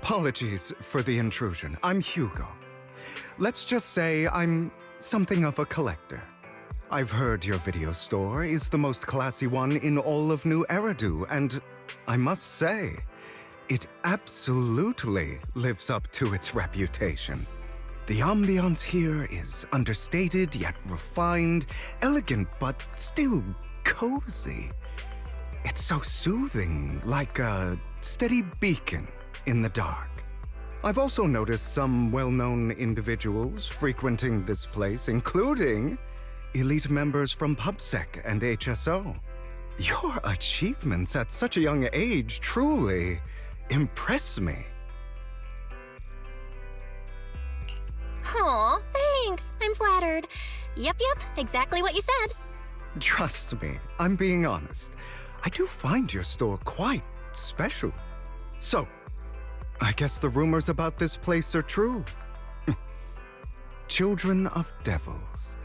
Apologies for the intrusion. I'm Hugo. Let's just say I'm something of a collector. I've heard your video store is the most classy one in all of New Eridu, and I must say, it absolutely lives up to its reputation. The ambiance here is understated yet refined, elegant but still cozy. It's so soothing, like a steady beacon in the dark. I've also noticed some well-known individuals frequenting this place, including elite members from PubSec and HSO. Your achievements at such a young age truly impress me. Aw, thanks. I'm flattered. Yep, exactly what you said. Trust me, I'm being honest. I do find your store quite special. So, I guess the rumors about this place are true. Children of devils.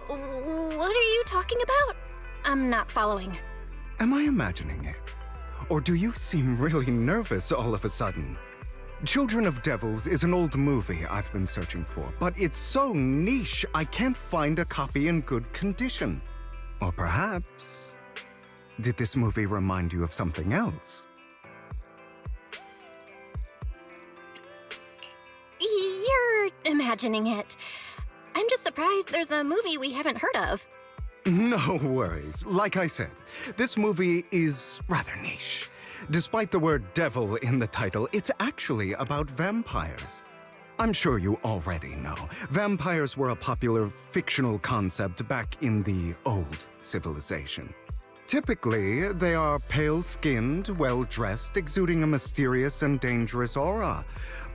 What are you talking about? I'm not following. Am I imagining it? Or do you seem really nervous all of a sudden? Children of Devils is an old movie I've been searching for, but it's so niche I can't find a copy in good condition. Or perhaps, did this movie remind you of something else? You're imagining it. I'm just surprised there's a movie we haven't heard of. No worries. Like I said, this movie is rather niche. Despite the word devil in the title, it's actually about vampires. I'm sure you already know. Vampires were a popular fictional concept back in the old civilization. Typically, they are pale-skinned, well-dressed, exuding a mysterious and dangerous aura.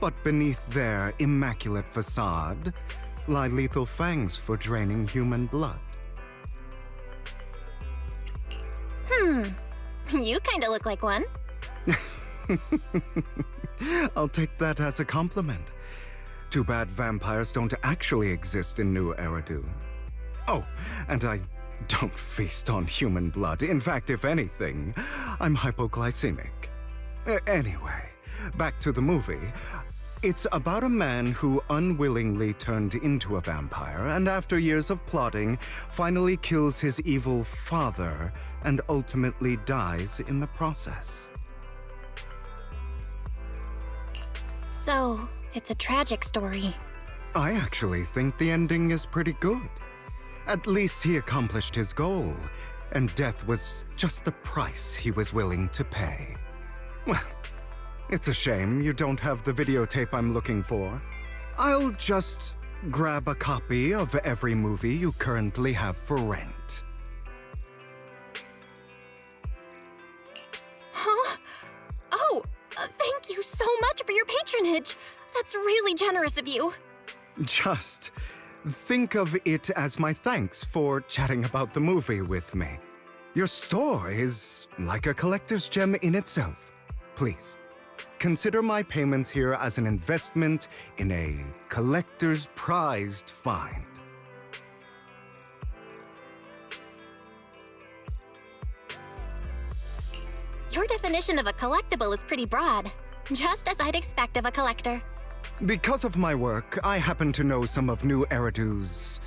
But beneath their immaculate facade lie lethal fangs for draining human blood. You kinda look like one. I'll take that as a compliment. Too bad vampires don't actually exist in New Eridu. Oh, and I don't feast on human blood. In fact, if anything, I'm hypoglycemic. Anyway, back to the movie. It's about a man who unwillingly turned into a vampire and after years of plotting, finally kills his evil father and ultimately dies in the process. So, it's a tragic story. I actually think the ending is pretty good. At least he accomplished his goal, and death was just the price he was willing to pay. Well, it's a shame you don't have the videotape I'm looking for. I'll just grab a copy of every movie you currently have for rent. Huh? Oh, thank you so much for your patronage. That's really generous of you. Just think of it as my thanks for chatting about the movie with me. Your store is like a collector's gem in itself. Please, consider my payments here as an investment in a collector's prized find. Your definition of a collectible is pretty broad, just as I'd expect of a collector. Because of my work, I happen to know some of New Eridu's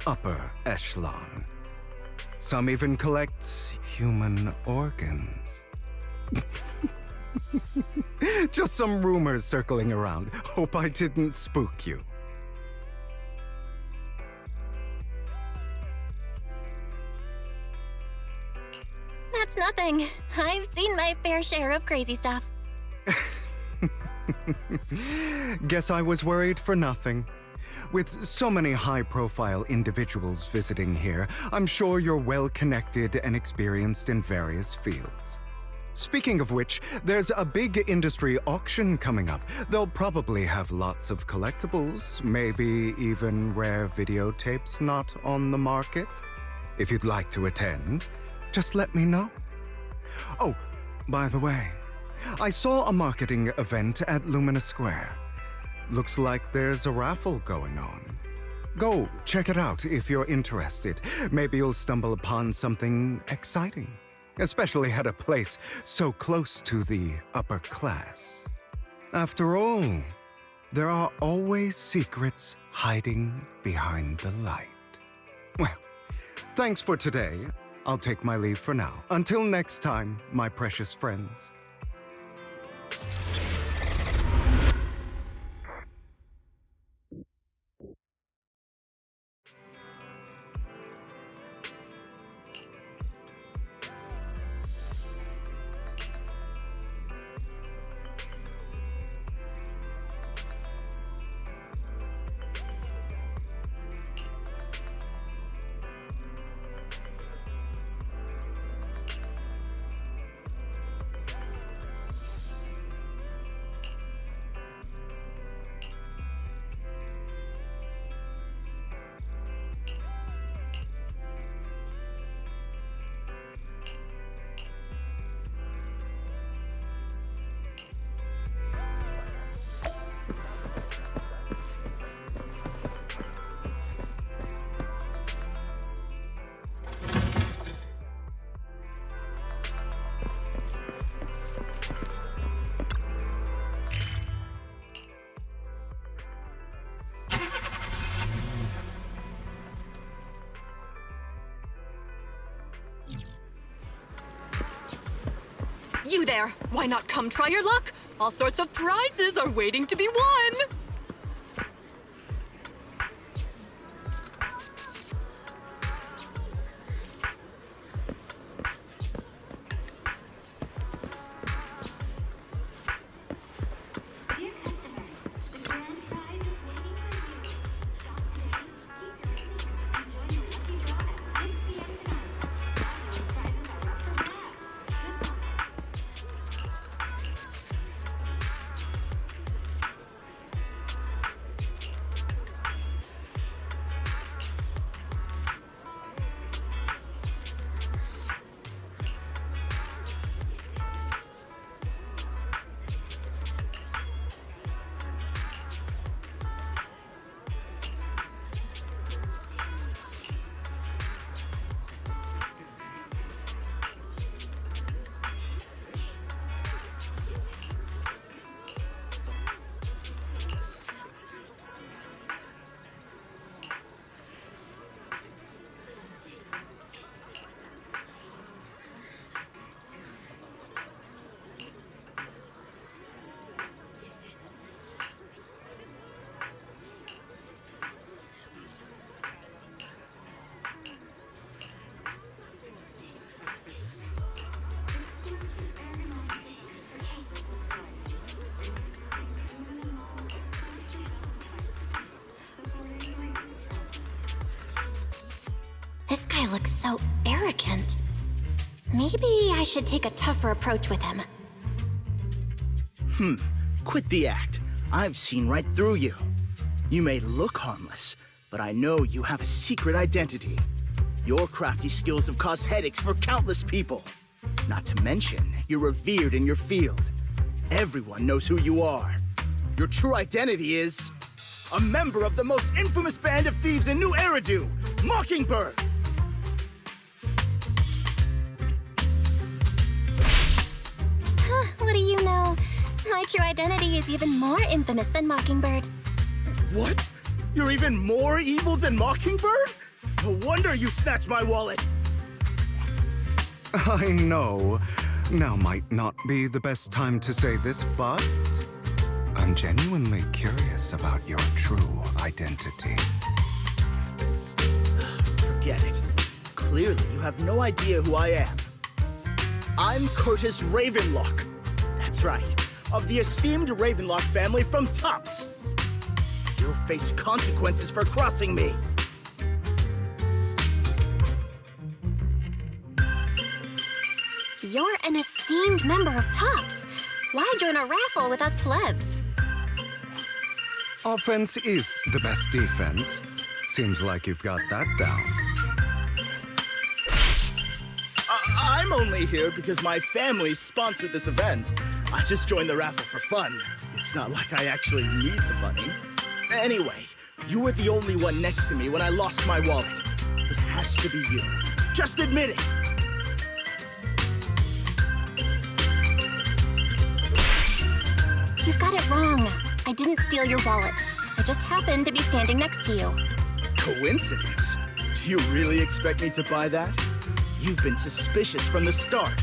upper echelon. Some even collect human organs. Just some rumors circling around. Hope I didn't spook you. That's nothing. I've seen my fair share of crazy stuff. Guess I was worried for nothing. With so many high-profile individuals visiting here, I'm sure you're well-connected and experienced in various fields. Speaking of which, there's a big industry auction coming up. They'll probably have lots of collectibles, maybe even rare videotapes not on the market. If you'd like to attend, just let me know. Oh, by the way, I saw a marketing event at Lumina Square. Looks like there's a raffle going on. Go check it out if you're interested. Maybe you'll stumble upon something exciting, especially at a place so close to the upper class. After all, there are always secrets hiding behind the light. Well, thanks for today. I'll take my leave for now. Until next time, my precious friends. You there! Why not come try your luck? All sorts of prizes are waiting to be won! Dear customers, the grand prize is waiting for you. Shop today, keep your receipt, and join the lucky draw at 6 p.m. tonight. Fabulous prizes are up for grabs. Good luck. This guy looks so arrogant. Maybe I should take a tougher approach with him. Quit the act. I've seen right through you. You may look harmless, but I know you have a secret identity. Your crafty skills have caused headaches for countless people. Not to mention, you're revered in your field. Everyone knows who you are. Your true identity is a member of the most infamous band of thieves in New Eridu, Mockingbird. What do you know? My true identity is even more infamous than Mockingbird. What? You're even more evil than Mockingbird? No wonder you snatched my wallet. I know. Now might not be the best time to say this, but I'm genuinely curious about your true identity. Forget it. Clearly, you have no idea who I am. I'm Curtis Ravenlock. That's right, of the esteemed Ravenlock family from Tops. You'll face consequences for crossing me. You're an esteemed member of Tops. Why join a raffle with us plebs? Offense is the best defense. Seems like you've got that down. I'm only here because my family sponsored this event. I just joined the raffle for fun. It's not like I actually need the money. Anyway, You were the only one next to me when I lost my wallet. It has to be you. Just admit it. You've got it wrong. I didn't steal your wallet. I just happened to be standing next to you. Coincidence? Do you really expect me to buy that? You've been suspicious from the start.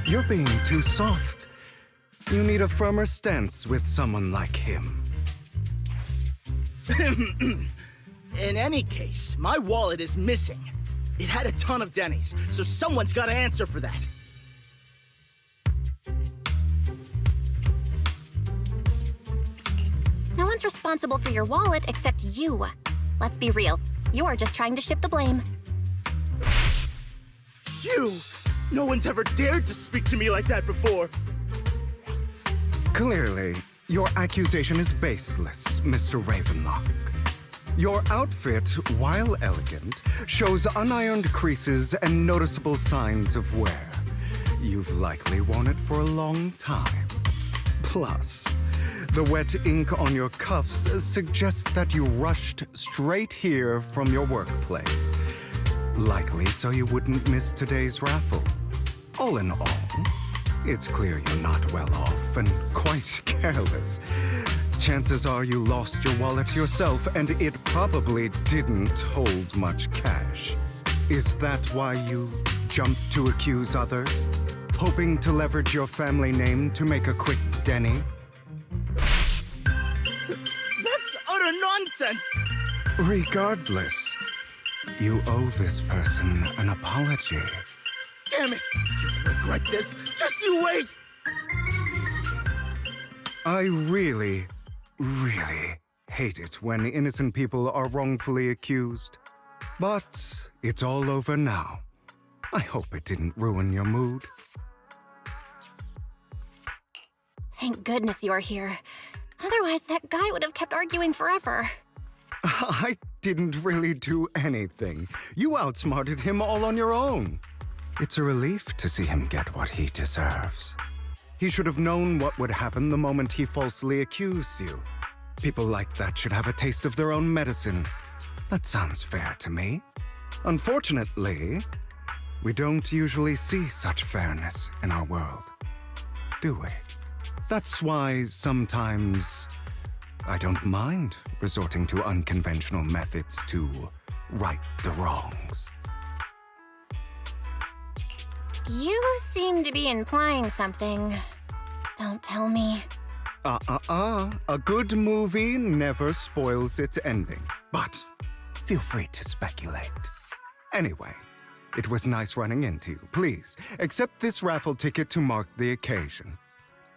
You're being too soft. You need a firmer stance with someone like him. In any case, my wallet is missing. It had a ton of Denny's, so someone's got to answer for that. No one's responsible for your wallet except you. Let's be real. You're just trying to shift the blame. You! No one's ever dared to speak to me like that before. Clearly, your accusation is baseless, Mr. Ravenlock. Your outfit, while elegant, shows unironed creases and noticeable signs of wear. You've likely worn it for a long time. Plus, the wet ink on your cuffs suggests that you rushed straight here from your workplace. Likely so you wouldn't miss today's raffle. All in all, it's clear you're not well off and quite careless. Chances are you lost your wallet yourself, and it probably didn't hold much cash. Is that why you jumped to accuse others? Hoping to leverage your family name to make a quick Denny? That's utter nonsense! Regardless, you owe this person an apology. Damn it! You'll regret this! Just you wait! I really hate it when innocent people are wrongfully accused. But it's all over now. I hope it didn't ruin your mood. Thank goodness you're here. Otherwise, that guy would have kept arguing forever. I didn't really do anything. You outsmarted him all on your own. It's a relief to see him get what he deserves. He should have known what would happen the moment he falsely accused you. People like that should have a taste of their own medicine. That sounds fair to me. Unfortunately, we don't usually see such fairness in our world, do we? That's why sometimes I don't mind resorting to unconventional methods to right the wrongs. You seem to be implying something. Don't tell me. A good movie never spoils its ending. But feel free to speculate. Anyway, it was nice running into you. Please, accept this raffle ticket to mark the occasion.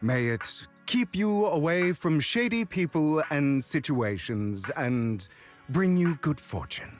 May it keep you away from shady people and situations and bring you good fortune.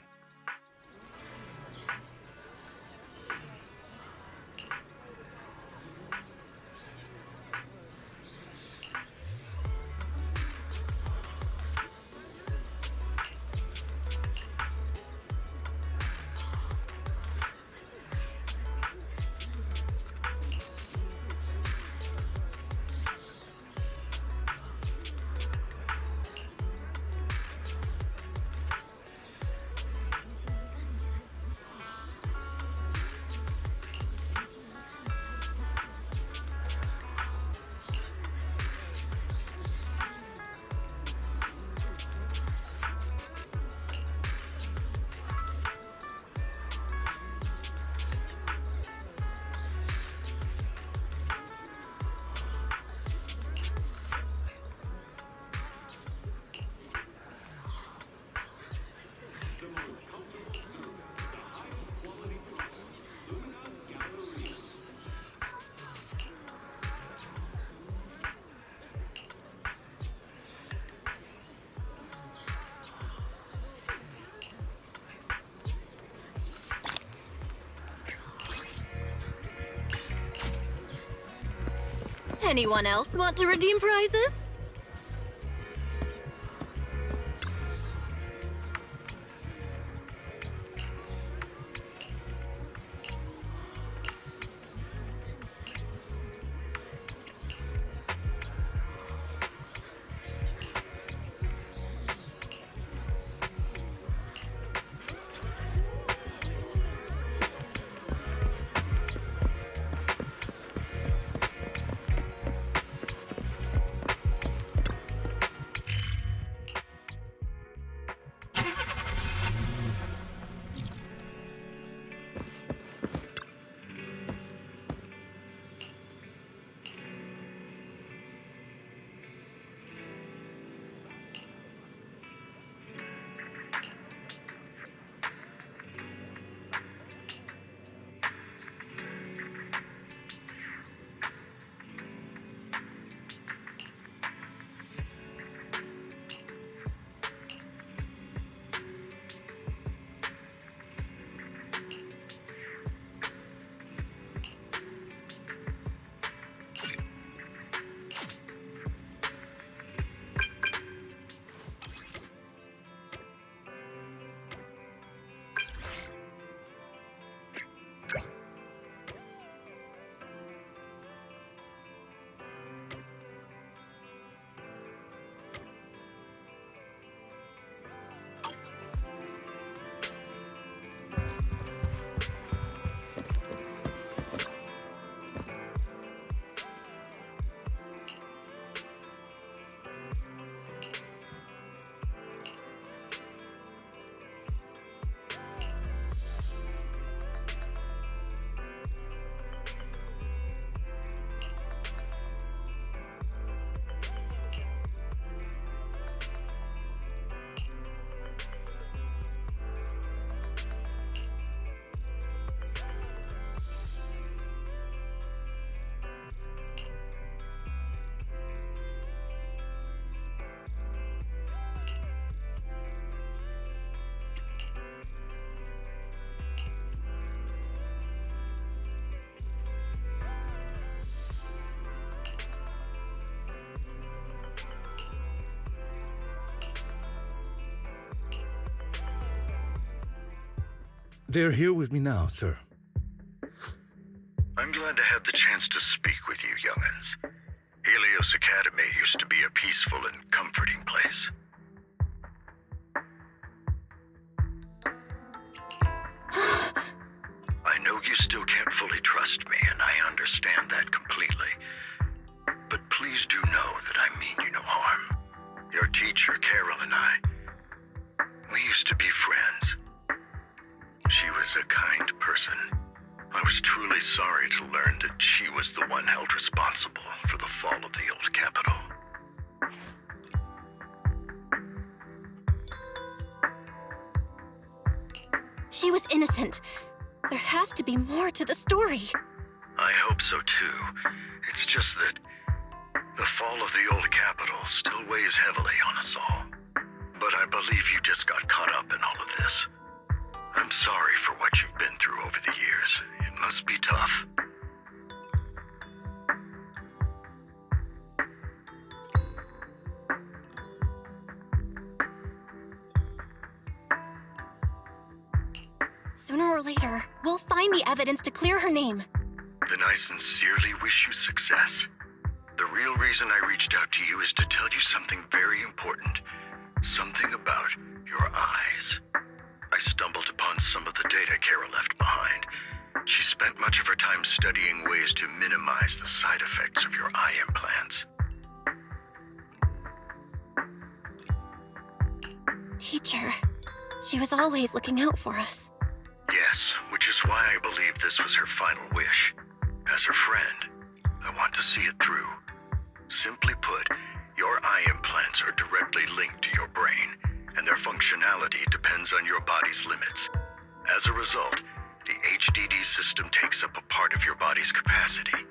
Anyone else want to redeem prizes? They're here with me now, sir. I'm glad to have the chance to speak with you, young'uns. Helios Academy used to be a peaceful and comforting place. I know you still can't fully trust me, and I understand that completely. But please do know that I mean you no harm. Your teacher, Carol, and I, we used to be friends. She was a kind person. I was truly sorry to learn that she was the one held responsible for the fall of the old capital. She was innocent. There has to be more to the story. I hope so too. It's just that the fall of the old capital still weighs heavily on us all. But I believe you just got caught up in all of this. I'm sorry for what you've been through over the years. It must be tough. Sooner or later, we'll find the evidence to clear her name. Then I sincerely wish you success. The real reason I reached out to you is to tell you something very important. Something about your eyes. I stumbled upon some of the data Carol left behind. She spent much of her time studying ways to minimize the side effects of your eye implants. Teacher, she was always looking out for us. Yes, which is why I believe this was her final wish. As her friend, I want to see it through. Simply put, your eye implants are directly linked to your brain, and their functionality depends on your body's limits. As a result, the HDD system takes up a part of your body's capacity.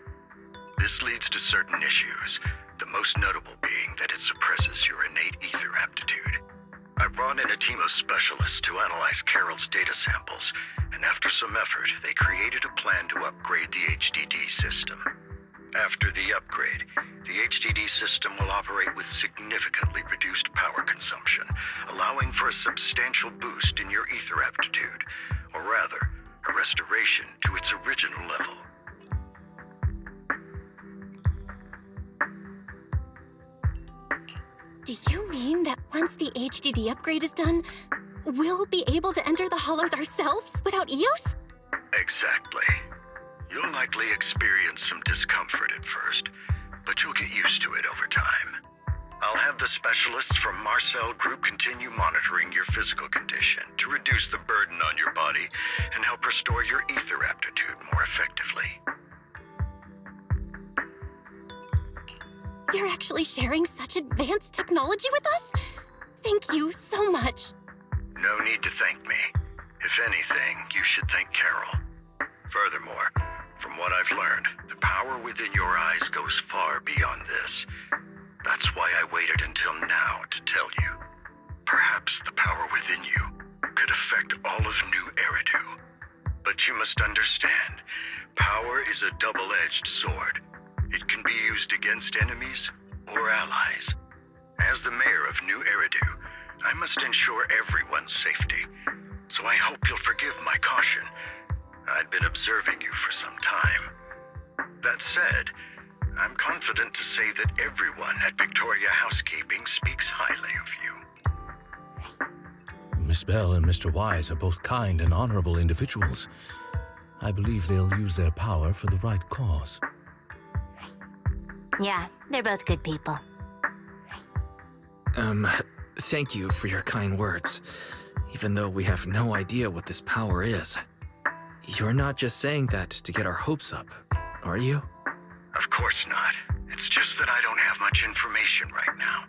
This leads to certain issues, the most notable being that it suppresses your innate ether aptitude. I brought in a team of specialists to analyze Carol's data samples, and after some effort, they created a plan to upgrade the HDD system. After the upgrade, the HDD system will operate with significantly reduced power consumption, allowing for a substantial boost in your ether aptitude, or rather, a restoration to its original level. Do you mean that once the HDD upgrade is done, we'll be able to enter the hollows ourselves without EOS? Exactly. You'll likely experience some discomfort at first, but you'll get used to it over time. I'll have the specialists from Marcel Group continue monitoring your physical condition to reduce the burden on your body and help restore your ether aptitude more effectively. You're actually sharing such advanced technology with us? Thank you so much. No need to thank me. If anything, you should thank Carol. Furthermore, from what I've learned, the power within your eyes goes far beyond this. That's why I waited until now to tell you. Perhaps the power within you could affect all of New Eridu. But you must understand, power is a double-edged sword. It can be used against enemies or allies. As the mayor of New Eridu, I must ensure everyone's safety. So I hope you'll forgive my caution. I'd been observing you for some time. That said, I'm confident to say that everyone at Victoria Housekeeping speaks highly of you. Miss Bell and Mr. Wise are both kind and honorable individuals. I believe they'll use their power for the right cause. Yeah, they're both good people. Thank you for your kind words, even though we have no idea what this power is. You're not just saying that to get our hopes up, are you? Of course not. It's just that I don't have much information right now.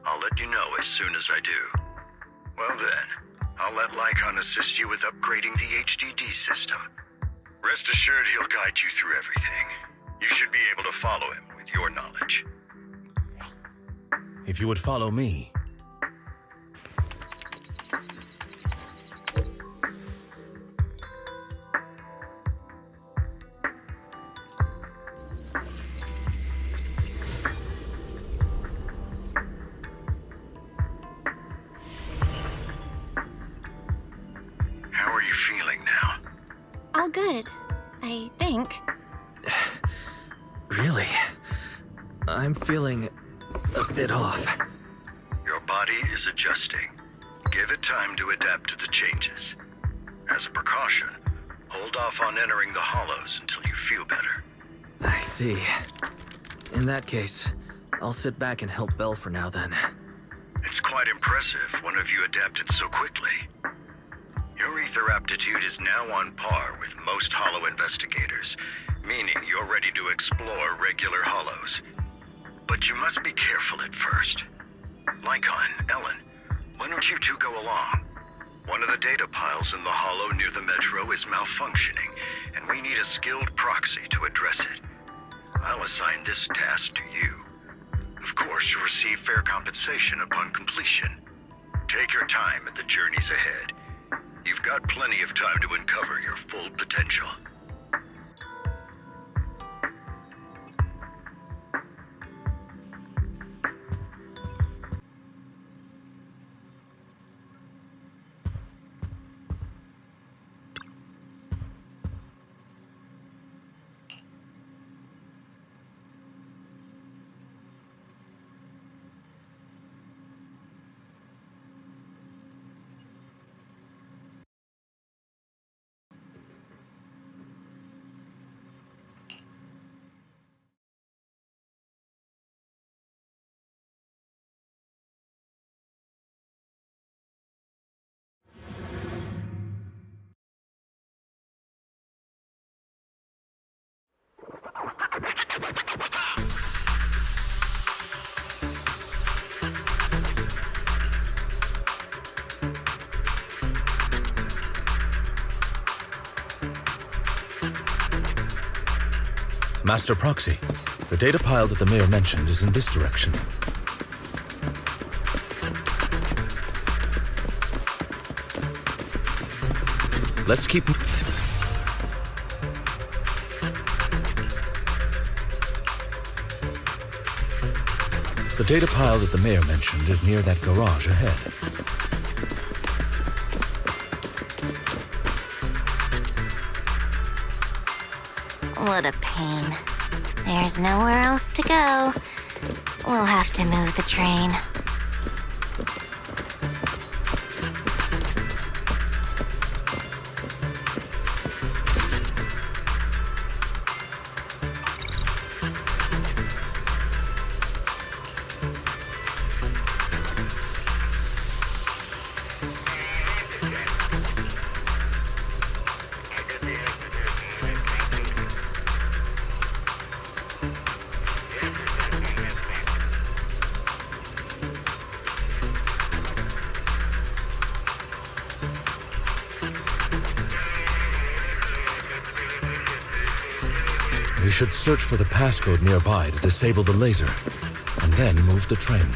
I'll let you know as soon as I do. Well then, I'll let Lycon assist you with upgrading the HDD system. Rest assured he'll guide you through everything. You should be able to follow him with your knowledge. If you would follow me. How are you feeling think. Really? I'm feeling a bit off. Your body is adjusting. Give it time to adapt to the changes. As a precaution, hold off on entering the hollows until you feel better. I see. In that case, I'll sit back and help Belle for now then. It's quite impressive one of you adapted so quickly. Your ether aptitude is now on par with most hollow investigators, meaning you're ready to explore regular hollows. But you must be careful at first. Lycon, Ellen, why don't you two go along? One of the data piles in the hollow near the metro is malfunctioning, and we need a skilled proxy to address it. I'll assign this task to you. Of course, you'll receive fair compensation upon completion. Take your time at the journeys ahead. You've got plenty of time to uncover your full potential. Master Proxy, the data pile that the mayor mentioned is in this direction. Let's keep... The data pile that the mayor mentioned is near that garage ahead. What a pain. There's nowhere else to go. We'll have to move the train. We should search for the passcode nearby to disable the laser, and then move the train.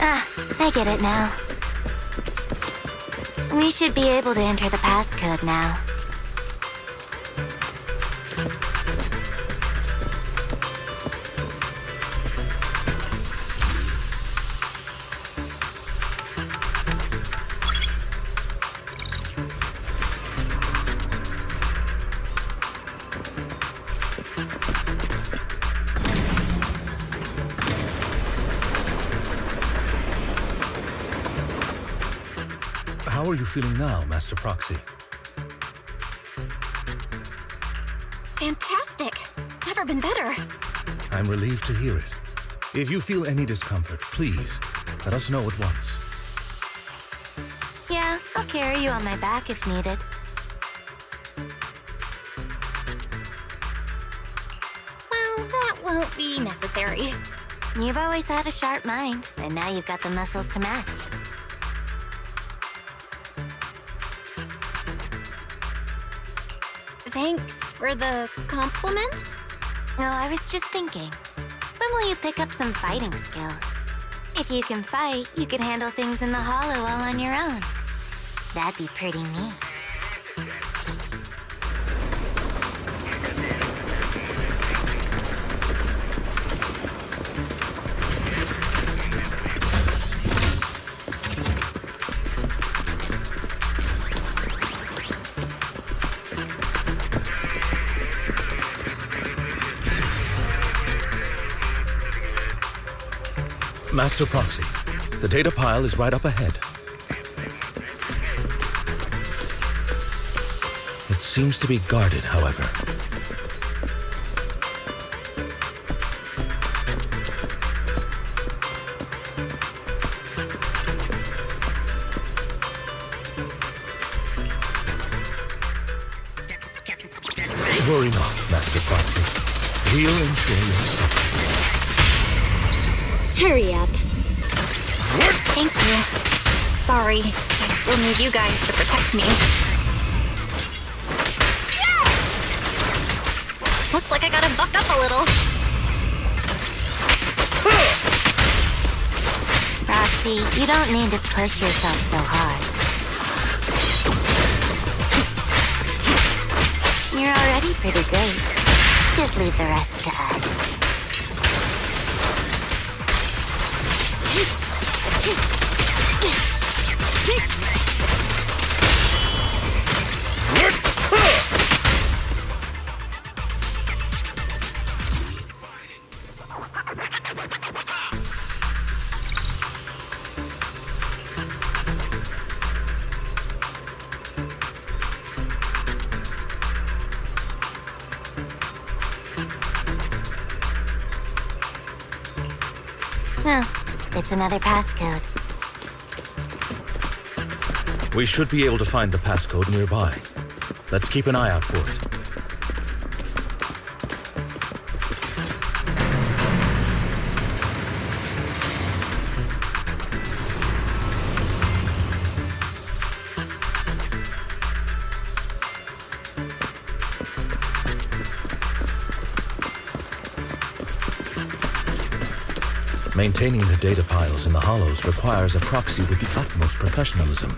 Ah, I get it now. We should be able to enter the passcode now. How are you feeling now, Master Proxy? Fantastic. Never been better. I'm relieved to hear it. If you feel any discomfort, please let us know at once. Yeah, I'll carry you on my back if needed. Well, that won't be necessary. You've always had a sharp mind, and now you've got the muscles to match. Thanks for the compliment. Oh, I was just thinking. When will you pick up some fighting skills? If you can fight, you can handle things in the hollow all on your own. That'd be pretty neat. Master Proxy, the data pile is right up ahead. It seems to be guarded, however. Worry not, Master Proxy. We'll ensure your safety. Hurry up. Thank you. Sorry, I still need you guys to protect me. Looks like I gotta buck up a little. Roxy, you don't need to push yourself so hard. You're already pretty great. Just leave the rest to us. Oh, it's another passcode. We should be able to find the passcode nearby. Let's keep an eye out for it. Maintaining the data piles in the hollows requires a proxy with the utmost professionalism.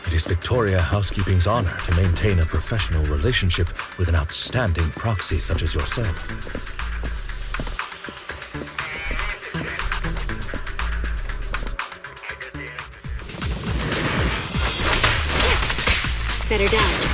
It is Victoria Housekeeping's honor to maintain a professional relationship with an outstanding proxy such as yourself. Better dodge.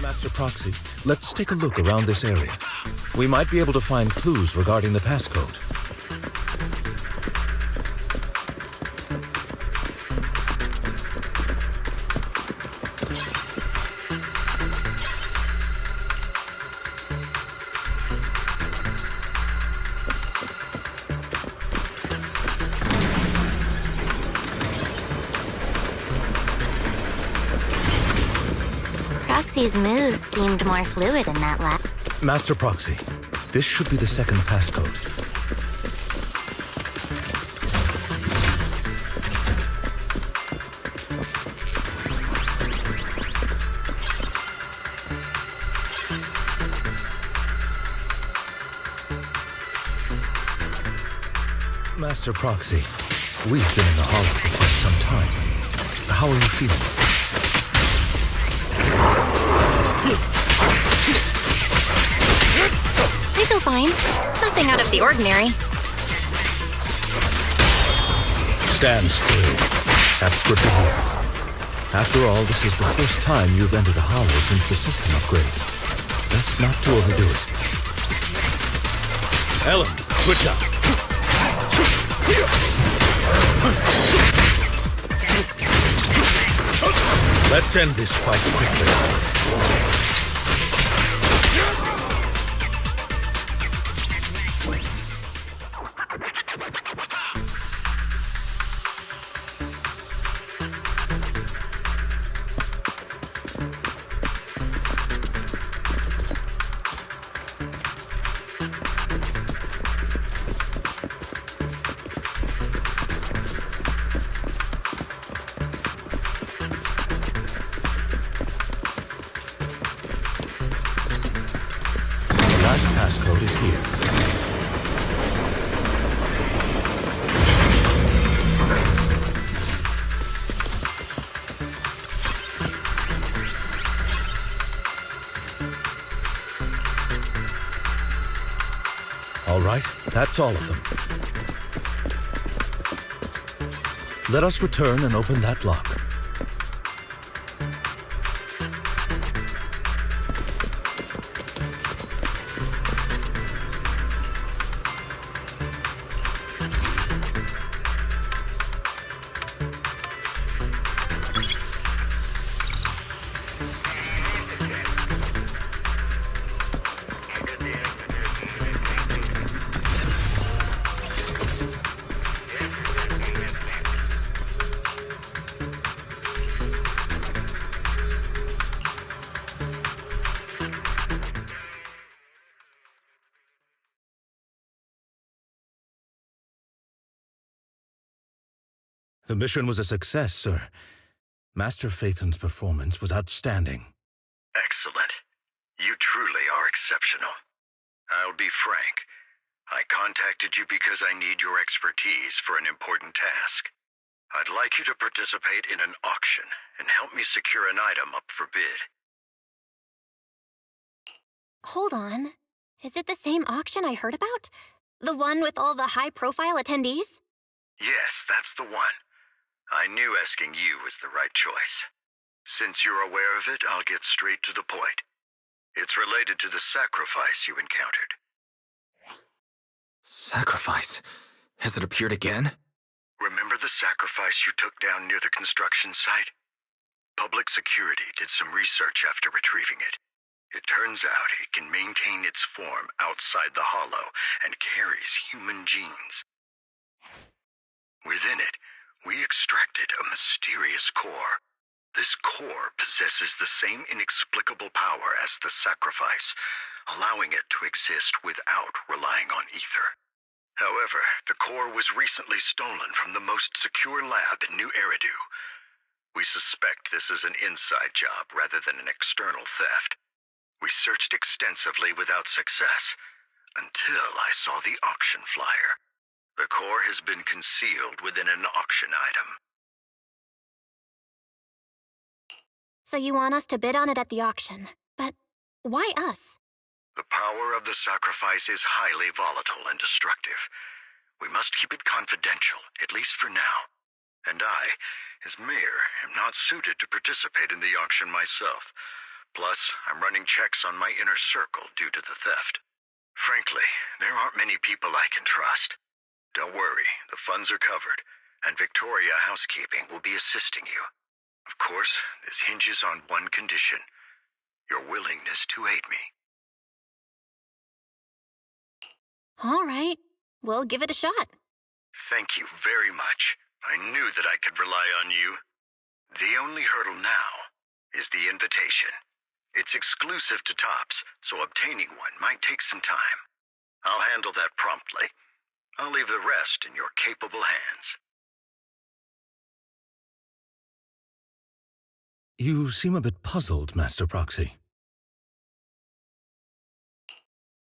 Master Proxy, let's take a look around this area. We might be able to find clues regarding the passcode. Proxy's moves seemed more fluid in that lap. Master Proxy, this should be the second passcode. Master Proxy, we've been in the hollow for quite some time. How are you feeling? I feel fine. Nothing out of the ordinary. Stand still. That's good to hear. After all, this is the first time you've entered a hollow since the system upgrade. Best not to overdo it. Ellen, switch up. Let's end this fight quickly. The last passcode is here. All right, that's all of them. Let us return and open that lock. The mission was a success, sir. Master Phaethon's performance was outstanding. Excellent. You truly are exceptional. I'll be frank. I contacted you because I need your expertise for an important task. I'd like you to participate in an auction and help me secure an item up for bid. Hold on. Is it the same auction I heard about? The one with all the high-profile attendees? Yes, that's the one. I knew asking you was the right choice. Since you're aware of it, I'll get straight to the point. It's related to the sacrifice you encountered. Sacrifice? Has it appeared again? Remember the sacrifice you took down near the construction site? Public security did some research after retrieving it. It turns out it can maintain its form outside the hollow and carries human genes. Within it, we extracted a mysterious core. This core possesses the same inexplicable power as the sacrifice, allowing it to exist without relying on ether. However, the core was recently stolen from the most secure lab in New Eridu. We suspect this is an inside job rather than an external theft. We searched extensively without success, until I saw the auction flyer. The core has been concealed within an auction item. So you want us to bid on it at the auction. But why us? The power of the sacrifice is highly volatile and destructive. We must keep it confidential, at least for now. And I, as mayor, am not suited to participate in the auction myself. Plus, I'm running checks on my inner circle due to the theft. Frankly, there aren't many people I can trust. Don't worry, the funds are covered, and Victoria Housekeeping will be assisting you. Of course, this hinges on one condition: your willingness to aid me. All right, we'll give it a shot. Thank you very much. I knew that I could rely on you. The only hurdle now is the invitation. It's exclusive to Tops, so obtaining one might take some time. I'll handle that promptly. I'll leave the rest in your capable hands. You seem a bit puzzled, Master Proxy.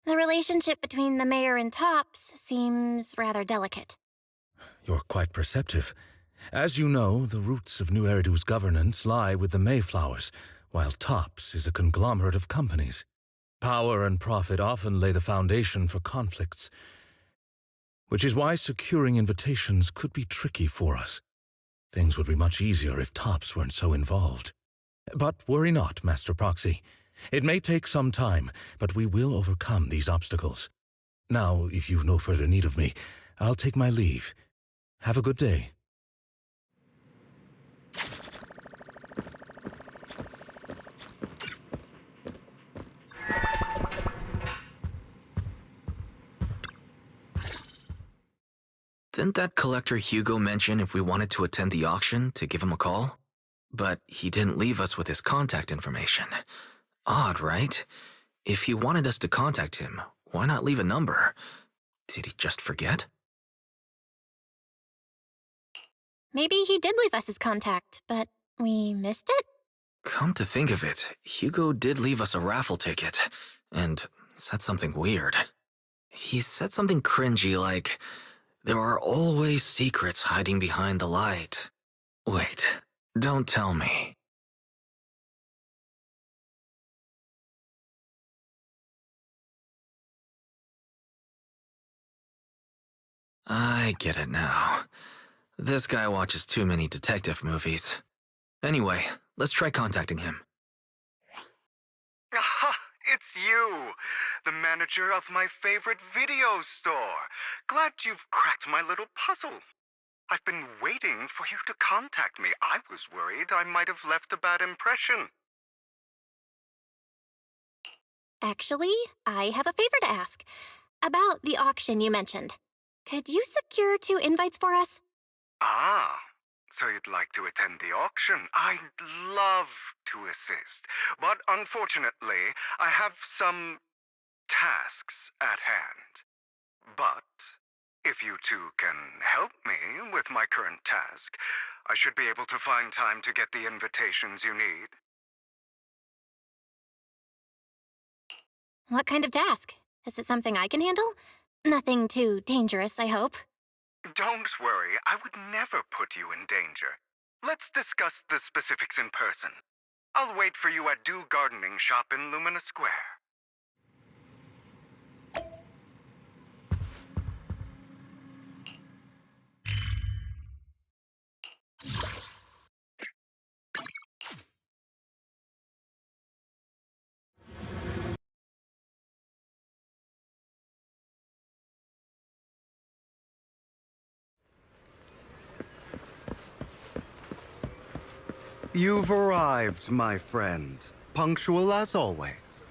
The relationship between the mayor and Tops seems rather delicate. You're quite perceptive. As you know, the roots of New Eridu's governance lie with the Mayflowers, while Tops is a conglomerate of companies. Power and profit often lay the foundation for conflicts, which is why securing invitations could be tricky for us. Things would be much easier if Tops weren't so involved. But worry not, Master Proxy. It may take some time, but we will overcome these obstacles. Now, if you've no further need of me, I'll take my leave. Have a good day. Didn't that collector Hugo mention if we wanted to attend the auction to give him a call? But he didn't leave us with his contact information. Odd, right? If he wanted us to contact him, why not leave a number? Did he just forget? Maybe he did leave us his contact, but we missed it? Come to think of it, Hugo did leave us a raffle ticket, and said something weird. He said something cringy like, "There are always secrets hiding behind the light." Wait, don't tell me. I get it now. This guy watches too many detective movies. Anyway, let's try contacting him. Aha! It's you! The manager of my favorite video store! Glad you've cracked my little puzzle. I've been waiting for you to contact me. I was worried I might have left a bad impression. Actually, I have a favor to ask. About the auction you mentioned. Could you secure 2 invites for us? Ah, so you'd like to attend the auction? I'd love to assist, but unfortunately, I have some tasks at hand. But if you two can help me with my current task, I should be able to find time to get the invitations you need. What kind of task? Is it something I can handle? Nothing too dangerous, I hope. Don't worry, I would never put you in danger. Let's discuss the specifics in person. I'll wait for you at Do Gardening Shop in Lumina Square. You've arrived, my friend. Punctual as always.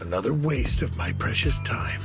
Another waste of my precious time.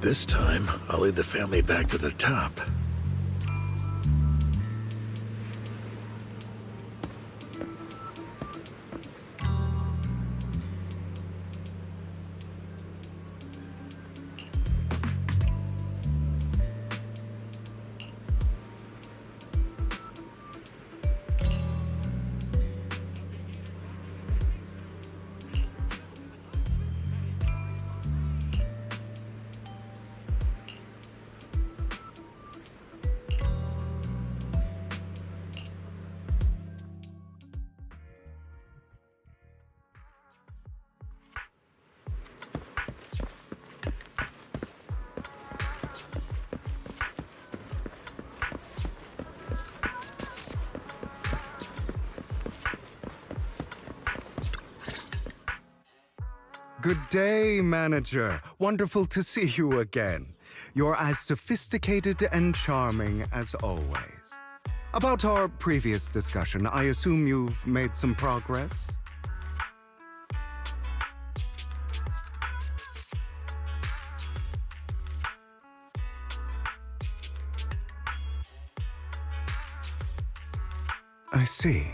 This time, I'll lead the family back to the top. Good day, manager. Wonderful to see you again. You're as sophisticated and charming as always. About our previous discussion, I assume you've made some progress? I see.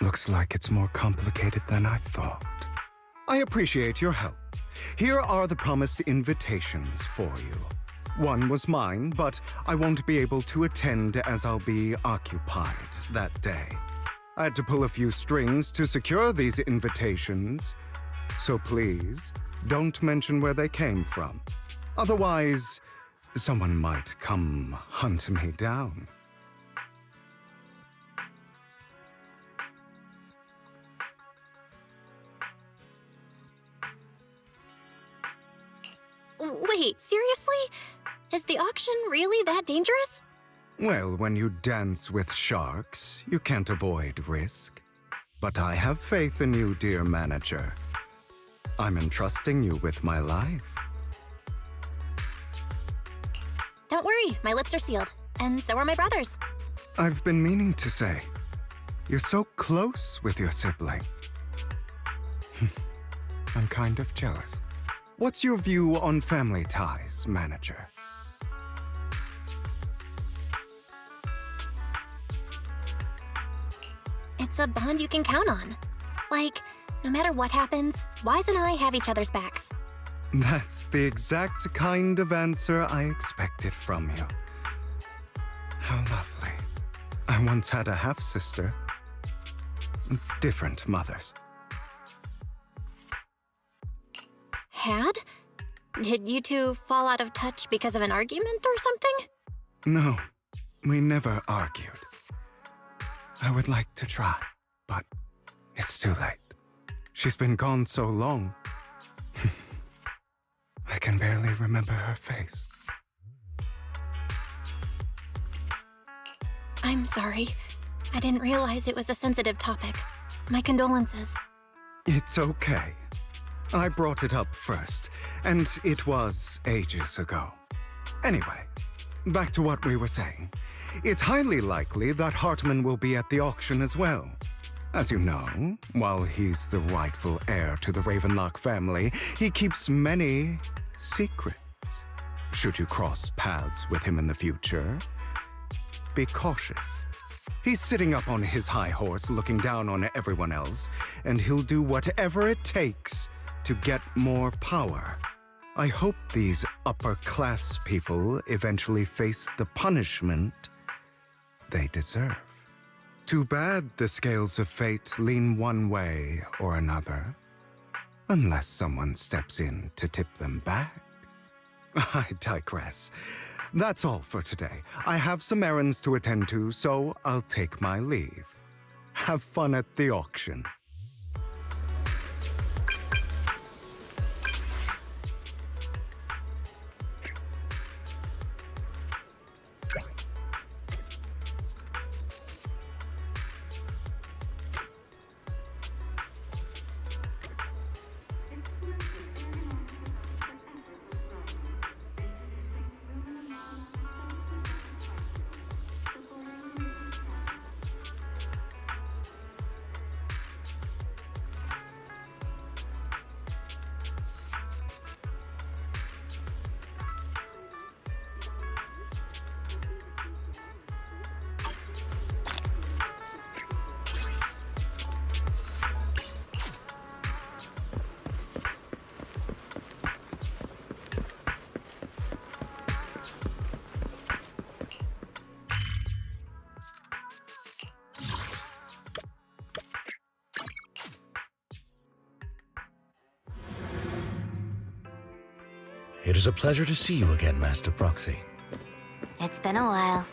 Looks like it's more complicated than I thought. I appreciate your help. Here are the promised invitations for you. One was mine, but I won't be able to attend as I'll be occupied that day. I had to pull a few strings to secure these invitations, so please don't mention where they came from. Otherwise, someone might come hunt me down. Wait, seriously? Is the auction really that dangerous? Well, when you dance with sharks, you can't avoid risk. But I have faith in you, dear manager. I'm entrusting you with my life. Don't worry, my lips are sealed. And so are my brother's. I've been meaning to say, you're so close with your sibling. I'm kind of jealous. What's your view on family ties, manager? It's a bond you can count on. Like, no matter what happens, Wise and I have each other's backs. That's the exact kind of answer I expected from you. How lovely. I once had a half-sister. Different mothers. Had? Did you two fall out of touch because of an argument or something? No, we never argued. I would like to try, but it's too late. She's been gone so long. I can barely remember her face. I'm sorry. I didn't realize it was a sensitive topic. My condolences. It's okay. I brought it up first, and it was ages ago. Anyway, back to what we were saying. It's highly likely that Hartman will be at the auction as well. As you know, while he's the rightful heir to the Ravenlock family, he keeps many secrets. Should you cross paths with him in the future, be cautious. He's sitting up on his high horse looking down on everyone else, and he'll do whatever it takes to get more power. I hope these upper-class people eventually face the punishment they deserve. Too bad the scales of fate lean one way or another, unless someone steps in to tip them back. I digress. That's all for today. I have some errands to attend to, so I'll take my leave. Have fun at the auction. It is a pleasure to see you again, Master Proxy. It's been a while.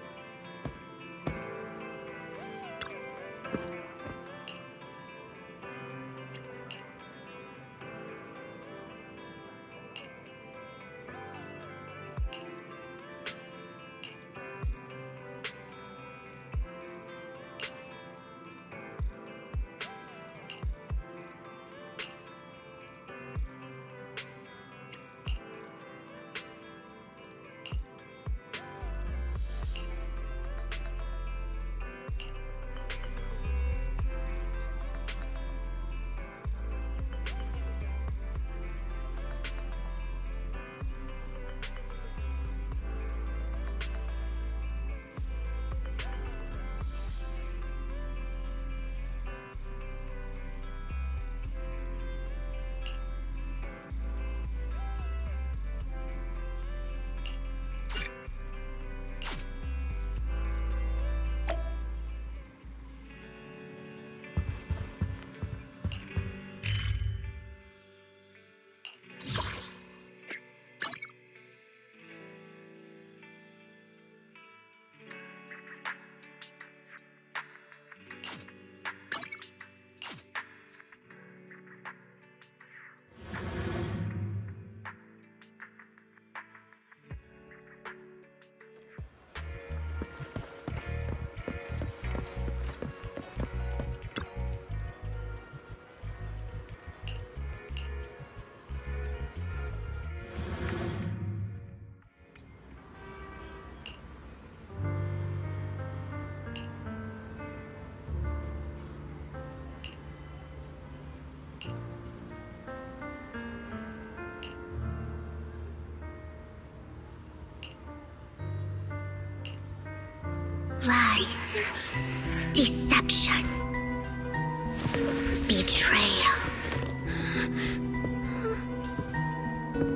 Lies. Deception. Betrayal.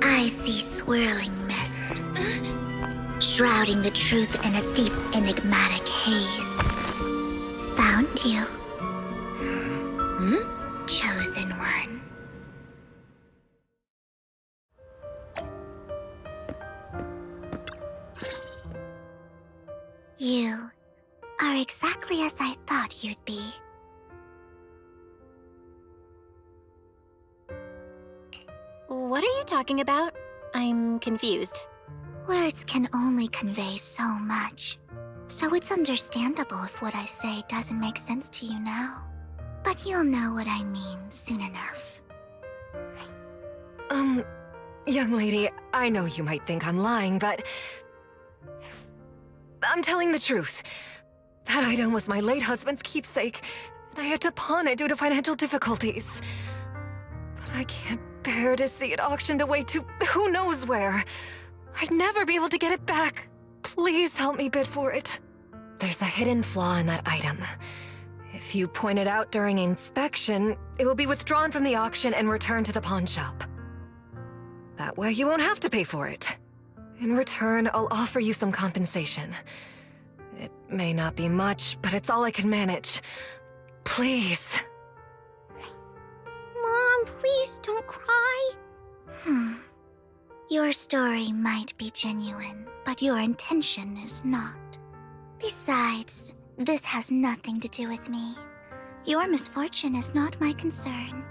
I see swirling mist, shrouding the truth in a deep, enigmatic haze. Found you. Chosen one. You are exactly as I thought you'd be. What are you talking about? I'm confused. Words can only convey so much, so it's understandable if what I say doesn't make sense to you now. But you'll know what I mean soon enough. Young lady, I know you might think I'm lying, but I'm telling the truth. That item was my late husband's keepsake, and I had to pawn it due to financial difficulties. But I can't bear to see it auctioned away to who knows where. I'd never be able to get it back. Please help me bid for it. There's a hidden flaw in that item. If you point it out during inspection, it will be withdrawn from the auction and returned to the pawn shop. That way you won't have to pay for it. In return, I'll offer you some compensation. It may not be much, but it's all I can manage. Please. Mom, please don't cry. Your story might be genuine, but your intention is not. Besides, this has nothing to do with me. Your misfortune is not my concern.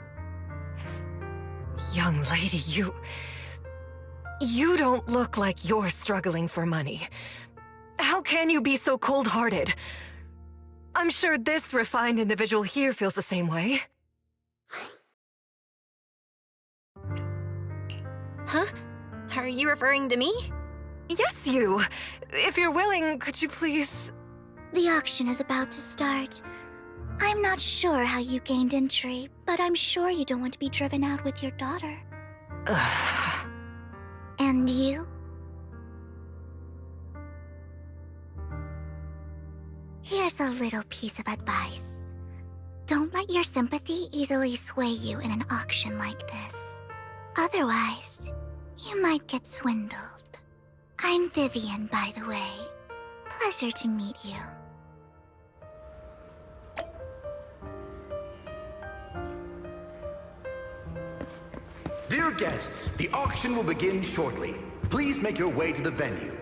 Young lady, you don't look like you're struggling for money. How can you be so cold-hearted? I'm sure this refined individual here feels the same way. Huh? Are you referring to me? Yes, you! If you're willing, could you please... The auction is about to start. I'm not sure how you gained entry, but I'm sure you don't want to be driven out with your daughter. And you? Here's a little piece of advice. Don't let your sympathy easily sway you in an auction like this. Otherwise, you might get swindled. I'm Vivian, by the way. Pleasure to meet you. Dear guests, the auction will begin shortly. Please make your way to the venue.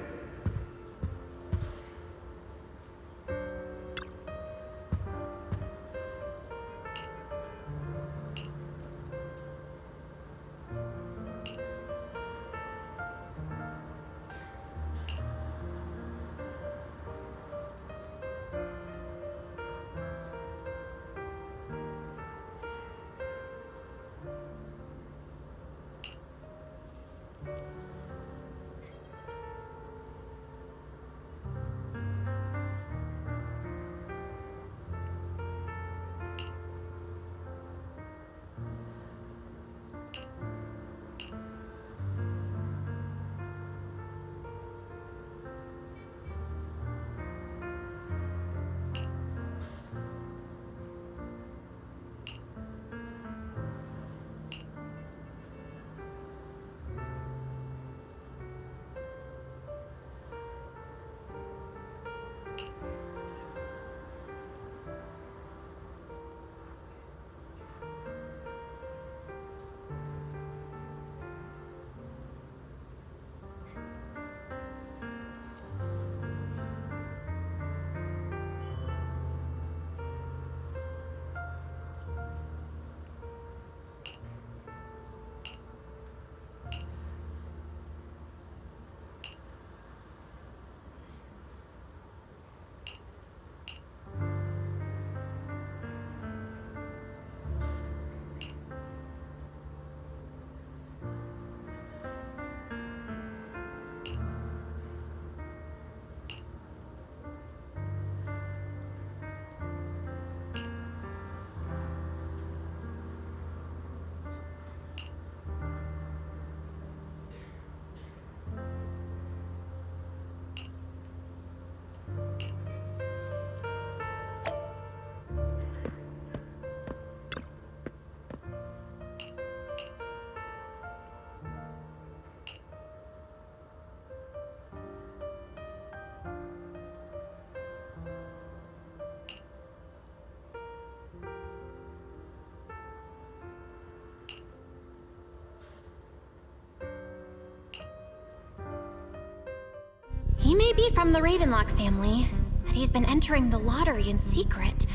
may be from the Ravenlock family, but he's been entering the lottery in secret.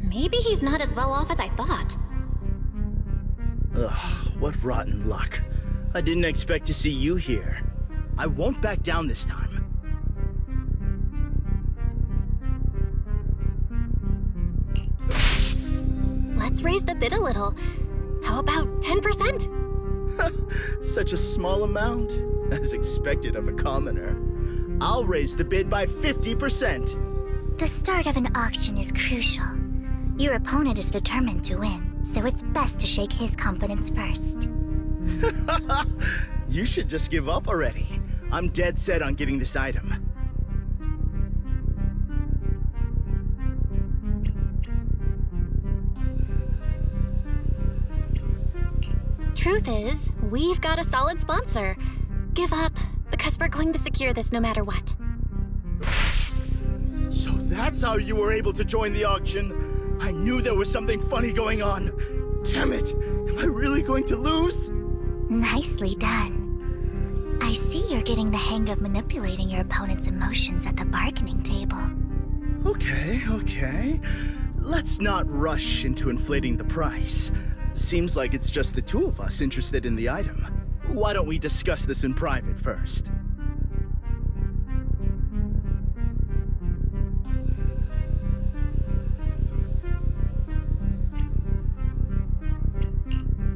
Maybe he's not as well off as I thought. Ugh, what rotten luck. I didn't expect to see you here. I won't back down this time. Let's raise the bid a little. How about 10%? Such a small amount, as expected of a commoner. I'll raise the bid by 50%. The start of an auction is crucial. Your opponent is determined to win, so it's best to shake his confidence first. You should just give up already. I'm dead set on getting this item. Truth is, we've got a solid sponsor. Give up, because we're going to secure this no matter what. So that's how you were able to join the auction? I knew there was something funny going on. Damn it! Am I really going to lose? Nicely done. I see you're getting the hang of manipulating your opponent's emotions at the bargaining table. Okay. Let's not rush into inflating the price. Seems like it's just the two of us interested in the item. Why don't we discuss this in private first?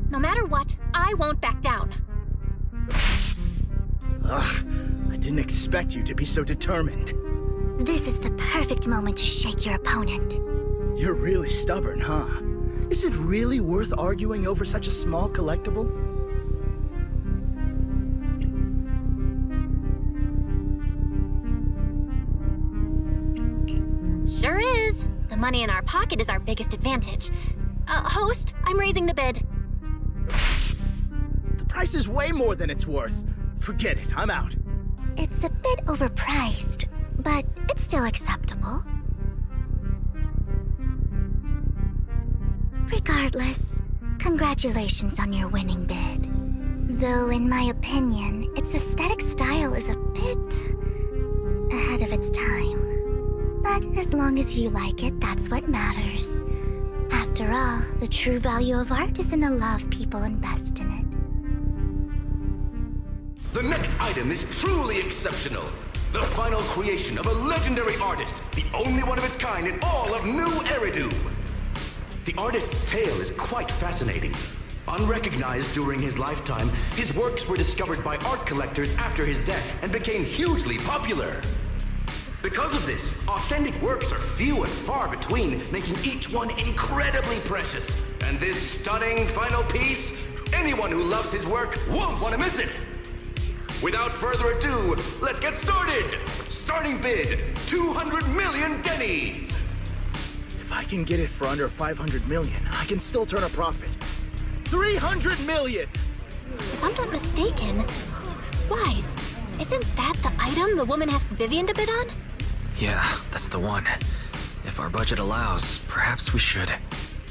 No matter what, I won't back down. Ugh, I didn't expect you to be so determined. This is the perfect moment to shake your opponent. You're really stubborn, huh? Is it really worth arguing over such a small collectible? Sure is. The money in our pocket is our biggest advantage. Host, I'm raising the bid. The price is way more than it's worth. Forget it, I'm out. It's a bit overpriced, but it's still acceptable. Regardless, congratulations on your winning bid. Though, in my opinion, its aesthetic style is a bit ahead of its time. But as long as you like it, that's what matters. After all, the true value of art is in the love people invest in it. The next item is truly exceptional. The final creation of a legendary artist, the only one of its kind in all of New Eridu. The artist's tale is quite fascinating. Unrecognized during his lifetime, his works were discovered by art collectors after his death and became hugely popular. Because of this, authentic works are few and far between, making each one incredibly precious. And this stunning final piece, anyone who loves his work won't want to miss it. Without further ado, let's get started! Starting bid, 200 million dennies! If I can get it for under 500 million, I can still turn a profit. 300 million! If I'm not mistaken, Wise, isn't that the item the woman asked Vivian to bid on? Yeah, that's the one. If our budget allows, perhaps we should.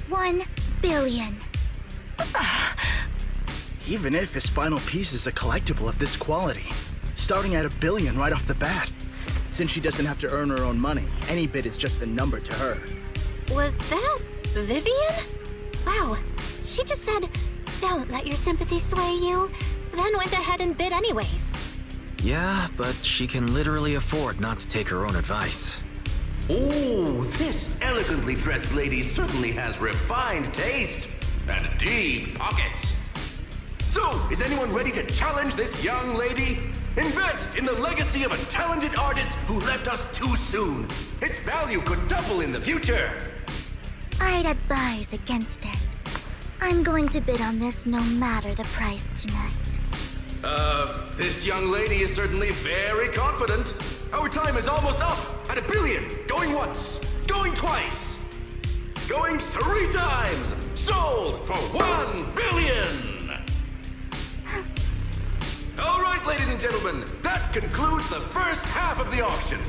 1 billion. Even if his final piece is a collectible of this quality, starting at $1 billion right off the bat. Since she doesn't have to earn her own money, any bid is just a number to her. Was that Vivian? Wow, she just said, "Don't let your sympathy sway you," then went ahead and bid anyways. Yeah, but she can literally afford not to take her own advice. Oh, this elegantly dressed lady certainly has refined taste and deep pockets. So, is anyone ready to challenge this young lady? Invest in the legacy of a talented artist who left us too soon. Its value could double in the future. I'd advise against it. I'm going to bid on this no matter the price tonight. This young lady is certainly very confident. Our time is almost up at $1 billion. Going once, going twice, going 3 times. Sold for $1 billion. All right, ladies and gentlemen, that concludes the first half of the auction.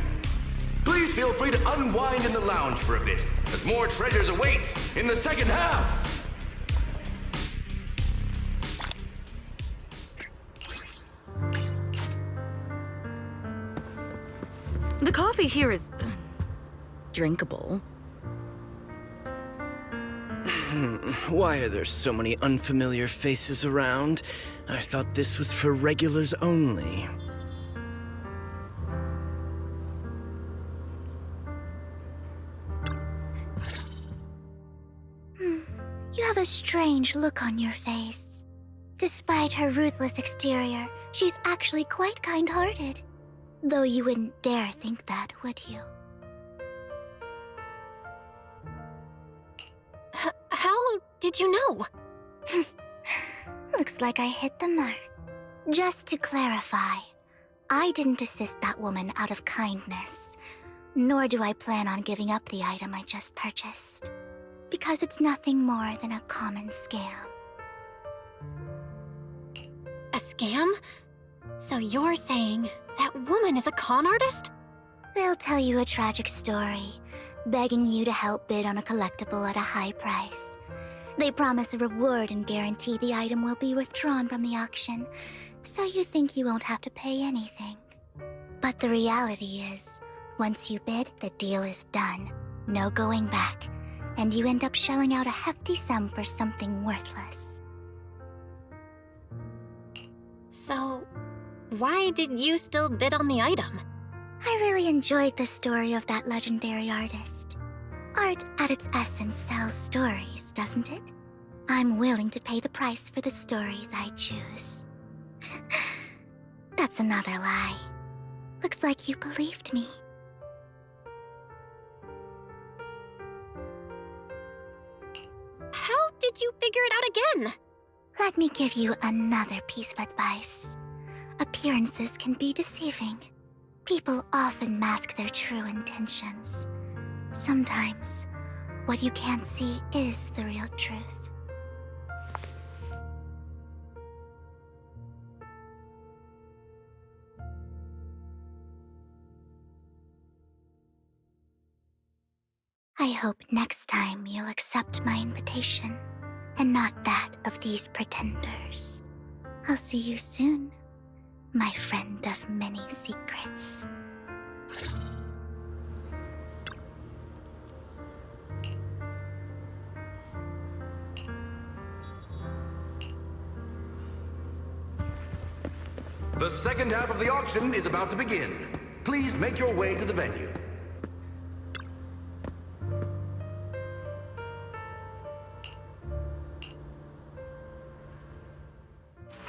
Please feel free to unwind in the lounge for a bit, as more treasures await in the second half. The coffee here is drinkable. Why are there so many unfamiliar faces around? I thought this was for regulars only. You have a strange look on your face. Despite her ruthless exterior, she's actually quite kind-hearted. Though you wouldn't dare think that, would you? How did you know? Looks like I hit the mark. Just to clarify, I didn't assist that woman out of kindness, nor do I plan on giving up the item I just purchased, because it's nothing more than a common scam. A scam? So you're saying that woman is a con artist? They'll tell you a tragic story, begging you to help bid on a collectible at a high price. They promise a reward and guarantee the item will be withdrawn from the auction, so you think you won't have to pay anything. But the reality is, once you bid, the deal is done. No going back, and you end up shelling out a hefty sum for something worthless. So, why did you still bid on the item? I really enjoyed the story of that legendary artist. Art, at its essence, sells stories, doesn't it? I'm willing to pay the price for the stories I choose. That's another lie. Looks like you believed me. How did you figure it out again? Let me give you another piece of advice. Appearances can be deceiving. People often mask their true intentions. Sometimes, what you can't see is the real truth. I hope next time you'll accept my invitation, and not that of these pretenders. I'll see you soon, my friend of many secrets. The second half of the auction is about to begin. Please make your way to the venue.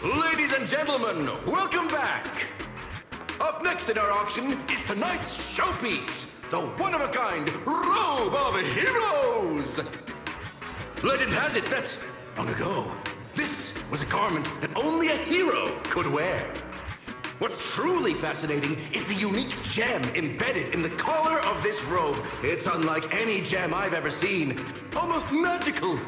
Ladies and gentlemen, welcome back! Up next in our auction is tonight's showpiece, the one-of-a-kind Robe of Heroes! Legend has it that, long ago, this was a garment that only a hero could wear. What's truly fascinating is the unique gem embedded in the collar of this robe. It's unlike any gem I've ever seen. Almost magical.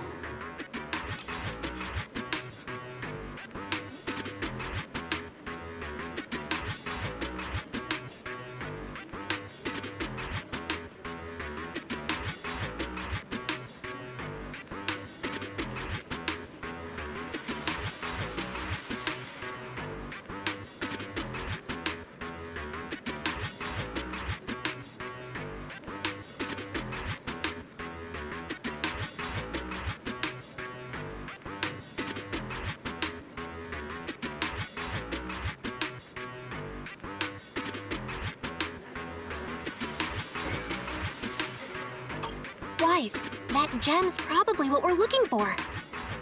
Wise, that gem's probably what we're looking for.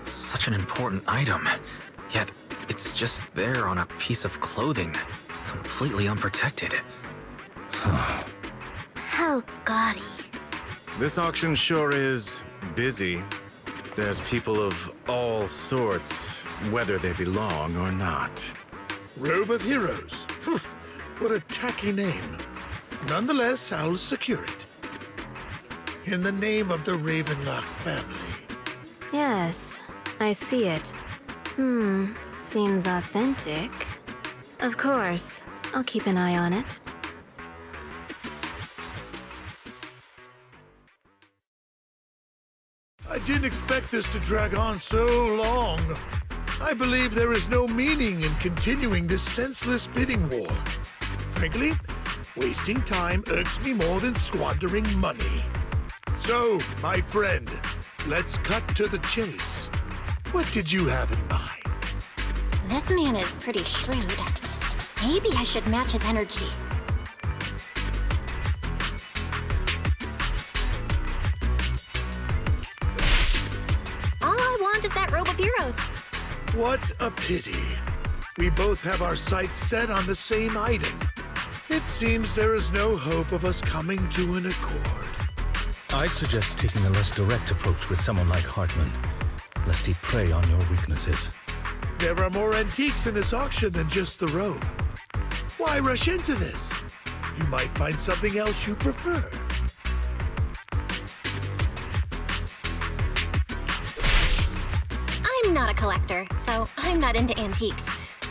Such an important item, yet it's just there on a piece of clothing, completely unprotected. How gaudy. This auction sure is busy. There's people of all sorts, whether they belong or not. Robe of Heroes. What a tacky name. Nonetheless, I'll secure it. In the name of the Ravenlock family. Yes, I see it. Seems authentic. Of course, I'll keep an eye on it. I didn't expect this to drag on so long. I believe there is no meaning in continuing this senseless bidding war. Frankly, Wasting time irks me more than squandering money. So, my friend, let's cut to the chase. What did you have in mind? This man is pretty shrewd. Maybe I should match his energy. All I want is that robe of heroes. What a pity. We both have our sights set on the same item. It seems there is no hope of us coming to an accord. I'd suggest taking a less direct approach with someone like Hartman, lest he prey on your weaknesses. There are more antiques in this auction than just the robe. Why rush into this? You might find something else you prefer. I'm not a collector, so I'm not into antiques.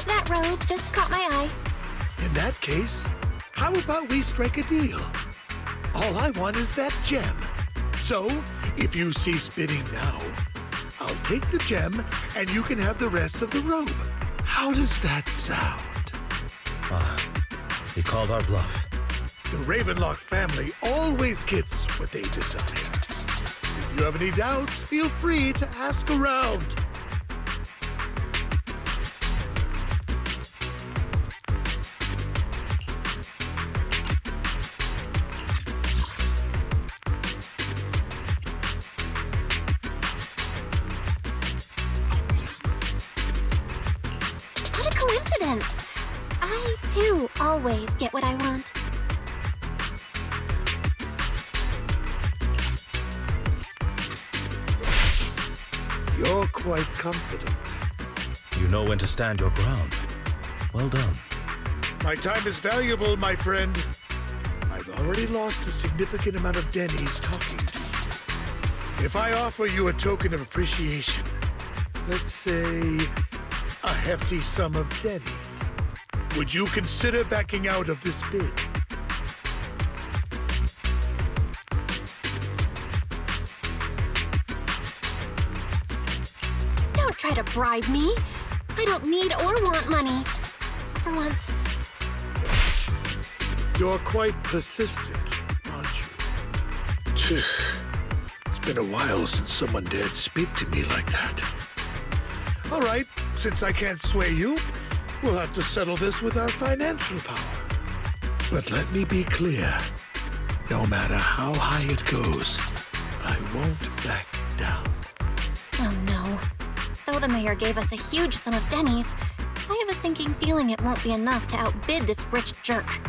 That robe just caught my eye. In that case, how about we strike a deal? All I want is that gem. So, if you cease bidding now, I'll take the gem and you can have the rest of the robe. How does that sound? He called our bluff. The Ravenlock family always gets what they desire. If you have any doubts, feel free to ask around. What a coincidence! I, too, always get what I want. You're quite confident. You know when to stand your ground. Well done. My time is valuable, my friend. I've already lost a significant amount of dennies talking to you. If I offer you a token of appreciation, let's say a hefty sum of dennies, would you consider backing out of this bid? Don't try to bribe me. I don't need or want money. For once. You're quite persistent, aren't you? It's been a while since someone dared speak to me like that. All right, since I can't sway you, we'll have to settle this with our financial power. But let me be clear. No matter how high it goes, I won't back down. Oh no. Though the mayor gave us a huge sum of dennies, I have a sinking feeling it won't be enough to outbid this rich jerk.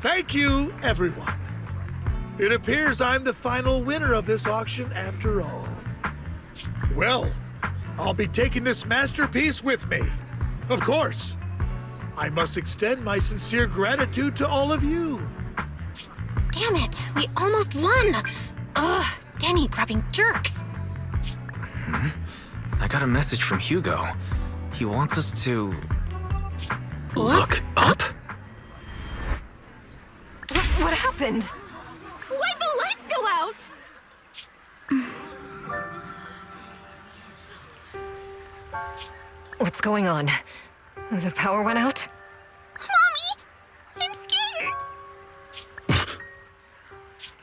Thank you, everyone. It appears I'm the final winner of this auction after all. Well, I'll be taking this masterpiece with me. Of course. I must extend my sincere gratitude to all of you. Damn it, we almost won! Ugh, denny grubbing jerks. I got a message from Hugo. He wants us to... Look up? What happened? Why'd the lights go out? What's going on? The power went out? Mommy! I'm scared!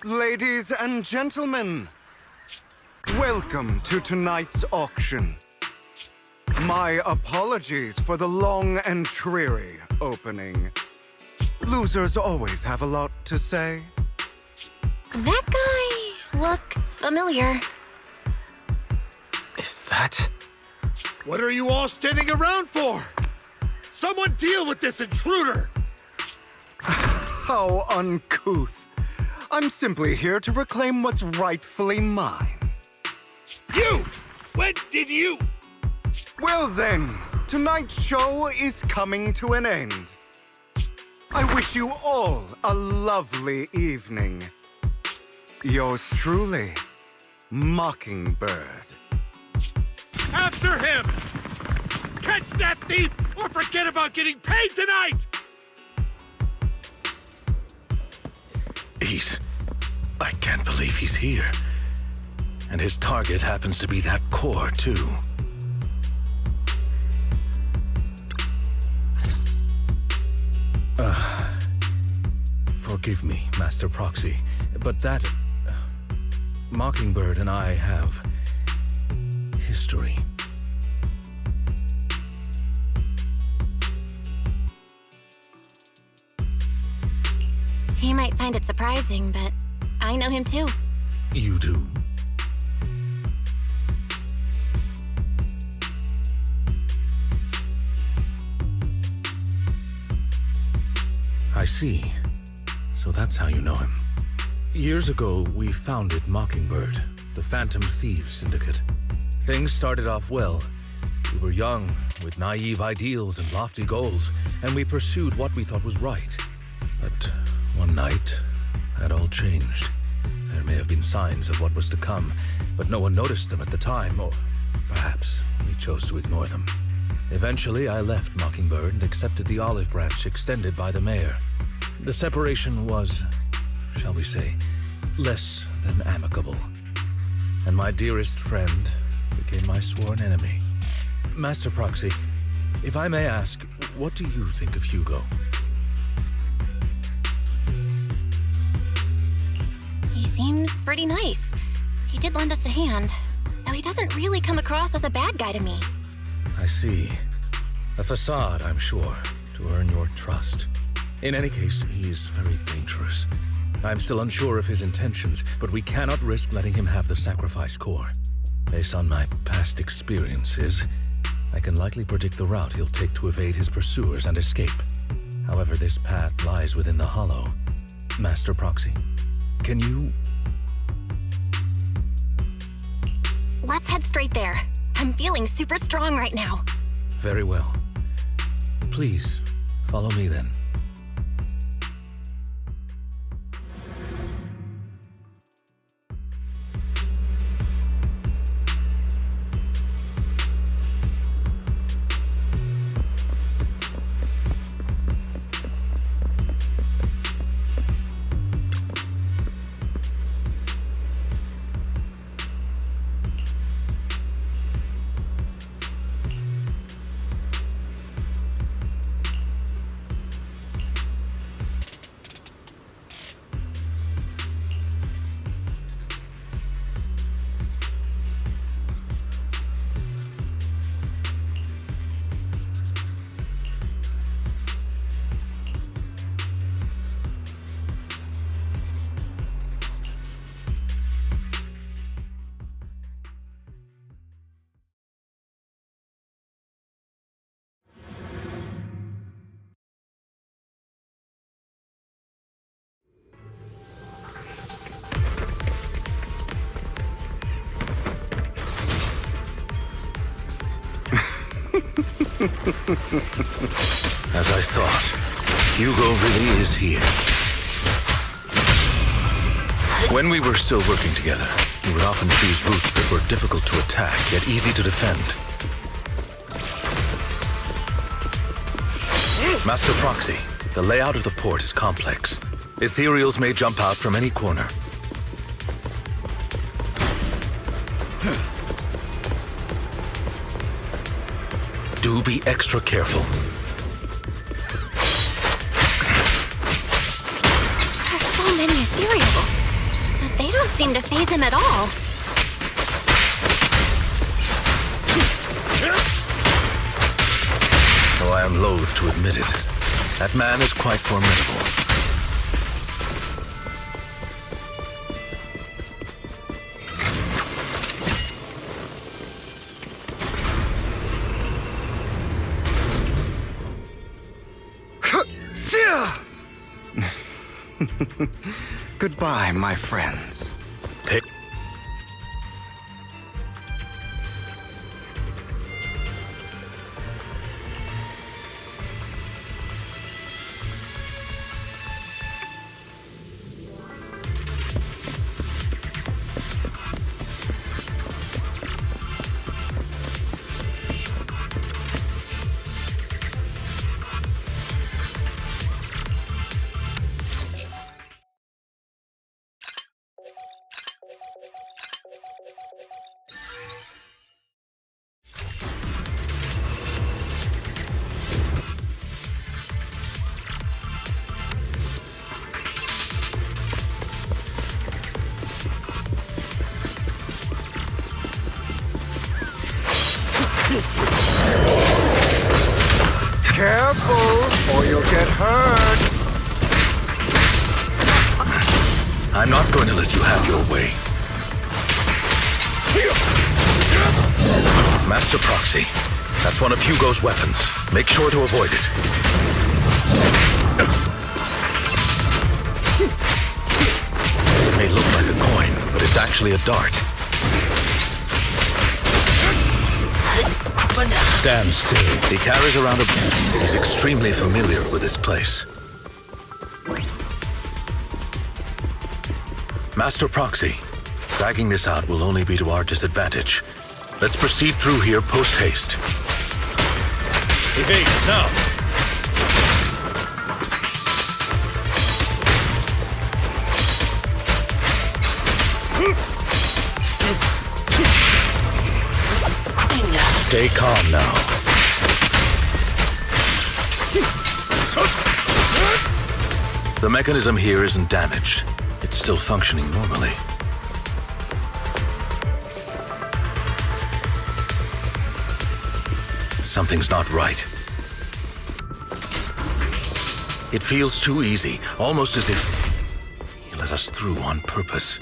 Ladies and gentlemen, welcome to tonight's auction. My apologies for the long and dreary opening. Losers always have a lot to say. That guy looks familiar. Is that... What are you all standing around for? Someone deal with this intruder! How uncouth. I'm simply here to reclaim what's rightfully mine. You! When did you... Well then, tonight's show is coming to an end. I wish you all a lovely evening. Yours truly, Mockingbird. After him! Catch that thief or forget about getting paid tonight! I can't believe he's here. And his target happens to be that core, too. Forgive me, Master Proxy, but that... Mockingbird and I have... history. He might find it surprising, but I know him too. You do? I see. So that's how you know him. Years ago, we founded Mockingbird, the Phantom Thieves Syndicate. Things started off well. We were young, with naive ideals and lofty goals, and we pursued what we thought was right. But one night, that all changed. There may have been signs of what was to come, but no one noticed them at the time, or perhaps we chose to ignore them. Eventually, I left Mockingbird and accepted the olive branch extended by the mayor. The separation was, shall we say, less than amicable. And my dearest friend became my sworn enemy. Master Proxy, if I may ask, what do you think of Hugo? He seems pretty nice. He did lend us a hand, so he doesn't really come across as a bad guy to me. I see. A facade, I'm sure, to earn your trust. In any case, he's very dangerous. I'm still unsure of his intentions, but we cannot risk letting him have the sacrifice core. Based on my past experiences, I can likely predict the route he'll take to evade his pursuers and escape. However, this path lies within the Hollow. Master Proxy, can you... Let's head straight there. I'm feeling super strong right now. Very well. Please, follow me then. As I thought, Hugo really is here. When we were still working together, we would often choose routes that were difficult to attack, yet easy to defend. Master Proxy, the layout of the port is complex. Ethereals may jump out from any corner. Do be extra careful. There's so many ethereals, but they don't seem to faze him at all. Though I am loath to admit it, that man is quite formidable. Goodbye, my friends. careful, or you'll get hurt. I'm not going to let you have your way. Master Proxy, that's one of Hugo's weapons. Make sure to avoid it. It may look like a coin, but it's actually a dart. Stand still. He carries around a... He's extremely familiar with this place. Master Proxy, dragging this out will only be to our disadvantage. Let's proceed through here post-haste. Evade, now! Stay calm now. The mechanism here isn't damaged. It's still functioning normally. Something's not right. It feels too easy, almost as if he let us through on purpose.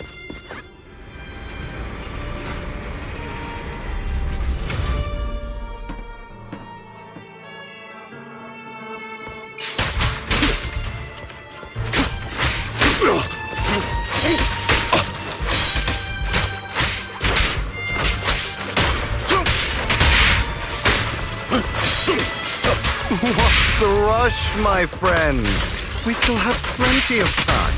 What's the rush, my friend? We still have plenty of time.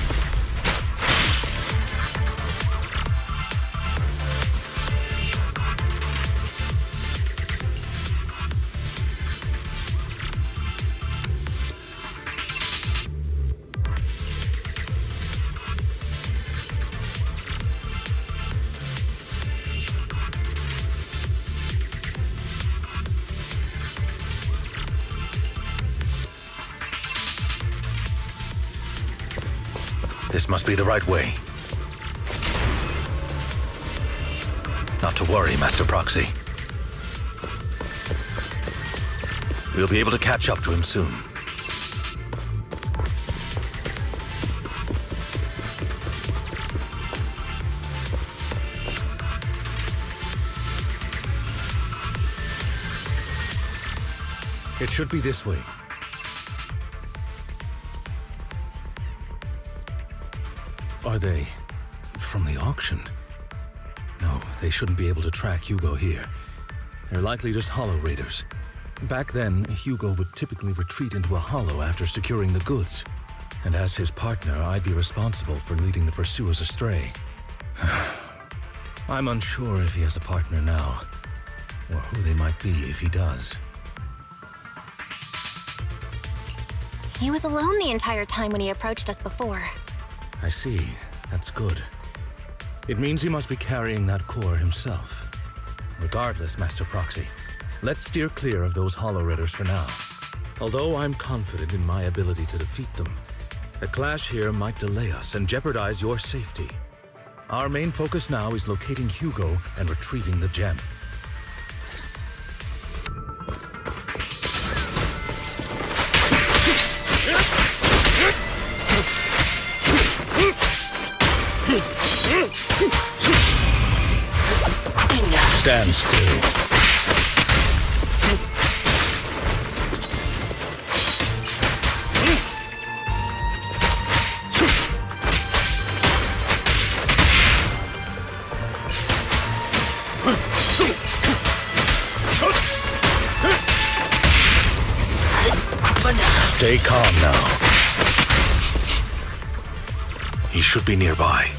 This must be the right way. Not to worry, Master Proxy. We'll be able to catch up to him soon. It should be this way. Are they from the auction? No, they shouldn't be able to track Hugo here. They're likely just hollow raiders. Back then, Hugo would typically retreat into a hollow after securing the goods. And as his partner, I'd be responsible for leading the pursuers astray. I'm unsure if he has a partner now, or who they might be if he does. He was alone the entire time when he approached us before. I see. That's good. It means he must be carrying that core himself. Regardless, Master Proxy, let's steer clear of those hollow raiders for now. Although I'm confident in my ability to defeat them, a clash here might delay us and jeopardize your safety. Our main focus now is locating Hugo and retrieving the gem. Stand still. Stay calm now. He should be nearby.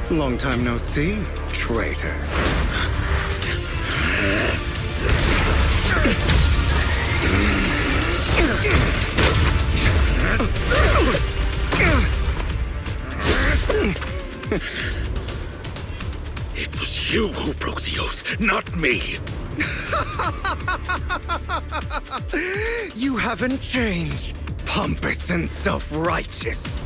Long time no see, traitor. It was you who broke the oath, not me. You haven't changed, pompous and self-righteous.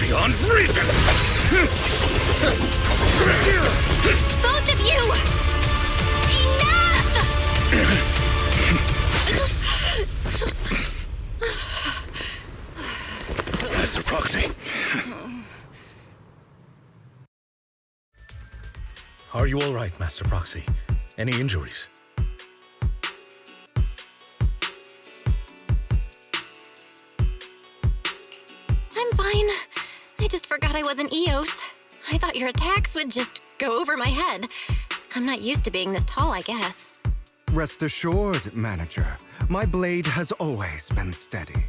Beyond reason! Both of you! Enough! Master Proxy. Are you all right, Master Proxy? Any injuries? I'm fine. I just forgot I wasn't Eos. I thought your attacks would just go over my head. I'm not used to being this tall, I guess. Rest assured, Manager, my blade has always been steady.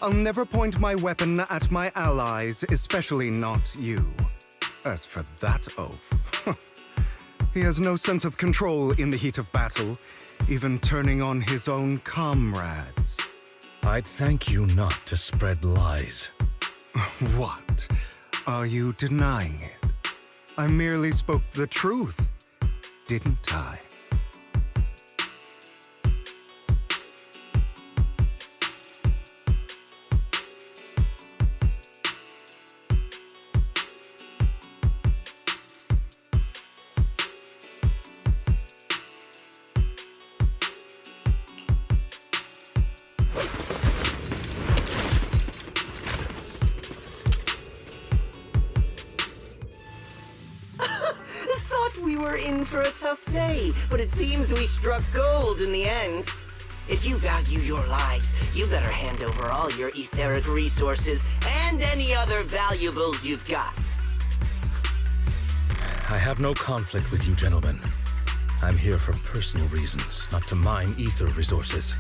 I'll never point my weapon at my allies, especially not you. As for that oaf, he has no sense of control in the heat of battle, even turning on his own comrades. I'd thank you not to spread lies. What? Are you denying it? I merely spoke the truth, didn't I? We were in for a tough day, but it seems we struck gold in the end. If you value your lives, you better hand over all your etheric resources and any other valuables you've got. I have no conflict with you, gentlemen. I'm here for personal reasons, not to mine ether resources.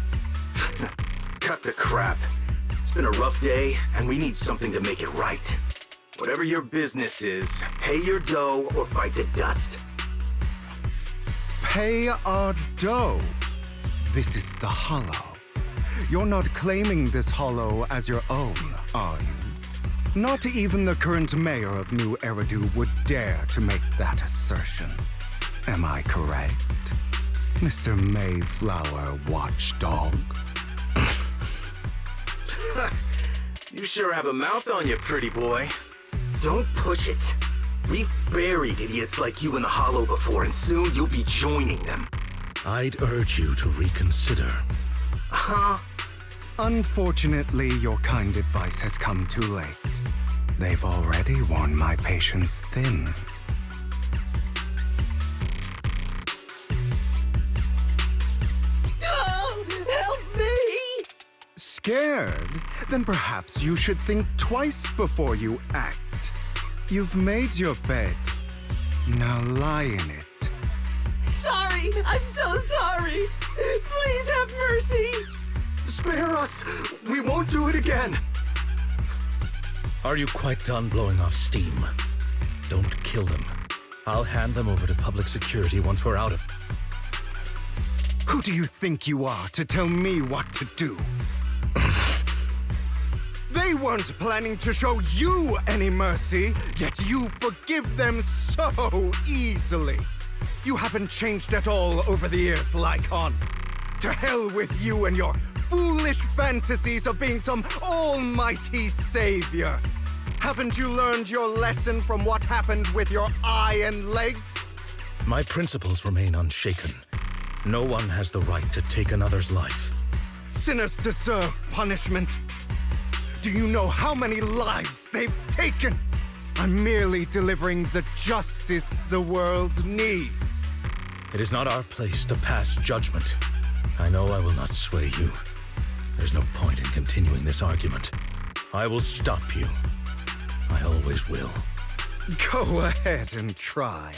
Cut the crap. It's been a rough day, and we need something to make it right. Whatever your business is, pay your dough or bite the dust. Pay our dough. This is the Hollow. You're not claiming this Hollow as your own, are you? Not even the current mayor of New Eridu would dare to make that assertion. Am I correct, Mr. Mayflower Watchdog? You sure have a mouth on you, pretty boy. Don't push it. We've buried idiots like you in the Hollow before, and soon you'll be joining them. I'd urge you to reconsider. Unfortunately, your kind advice has come too late. They've already worn my patience thin. Oh, help me! Scared? Then perhaps you should think twice before you act. You've made your bed. Now lie in it. Sorry, I'm so sorry. Please have mercy. Spare us! We won't do it again! Are you quite done blowing off steam? Don't kill them. I'll hand them over to public security once we're out of... Who do you think you are to tell me what to do? They weren't planning to show you any mercy, yet you forgive them so easily. You haven't changed at all over the years, Lycon. To hell with you and your foolish fantasies of being some almighty savior. Haven't you learned your lesson from what happened with your eye and legs? My principles remain unshaken. No one has the right to take another's life. Sinners deserve punishment. Do you know how many lives they've taken? I'm merely delivering the justice the world needs. It is not our place to pass judgment. I know I will not sway you. There's no point in continuing this argument. I will stop you. I always will. Go ahead and try.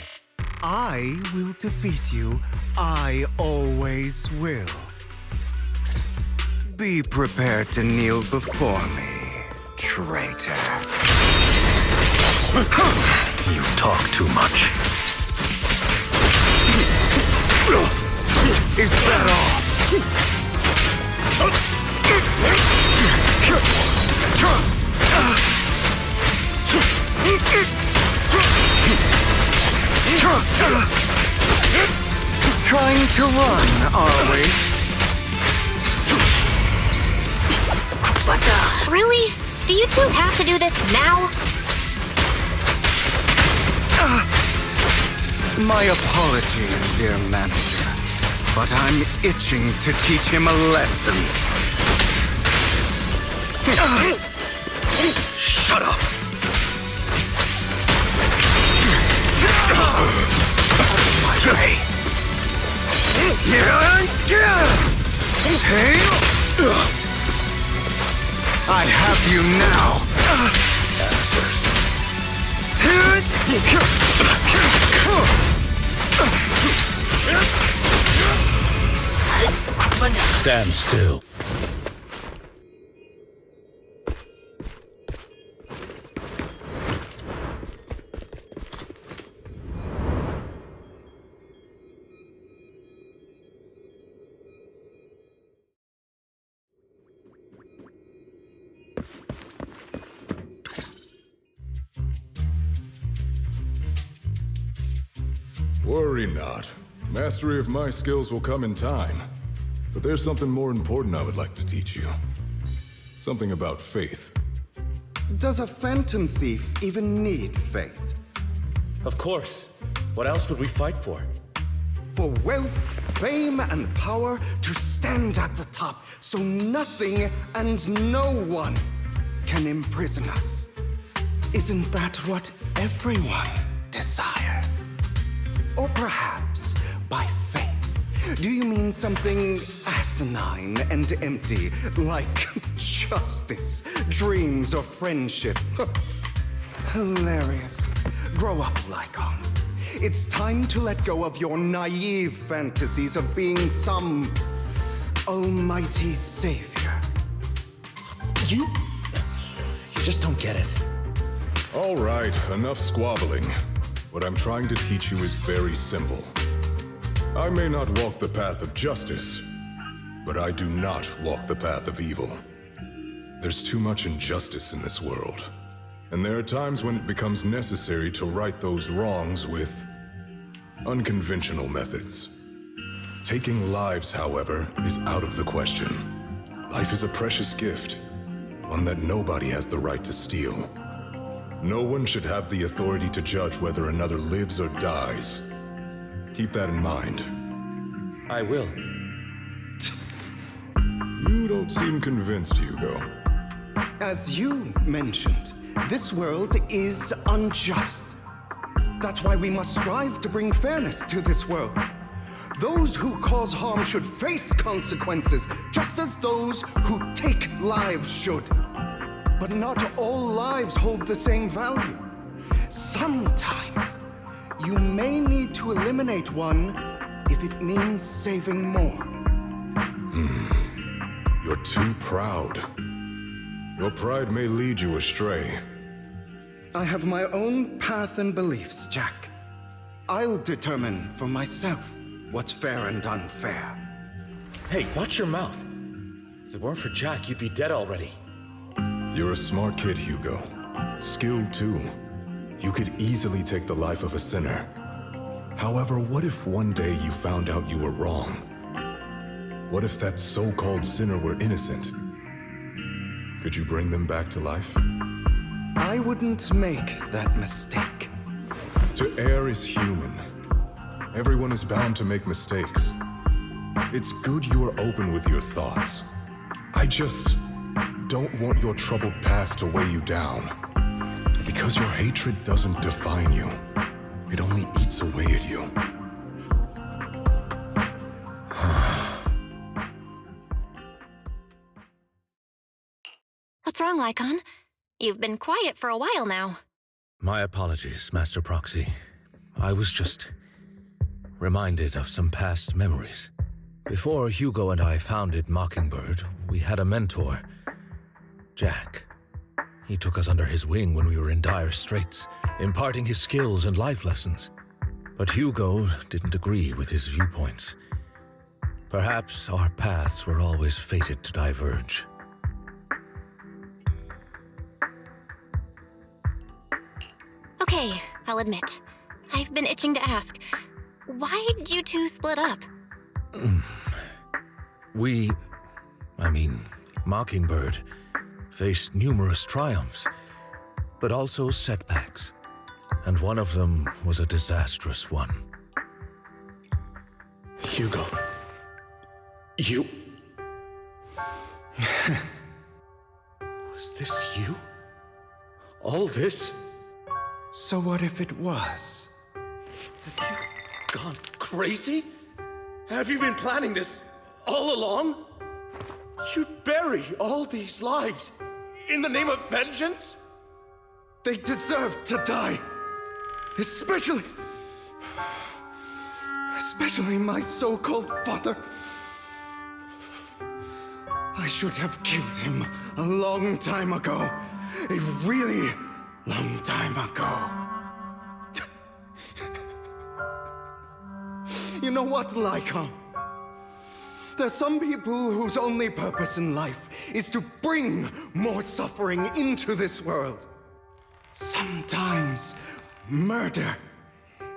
I will defeat you. I always will. Be prepared to kneel before me, traitor. You talk too much. Is that all? Trying to run, are we? Really? Do you two have to do this now? My apologies, dear manager, but I'm itching to teach him a lesson. Shut up! My way. I have you now. Stand still. Worry not. Mastery of my skills will come in time. But there's something more important I would like to teach you. Something about faith. Does a phantom thief even need faith? Of course. What else would we fight for? For wealth, fame, and power to stand at the top, so nothing and no one can imprison us. Isn't that what everyone desires? Or perhaps by faith. Do you mean something asinine and empty, like justice, dreams, or friendship? Hilarious. Grow up, Lycon. It's time to let go of your naive fantasies of being some almighty savior. You just don't get it. All right, enough squabbling. What I'm trying to teach you is very simple. I may not walk the path of justice, but I do not walk the path of evil. There's too much injustice in this world, and there are times when it becomes necessary to right those wrongs with unconventional methods. Taking lives, however, is out of the question. Life is a precious gift, one that nobody has the right to steal. No one should have the authority to judge whether another lives or dies. Keep that in mind. I will. You don't seem convinced, Hugo. As you mentioned, this world is unjust. That's why we must strive to bring fairness to this world. Those who cause harm should face consequences, just as those who take lives should. But not all lives hold the same value. Sometimes, you may need to eliminate one if it means saving more. You're too proud. Your pride may lead you astray. I have my own path and beliefs, Jack. I'll determine for myself what's fair and unfair. Hey, watch your mouth. If it weren't for Jack, you'd be dead already. You're a smart kid, Hugo. Skilled too. You could easily take the life of a sinner. However, what if one day you found out you were wrong? What if that so-called sinner were innocent? Could you bring them back to life? I wouldn't make that mistake. To err is human. Everyone is bound to make mistakes. It's good you are open with your thoughts. I just don't want your troubled past to weigh you down. Because your hatred doesn't define you. It only eats away at you. What's wrong, Lycon? You've been quiet for a while now. My apologies, Master Proxy. I was just reminded of some past memories. Before Hugo and I founded Mockingbird, we had a mentor, Jack. He took us under his wing when we were in dire straits, imparting his skills and life lessons. But Hugo didn't agree with his viewpoints. Perhaps our paths were always fated to diverge. Okay, I'll admit. I've been itching to ask. Why'd you two split up? Mockingbird, faced numerous triumphs, but also setbacks. And one of them was a disastrous one. Hugo. You... Was this you? All this? So what if it was? Have you gone crazy? Have you been planning this all along? You'd bury all these lives in the name of vengeance? They deserve to die. Especially my so-called father. I should have killed him a long time ago. A really long time ago. You know what, Lycon? There's some people whose only purpose in life is to bring more suffering into this world. Sometimes murder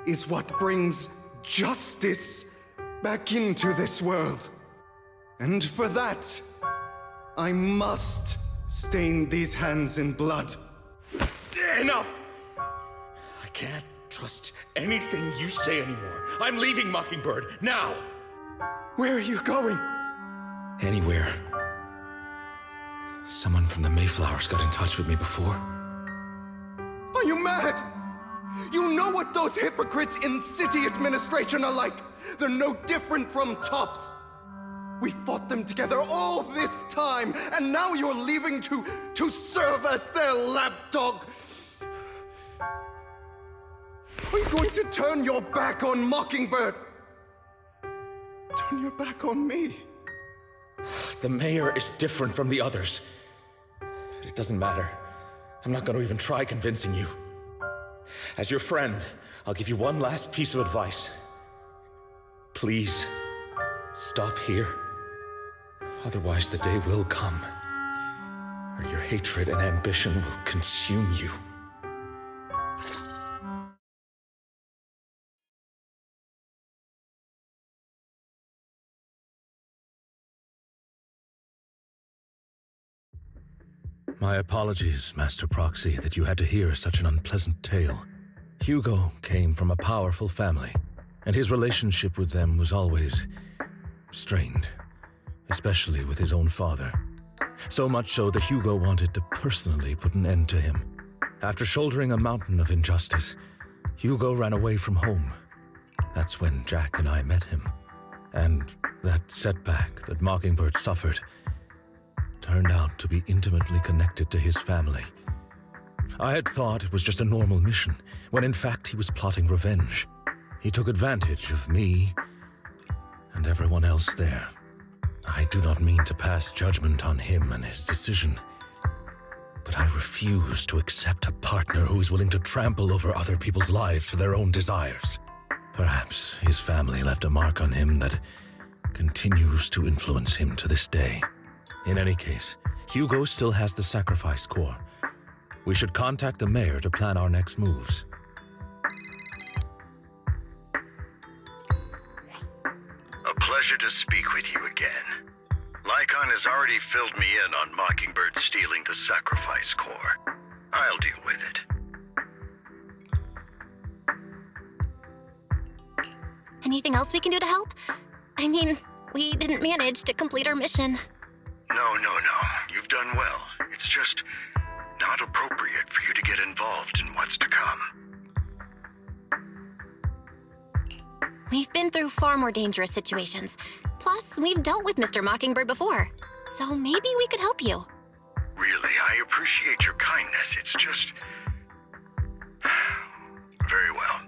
is what brings justice back into this world. And for that, I must stain these hands in blood. Enough! I can't trust anything you say anymore. I'm leaving Mockingbird, now! Where are you going? Anywhere. Someone from the Mayflowers got in touch with me before. Are you mad? You know what those hypocrites in city administration are like. They're no different from tops. We fought them together all this time, and now you're leaving to serve as their lapdog. Are you going to turn your back on Mockingbird? Turn your back on me? The mayor is different from the others. But it doesn't matter. I'm not going to even try convincing you. As your friend, I'll give you one last piece of advice. Please, stop here. Otherwise, the day will come where your hatred and ambition will consume you. My apologies, Master Proxy, that you had to hear such an unpleasant tale. Hugo came from a powerful family, and his relationship with them was always strained, especially with his own father. So much so that Hugo wanted to personally put an end to him. After shouldering a mountain of injustice, Hugo ran away from home. That's when Jack and I met him. And that setback that Mockingbird suffered turned out to be intimately connected to his family. I had thought it was just a normal mission, when in fact he was plotting revenge. He took advantage of me and everyone else there. I do not mean to pass judgment on him and his decision, but I refuse to accept a partner who is willing to trample over other people's lives for their own desires. Perhaps his family left a mark on him that continues to influence him to this day. In any case, Hugo still has the sacrifice core. We should contact the mayor to plan our next moves. A pleasure to speak with you again. Lycon has already filled me in on Mockingbird stealing the sacrifice core. I'll deal with it. Anything else we can do to help? I mean, we didn't manage to complete our mission. No. You've done well. It's just not appropriate for you to get involved in what's to come. We've been through far more dangerous situations. Plus, we've dealt with Mr. Mockingbird before. So maybe we could help you. Really, I appreciate your kindness. It's just... Very well.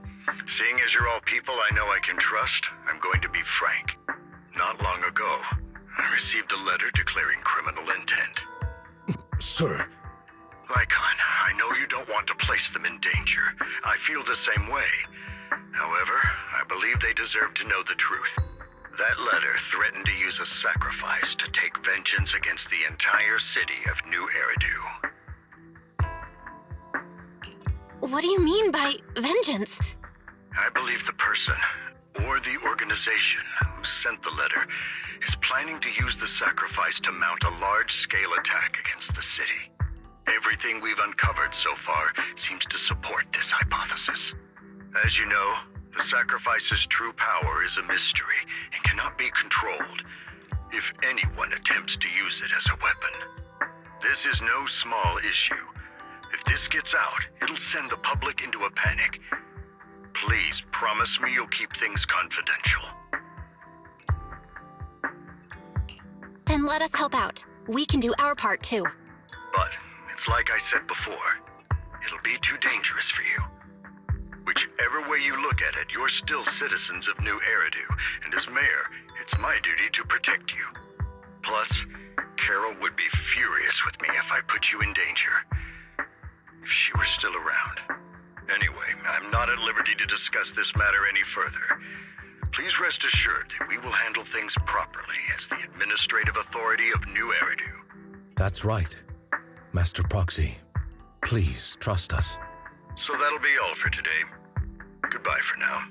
Seeing as you're all people I know I can trust, I'm going to be frank. Not long ago, I received a letter declaring criminal intent. Sir, Lycon, I know you don't want to place them in danger. I feel the same way. However, I believe they deserve to know the truth. That letter threatened to use a sacrifice to take vengeance against the entire city of New Eridu. What do you mean by vengeance? I believe the person, or the organization, who sent the letter is planning to use the sacrifice to mount a large-scale attack against the city. Everything we've uncovered so far seems to support this hypothesis. As you know, the sacrifice's true power is a mystery and cannot be controlled if anyone attempts to use it as a weapon. This is no small issue. If this gets out, it'll send the public into a panic. Please promise me you'll keep things confidential. Then let us help out. We can do our part too. But it's like I said before, it'll be too dangerous for you. Whichever way you look at it, you're still citizens of New Eridu, and as mayor, it's my duty to protect you. Plus, Carol would be furious with me if I put you in danger. If she were still around. Anyway, I'm not at liberty to discuss this matter any further. Please rest assured that we will handle things properly as the administrative authority of New Eridu. that's right. Master Proxy, please trust us. So that'll be all for today. Goodbye for now.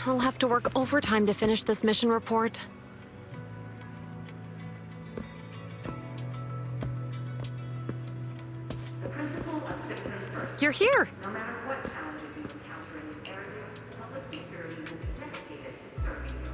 I'll have to work overtime to finish this mission report. You're here! No matter what challenges you encounter in this area, public security will be dedicated to serving you.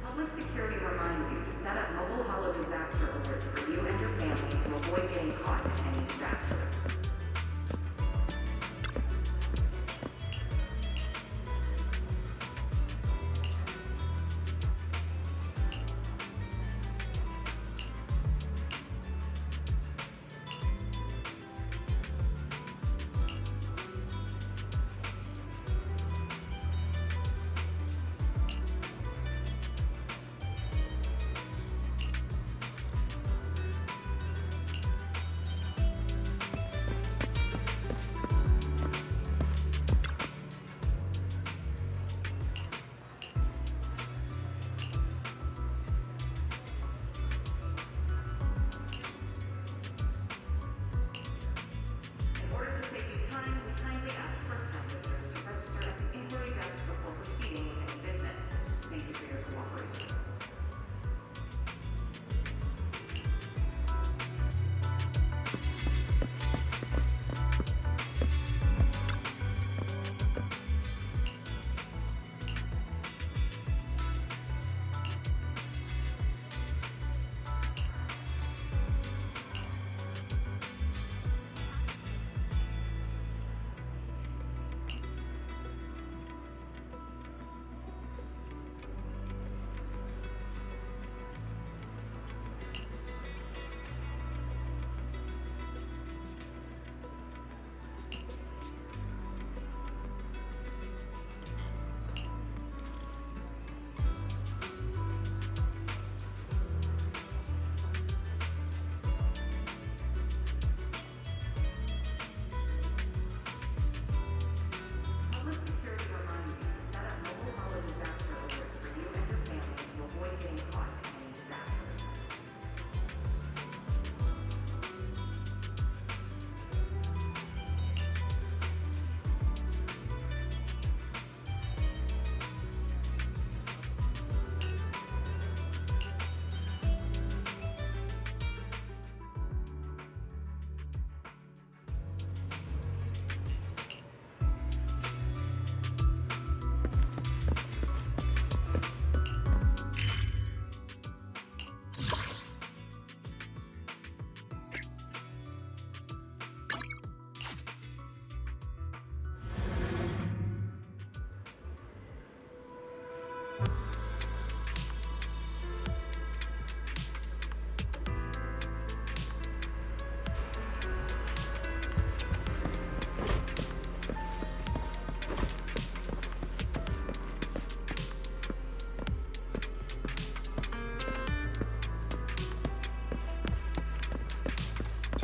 Public security reminds you to set up mobile holo disaster alerts for you and your family to avoid getting caught in any disasters.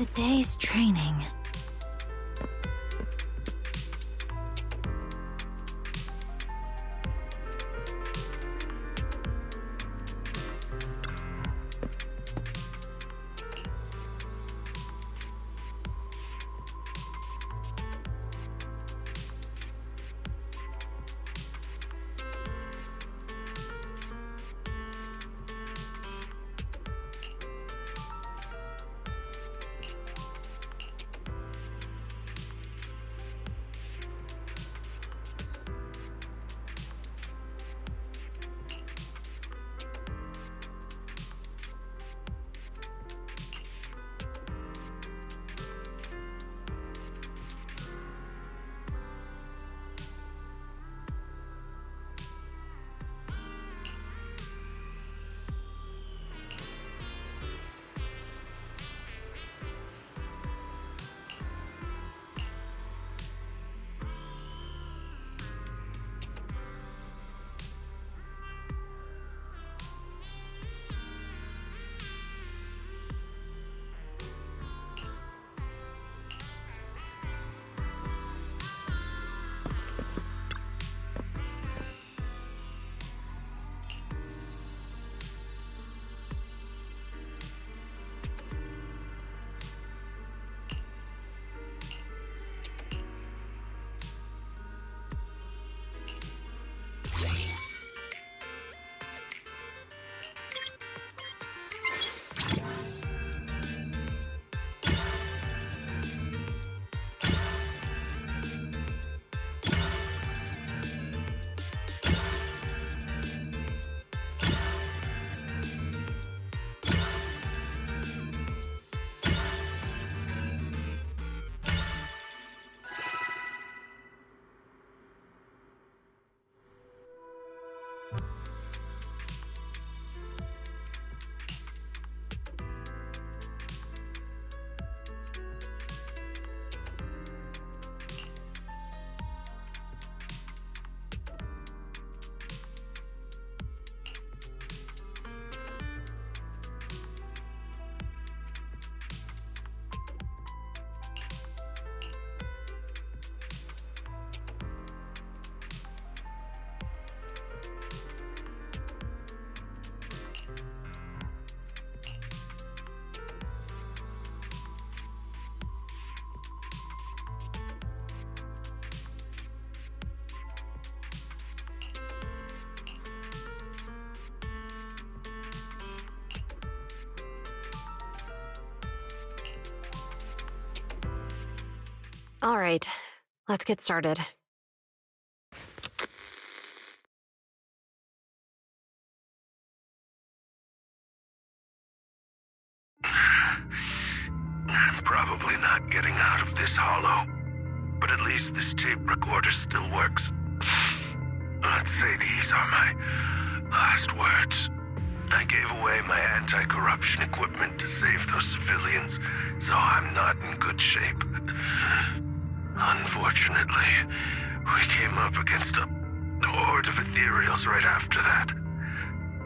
Today's training. All right, let's get started. I'm probably not getting out of this hollow, but at least this tape recorder still works. Let's say these are my last words. I gave away my anti-corruption equipment to save those civilians, so I'm not in good shape. Unfortunately, we came up against a horde of ethereals right after that.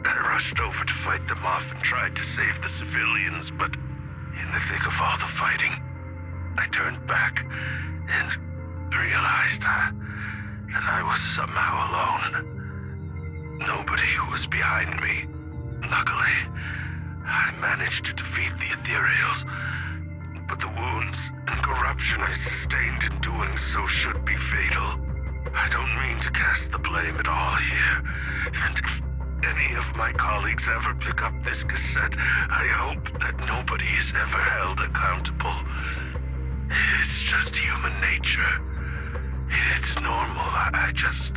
I rushed over to fight them off and tried to save the civilians, but in the thick of all the fighting, I turned back and realized that I was somehow alone. Nobody was behind me. Luckily, I managed to defeat the ethereals, but the wounds and corruption I sustained in doing so should be fatal. I don't mean to cast the blame at all here, and if any of my colleagues ever pick up this cassette, I hope that nobody is ever held accountable. It's just human nature. It's normal. I just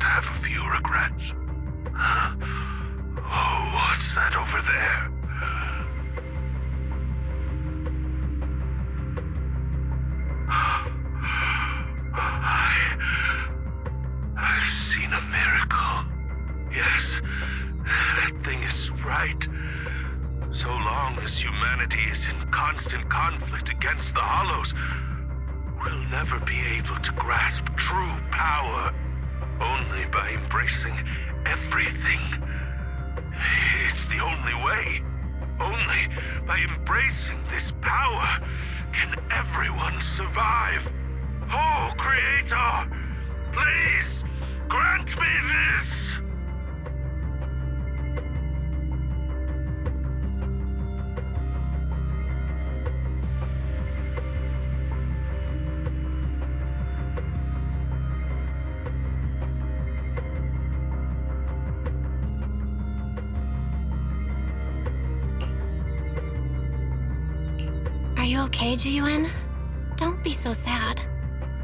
have a few regrets. Oh, what's that over there? I've seen a miracle. Yes, that thing is right. So long as humanity is in constant conflict against the Hollows, we'll never be able to grasp true power. Only by embracing everything. It's the only way. Only by embracing this power can everyone survive. Oh, Creator, please grant me this! Are you okay, Jiyuan? Don't be so sad.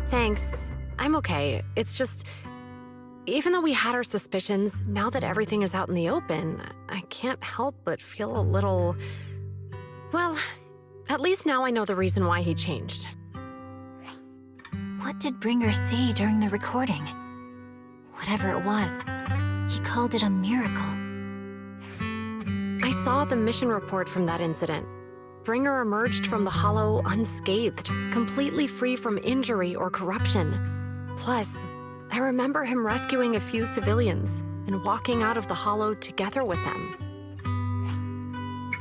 Thanks. I'm okay. It's just... Even though we had our suspicions, now that everything is out in the open, I can't help but feel a little... Well, at least now I know the reason why he changed. What did Bringer see during the recording? Whatever it was, he called it a miracle. I saw the mission report from that incident. Bringer emerged from the Hollow unscathed, completely free from injury or corruption. Plus, I remember him rescuing a few civilians and walking out of the Hollow together with them.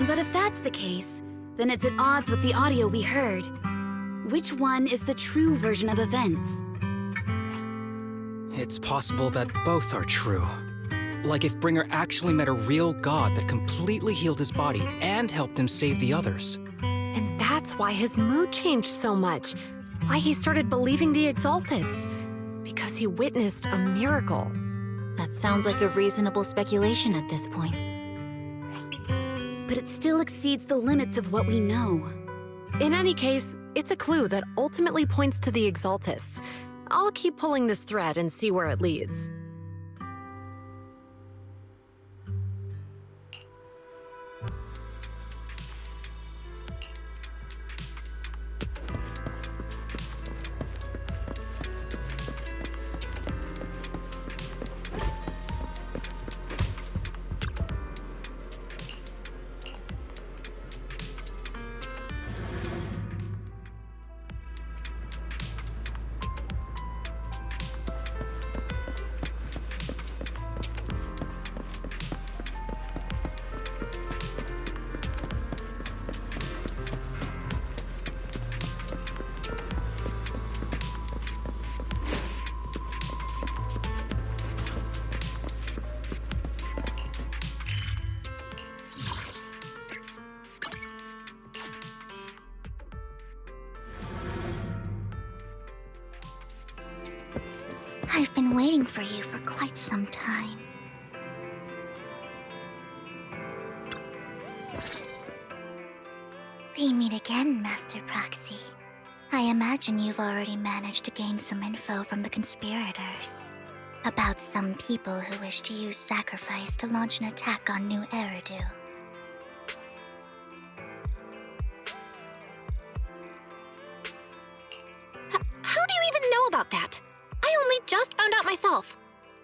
But if that's the case, then it's at odds with the audio we heard. Which one is the true version of events? It's possible that both are true. Like if Bringer actually met a real god that completely healed his body and helped him save the others. And that's why his mood changed so much. Why he started believing the Exaltists. Because he witnessed a miracle. That sounds like a reasonable speculation at this point. But it still exceeds the limits of what we know. In any case, it's a clue that ultimately points to the Exaltists. I'll keep pulling this thread and see where it leads. I've been waiting for you for quite some time. We meet again, Master Proxy. I imagine you've already managed to gain some info from the conspirators. About some people who wish to use sacrifice to launch an attack on New Eridu. How do you even know about that? I only just found out myself.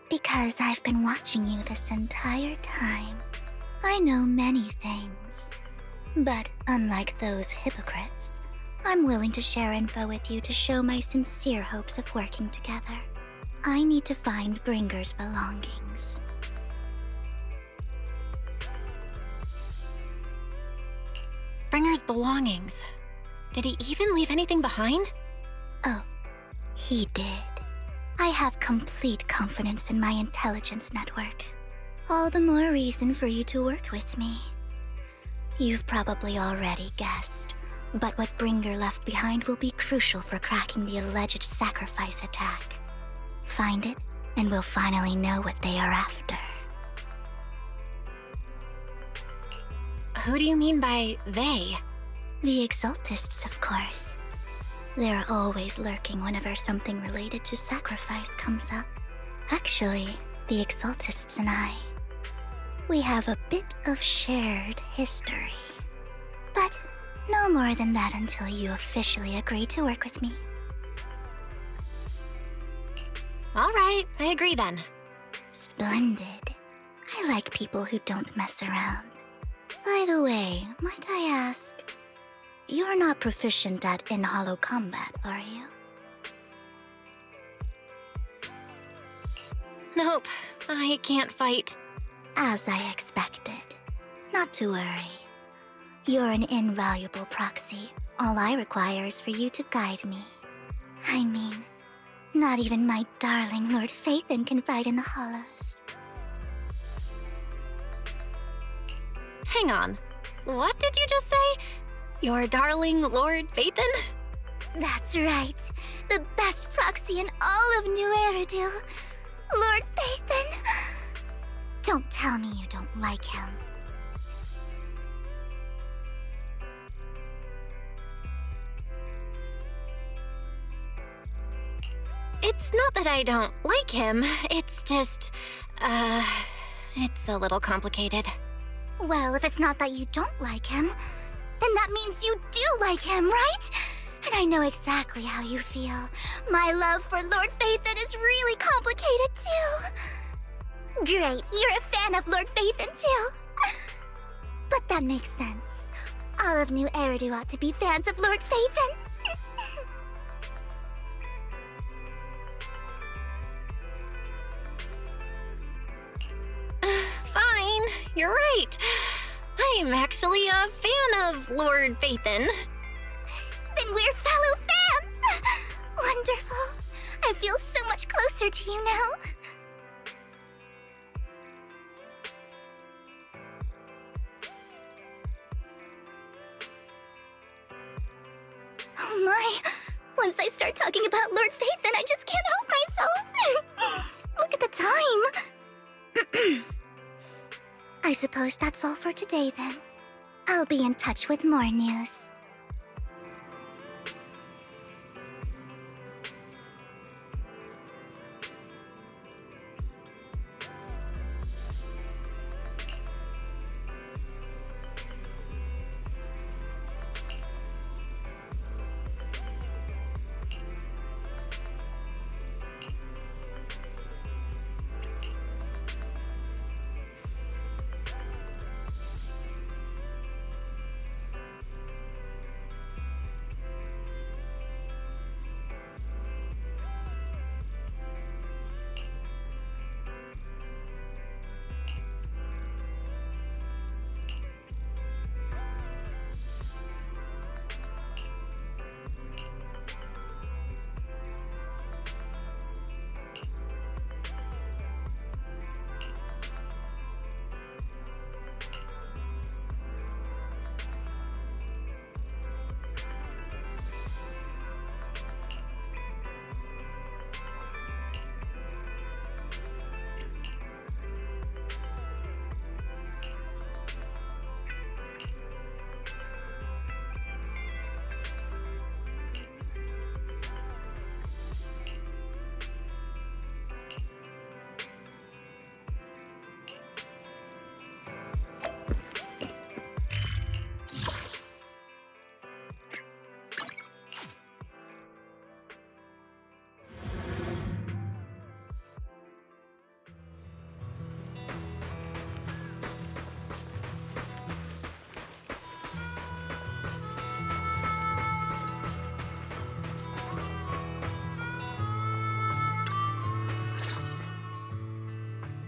Because I've been watching you this entire time. I know many things. But unlike those hypocrites, I'm willing to share info with you to show my sincere hopes of working together. I need to find Bringer's belongings. Bringer's belongings. Did he even leave anything behind? Oh, he did. I have complete confidence in my intelligence network. All the more reason for you to work with me. You've probably already guessed, but what Bringer left behind will be crucial for cracking the alleged sacrifice attack. Find it, and we'll finally know what they are after. Who do you mean by they? The Exaltists, of course. They're always lurking whenever something related to sacrifice comes up. Actually, the Exaltists and I, we have a bit of shared history. But no more than that until you officially agree to work with me. All right, I agree then. Splendid. I like people who don't mess around. By the way, might I ask, you're not proficient at in-hollow combat, are you? Nope, I can't fight. As I expected. Not to worry. You're an invaluable proxy. All I require is for you to guide me. I mean, not even my darling Lord Phaethon can fight in the hollows. Hang on. What did you just say? Your darling Lord Phaethon? That's right. The best proxy in all of New Eridu. Lord Phaethon. Don't tell me you don't like him. It's not that I don't like him. It's just, it's a little complicated. Well, if it's not that you don't like him, then that means you do like him, right? And I know exactly how you feel. My love for Lord Phaethon is really complicated, too. Great, you're a fan of Lord Phaethon, too. But that makes sense. All of New Eridu ought to be fans of Lord Phaethon. Fine, you're right. I'm actually a fan of Lord Phaethon. Then we're fellow fans! Wonderful. I feel so much closer to you now. Oh my! Once I start talking about Lord Phaethon, I just can't help myself! Look at the time! I suppose that's all for today, then. I'll be in touch with more news.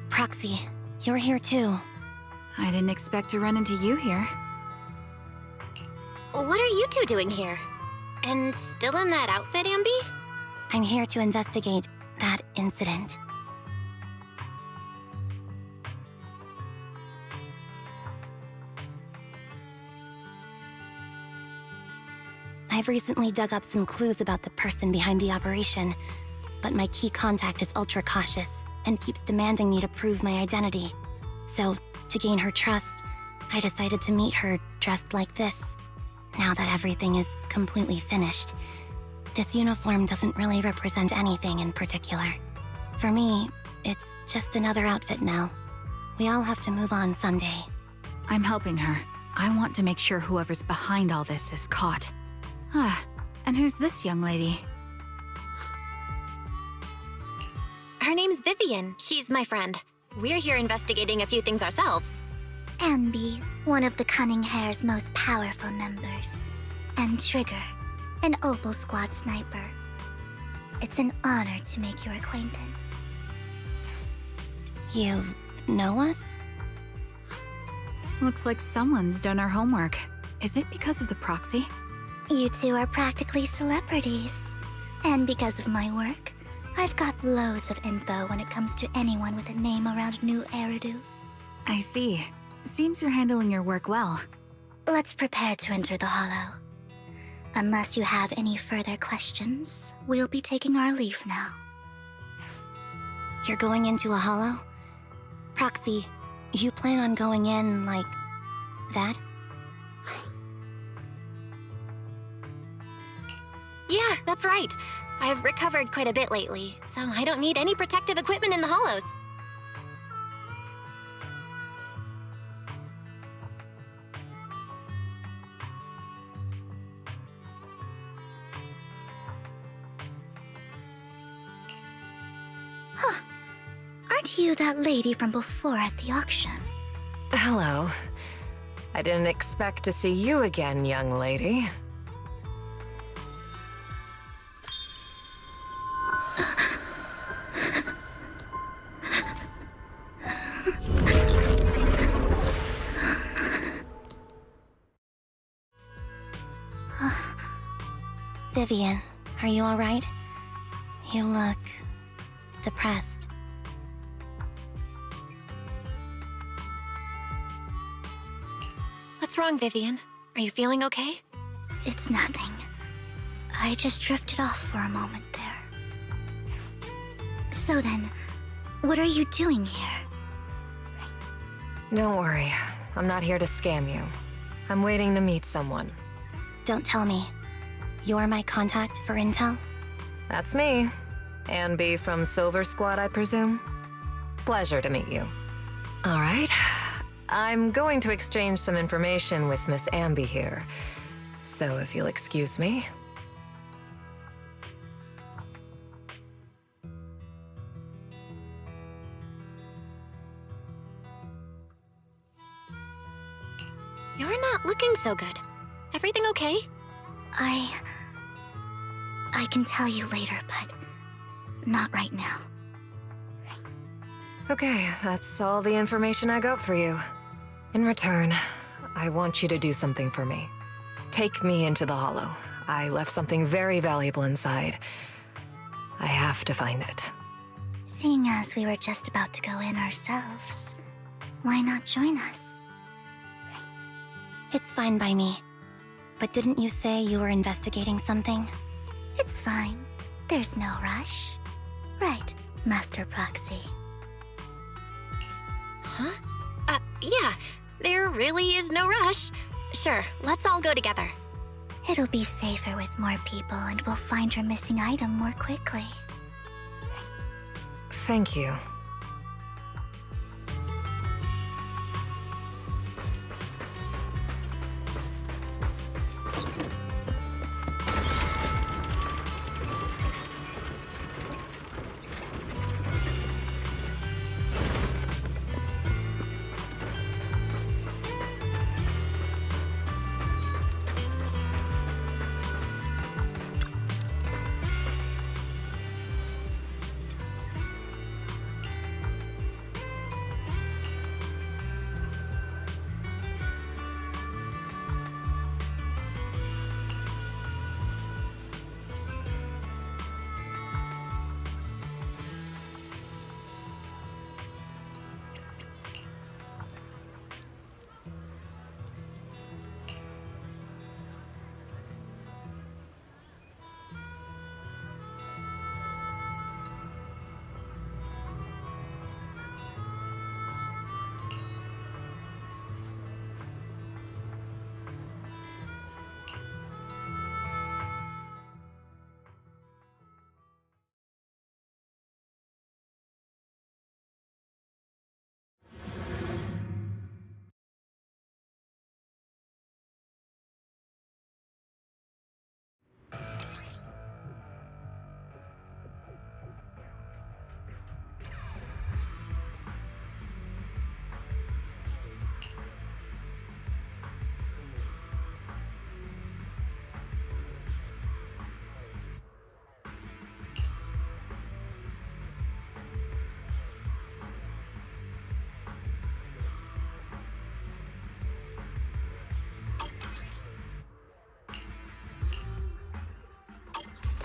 Proxy, you're here too. I didn't expect to run into you here. What are you two doing here? And still in that outfit, Ambi? I'm here to investigate that incident. I've recently dug up some clues about the person behind the operation, but my key contact is ultra cautious and keeps demanding me to prove my identity. So, to gain her trust, I decided to meet her dressed like this. Now that everything is completely finished, this uniform doesn't really represent anything in particular. For me, it's just another outfit now. We all have to move on someday. I'm helping her. I want to make sure whoever's behind all this is caught. Ah, and who's this young lady? Her name's Vivian. She's my friend. We're here investigating a few things ourselves. Ambi, one of the Cunning Hair's most powerful members. And Trigger, an Opal Squad sniper. It's an honor to make your acquaintance. You know us? Looks like someone's done our homework. Is it because of the proxy? You two are practically celebrities. And because of my work, I've got loads of info when it comes to anyone with a name around New Eridu. I see. Seems you're handling your work well. Let's prepare to enter the Hollow. Unless you have any further questions, we'll be taking our leave now. You're going into a Hollow? Proxy, you plan on going in like that? Yeah, that's right. I've recovered quite a bit lately, so I don't need any protective equipment in the Hollows. Huh. Aren't you that lady from before at the auction? Hello. I didn't expect to see you again, young lady. Vivian, are you alright? You look depressed. What's wrong, Vivian? Are you feeling okay? It's nothing. I just drifted off for a moment there. So then, what are you doing here? Don't worry. I'm not here to scam you. I'm waiting to meet someone. Don't tell me. You're my contact for intel? That's me. Ambi from Silver Squad, I presume? Pleasure to meet you. All right. I'm going to exchange some information with Miss Ambi here. So if you'll excuse me. You're not looking so good. Everything okay? I can tell you later, but not right now. Okay, that's all the information I got for you. In return, I want you to do something for me. Take me into the Hollow. I left something very valuable inside. I have to find it. Seeing as we were just about to go in ourselves, why not join us? It's fine by me. But didn't you say you were investigating something? It's fine. There's no rush. Right, Master Proxy. Huh? Yeah. There really is no rush. Sure, let's all go together. It'll be safer with more people and we'll find your missing item more quickly. Thank you.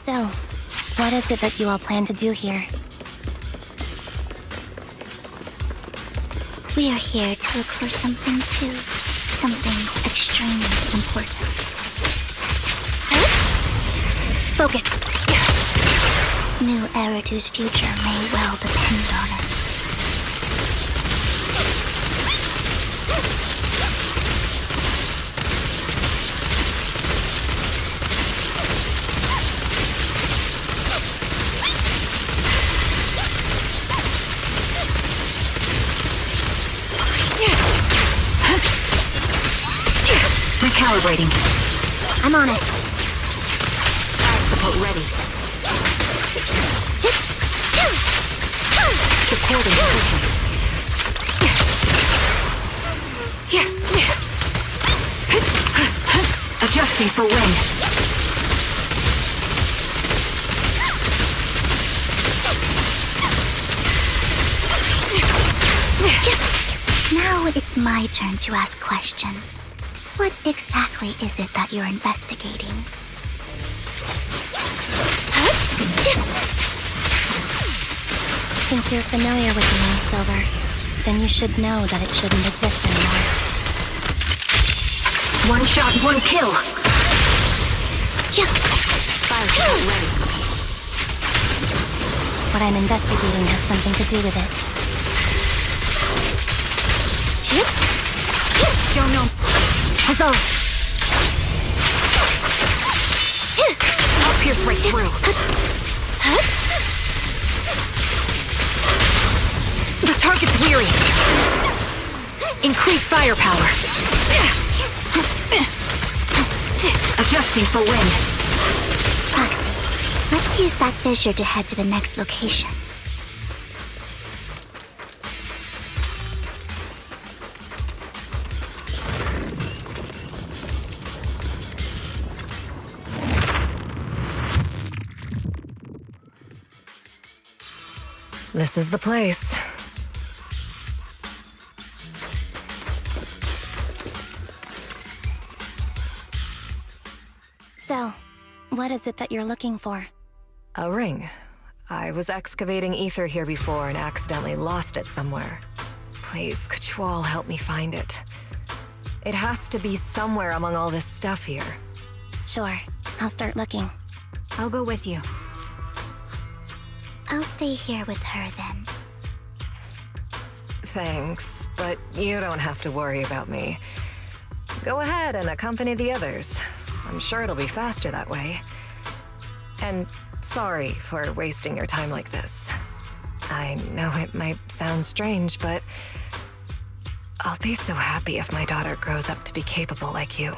So, what is it that you all plan to do here? We are here to look for something too. Something extremely important. Focus! New Eridu's future may well depend on it. Recalibrating. I'm on it. Support ready. Supporting position. Adjusting for wind. Now it's my turn to ask questions. What exactly is it that you're investigating? Since you're familiar with the name Silver, then you should know that it shouldn't exist anymore. One shot, one kill. Fire shot ready. What I'm investigating has something to do with it. Don't know. Huzzah! I'll pierce right through. The target's weary. Increase firepower. Adjusting for wind. Foxy, let's use that fissure to head to the next location. This is the place. So, what is it that you're looking for? A ring. I was excavating ether here before and accidentally lost it somewhere. Please, could you all help me find it? It has to be somewhere among all this stuff here. Sure, I'll start looking. I'll go with you. I'll stay here with her then. Thanks, but you don't have to worry about me. Go ahead and accompany the others. I'm sure it'll be faster that way. And sorry for wasting your time like this. I know it might sound strange, but I'll be so happy if my daughter grows up to be capable like you.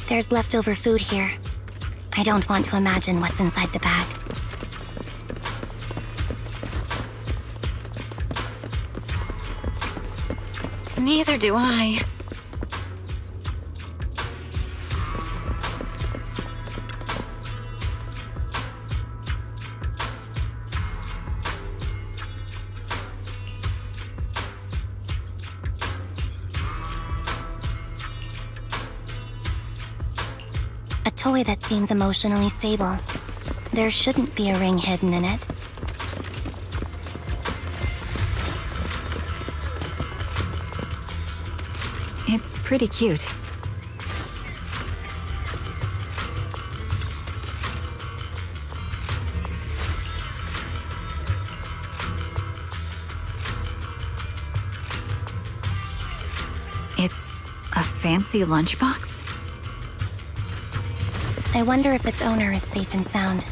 There's leftover food here. I don't want to imagine what's inside the bag. Neither do I. A toy that seems emotionally stable. There shouldn't be a ring hidden in it. It's pretty cute. It's a fancy lunchbox? I wonder if its owner is safe and sound.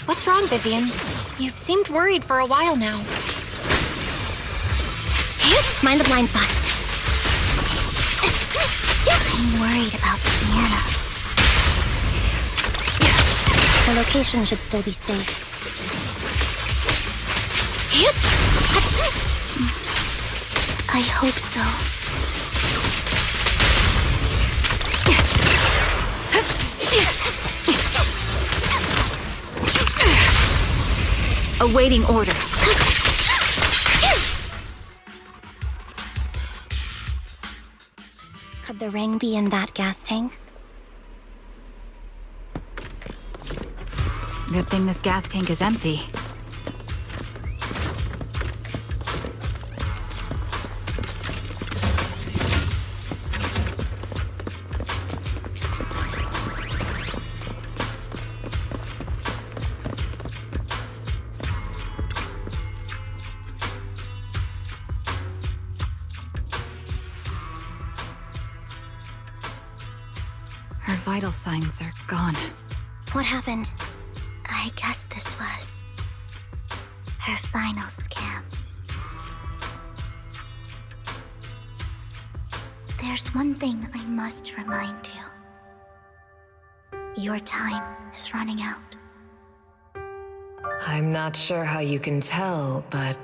What's wrong, Vivian? You've seemed worried for a while now. Mind the blind spots. I'm worried about Sienna. The location should still be safe. I hope so. Awaiting order. Could the ring be in that gas tank? Good thing this gas tank is empty. Her vital signs are gone. What happened? I guess this was her final scam. There's one thing I must remind you. Your time is running out. I'm not sure how you can tell, but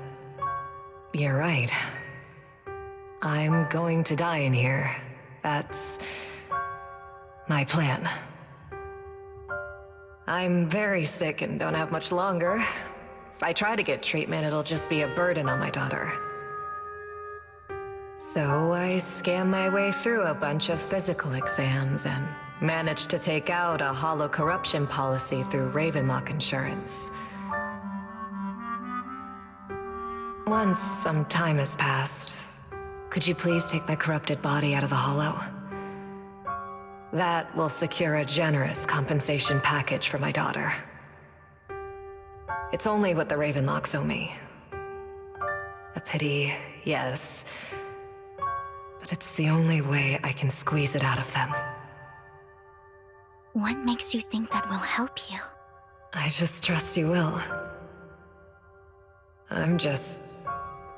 you're right. I'm going to die in here. That's my plan. I'm very sick and don't have much longer. If I try to get treatment, it'll just be a burden on my daughter. So I scam my way through a bunch of physical exams and managed to take out a hollow corruption policy through Ravenlock Insurance. Once some time has passed, could you please take my corrupted body out of the hollow? That will secure a generous compensation package for my daughter. It's only what the Ravenlocks owe me. A pity, yes. But it's the only way I can squeeze it out of them. What makes you think that will help you? I just trust you will. I'm just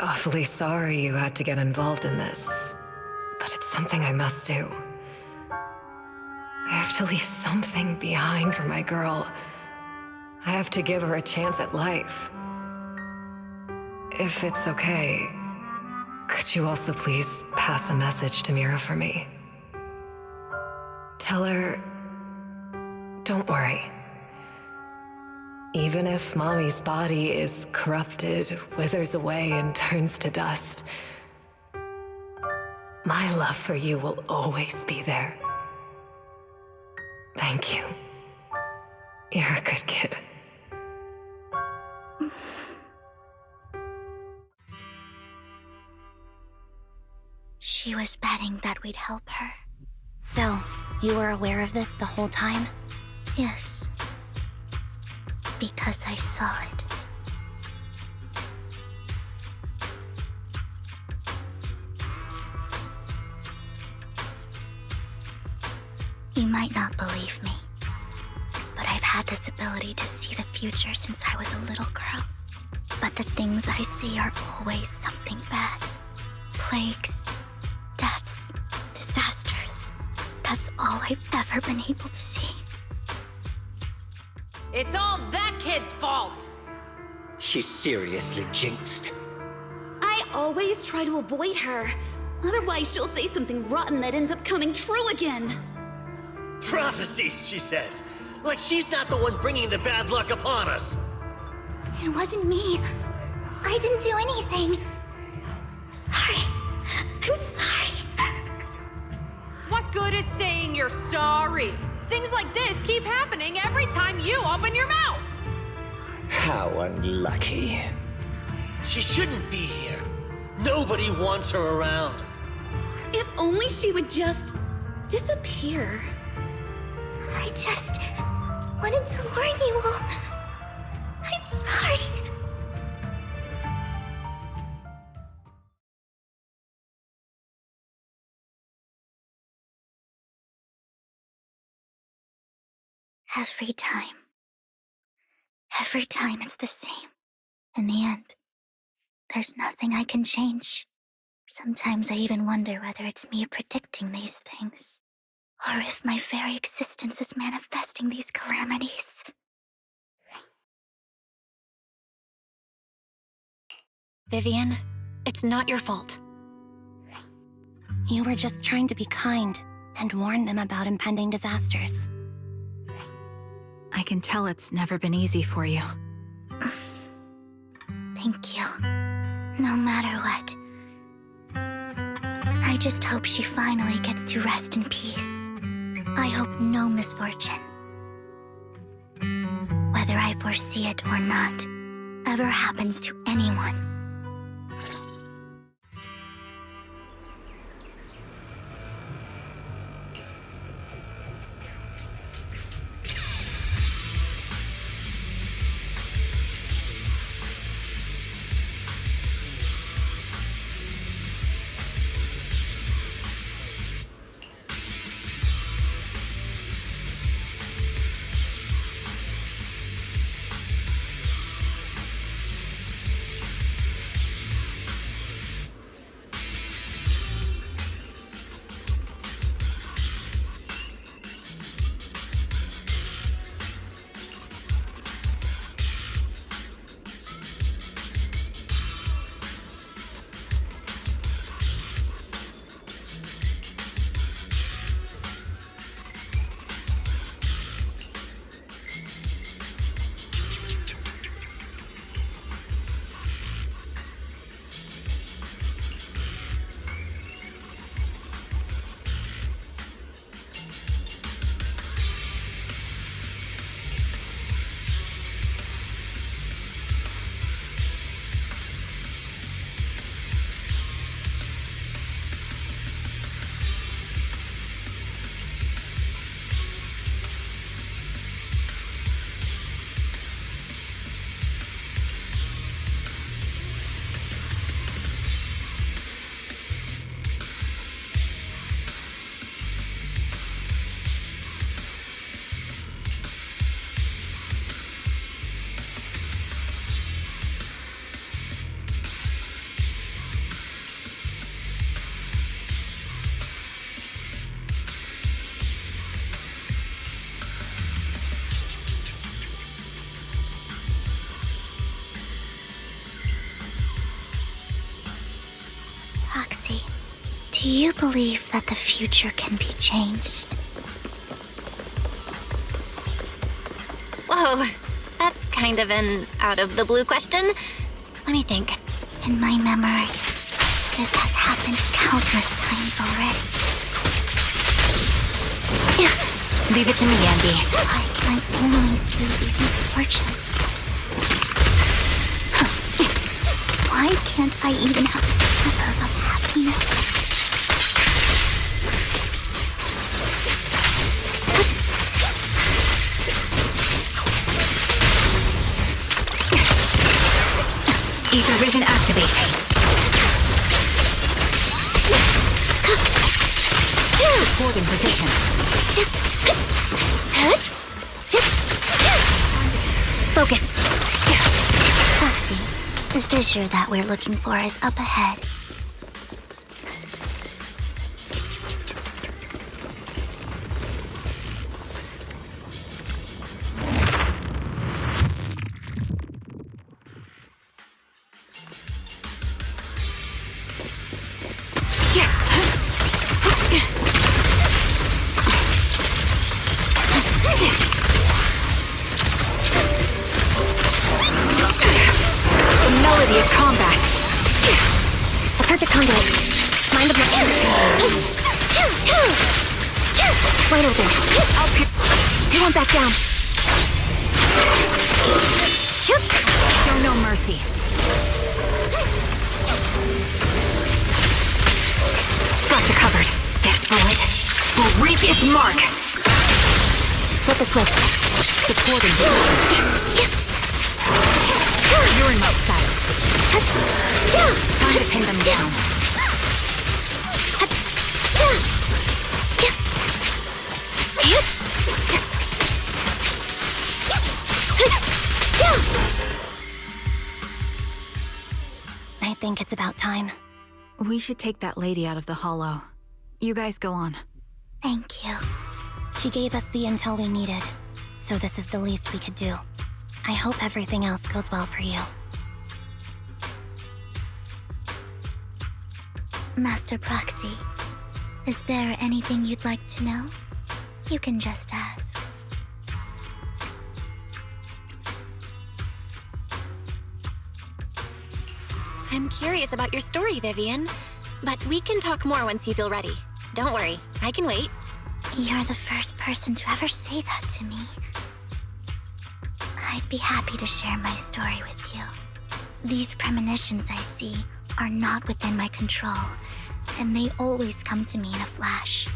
awfully sorry you had to get involved in this. But it's something I must do. I have to leave something behind for my girl. I have to give her a chance at life. If it's okay, could you also please pass a message to Mira for me? Tell her, don't worry. Even if Mommy's body is corrupted, withers away, and turns to dust, my love for you will always be there. Thank you. You're a good kid. She was betting that we'd help her. So, you were aware of this the whole time? Yes. Because I saw it. You might not believe me, but I've had this ability to see the future since I was a little girl. But the things I see are always something bad. Plagues, deaths, disasters. That's all I've ever been able to see. It's all that kid's fault! She's seriously jinxed. I always try to avoid her. Otherwise, she'll say something rotten that ends up coming true again. Prophecies, she says. Like she's not the one bringing the bad luck upon us. It wasn't me. I didn't do anything. Sorry. I'm sorry. What good is saying you're sorry? Things like this keep happening every time you open your mouth! How unlucky. She shouldn't be here. Nobody wants her around. If only she would just disappear. I just wanted to warn you all. I'm sorry. Every time it's the same. In the end, there's nothing I can change. Sometimes I even wonder whether it's me predicting these things, or if my very existence is manifesting these calamities. Vivian, it's not your fault. You were just trying to be kind and warn them about impending disasters. I can tell it's never been easy for you. Thank you. No matter what. I just hope she finally gets to rest in peace. I hope no misfortune, whether I foresee it or not, ever happens to anyone. Roxy, do you believe that the future can be changed? Whoa, that's kind of an out-of-the-blue question. Let me think. In my memory, this has happened countless times already. Leave it to me, Andy. Why can I only see these misfortunes? Why can't I even have a sliver of happiness? Ether vision activate. Reporting position. Focus. Foxy, the fissure that we're looking for is up ahead. I think it's about time. We should take that lady out of the hollow. You guys go on. Thank you. She gave us the intel we needed, so this is the least we could do. I hope everything else goes well for you. Master Proxy, is there anything you'd like to know? You can just ask. I'm curious about your story, Vivian. But we can talk more once you feel ready. Don't worry, I can wait. You're the first person to ever say that to me. I'd be happy to share my story with you. These premonitions I see are not within my control, and they always come to me in a flash,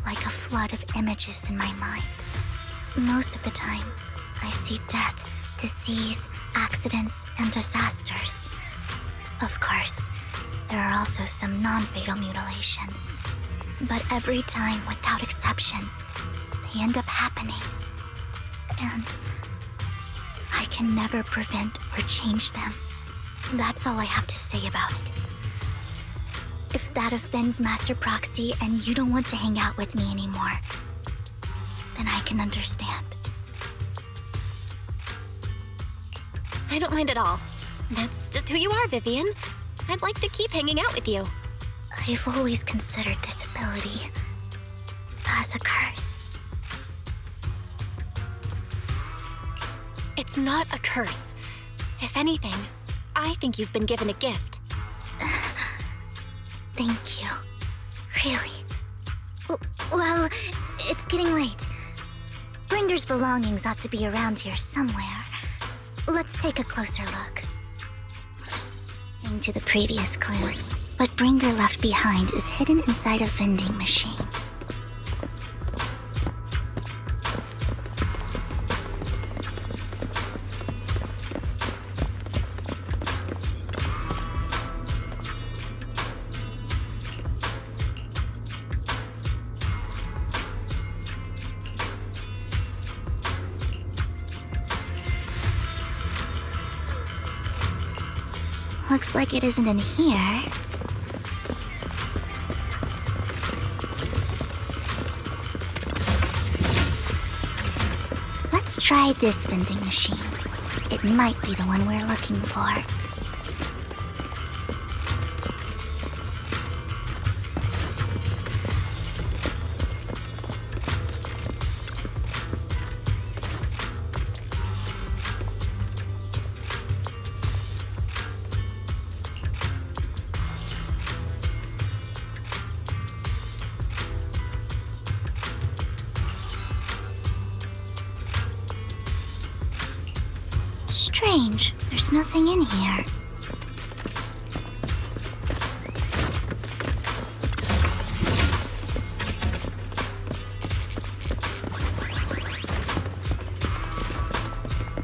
like a flood of images in my mind. Most of the time, I see death, disease, accidents, and disasters. Of course, there are also some non-fatal mutilations. But every time, without exception, they end up happening. And I can never prevent or change them. That's all I have to say about it. If that offends Master Proxy and you don't want to hang out with me anymore, then I can understand. I don't mind at all. That's just who you are, Vivian. I'd like to keep hanging out with you. I've always considered this ability as a curse. It's not a curse. If anything, I think you've been given a gift. Thank you. Really. Well, it's getting late. Bringer's belongings ought to be around here somewhere. Let's take a closer look. Into the previous clues, what Bringer left behind is hidden inside a vending machine. Looks like it isn't in here. Let's try this vending machine. It might be the one we're looking for. Strange, there's nothing in here.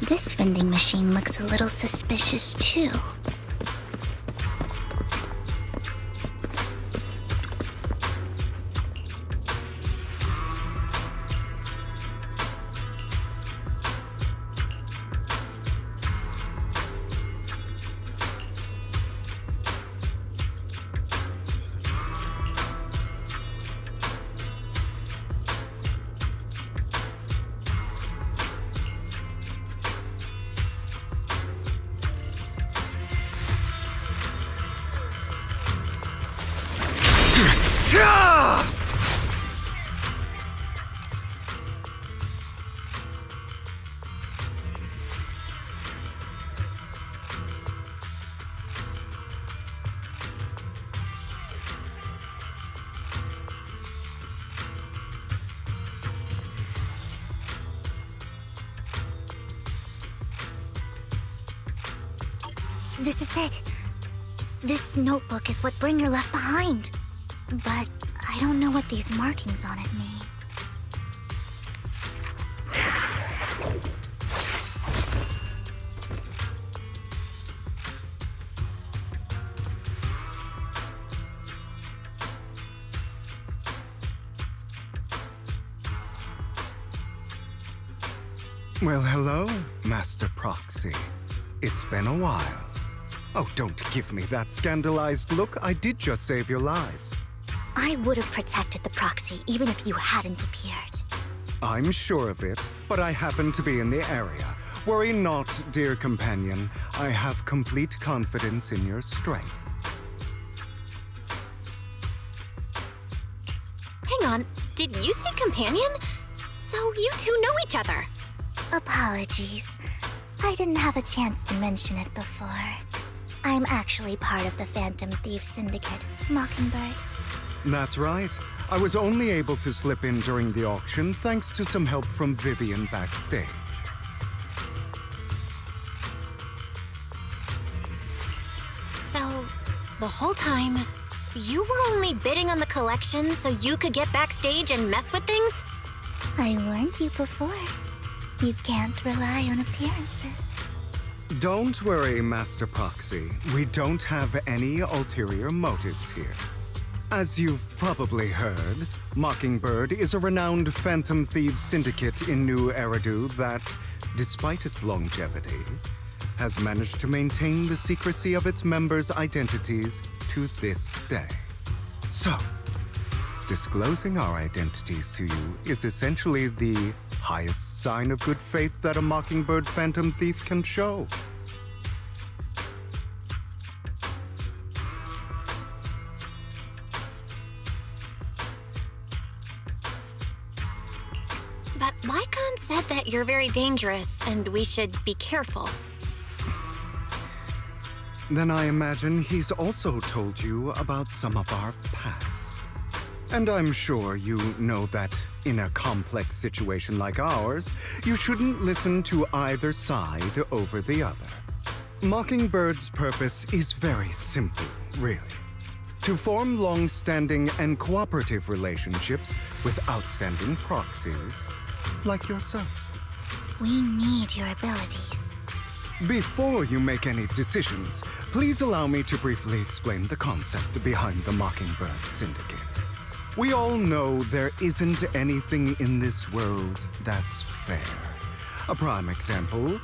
This vending machine looks a little suspicious too. This is it. This notebook is what Bringer left behind. But I don't know what these markings on it mean. Well, hello, Master Proxy. It's been a while. Oh, don't give me that scandalized look. I did just save your lives. I would have protected the proxy even if you hadn't appeared. I'm sure of it, but I happen to be in the area. Worry not, dear companion. I have complete confidence in your strength. Hang on, did you say companion? So you two know each other? Apologies. I didn't have a chance to mention it before. I'm actually part of the Phantom Thief Syndicate, Mockingbird. That's right. I was only able to slip in during the auction thanks to some help from Vivian backstage. So, the whole time, you were only bidding on the collection so you could get backstage and mess with things? I warned you before. You can't rely on appearances. Don't worry, Master Proxy. We don't have any ulterior motives here. As you've probably heard, Mockingbird is a renowned Phantom Thieves syndicate in New Eridu that, despite its longevity, has managed to maintain the secrecy of its members' identities to this day. So, disclosing our identities to you is essentially the highest sign of good faith that a Mockingbird Phantom Thief can show. But Lycon said that you're very dangerous and we should be careful. Then I imagine he's also told you about some of our past. And I'm sure you know that in a complex situation like ours, you shouldn't listen to either side over the other. Mockingbird's purpose is very simple, really. To form long-standing and cooperative relationships with outstanding proxies like yourself. We need your abilities. Before you make any decisions, please allow me to briefly explain the concept behind the Mockingbird Syndicate. We all know there isn't anything in this world that's fair. A prime example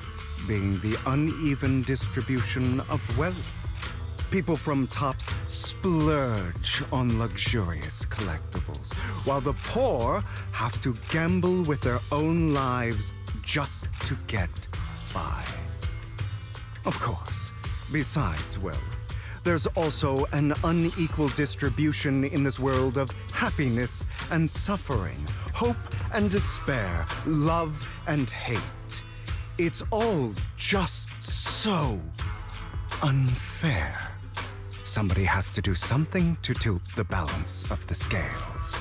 being the uneven distribution of wealth. People from tops splurge on luxurious collectibles, while the poor have to gamble with their own lives just to get by. Of course, besides wealth, there's also an unequal distribution in this world of happiness and suffering, hope and despair, love and hate. It's all just so unfair. Somebody has to do something to tilt the balance of the scales.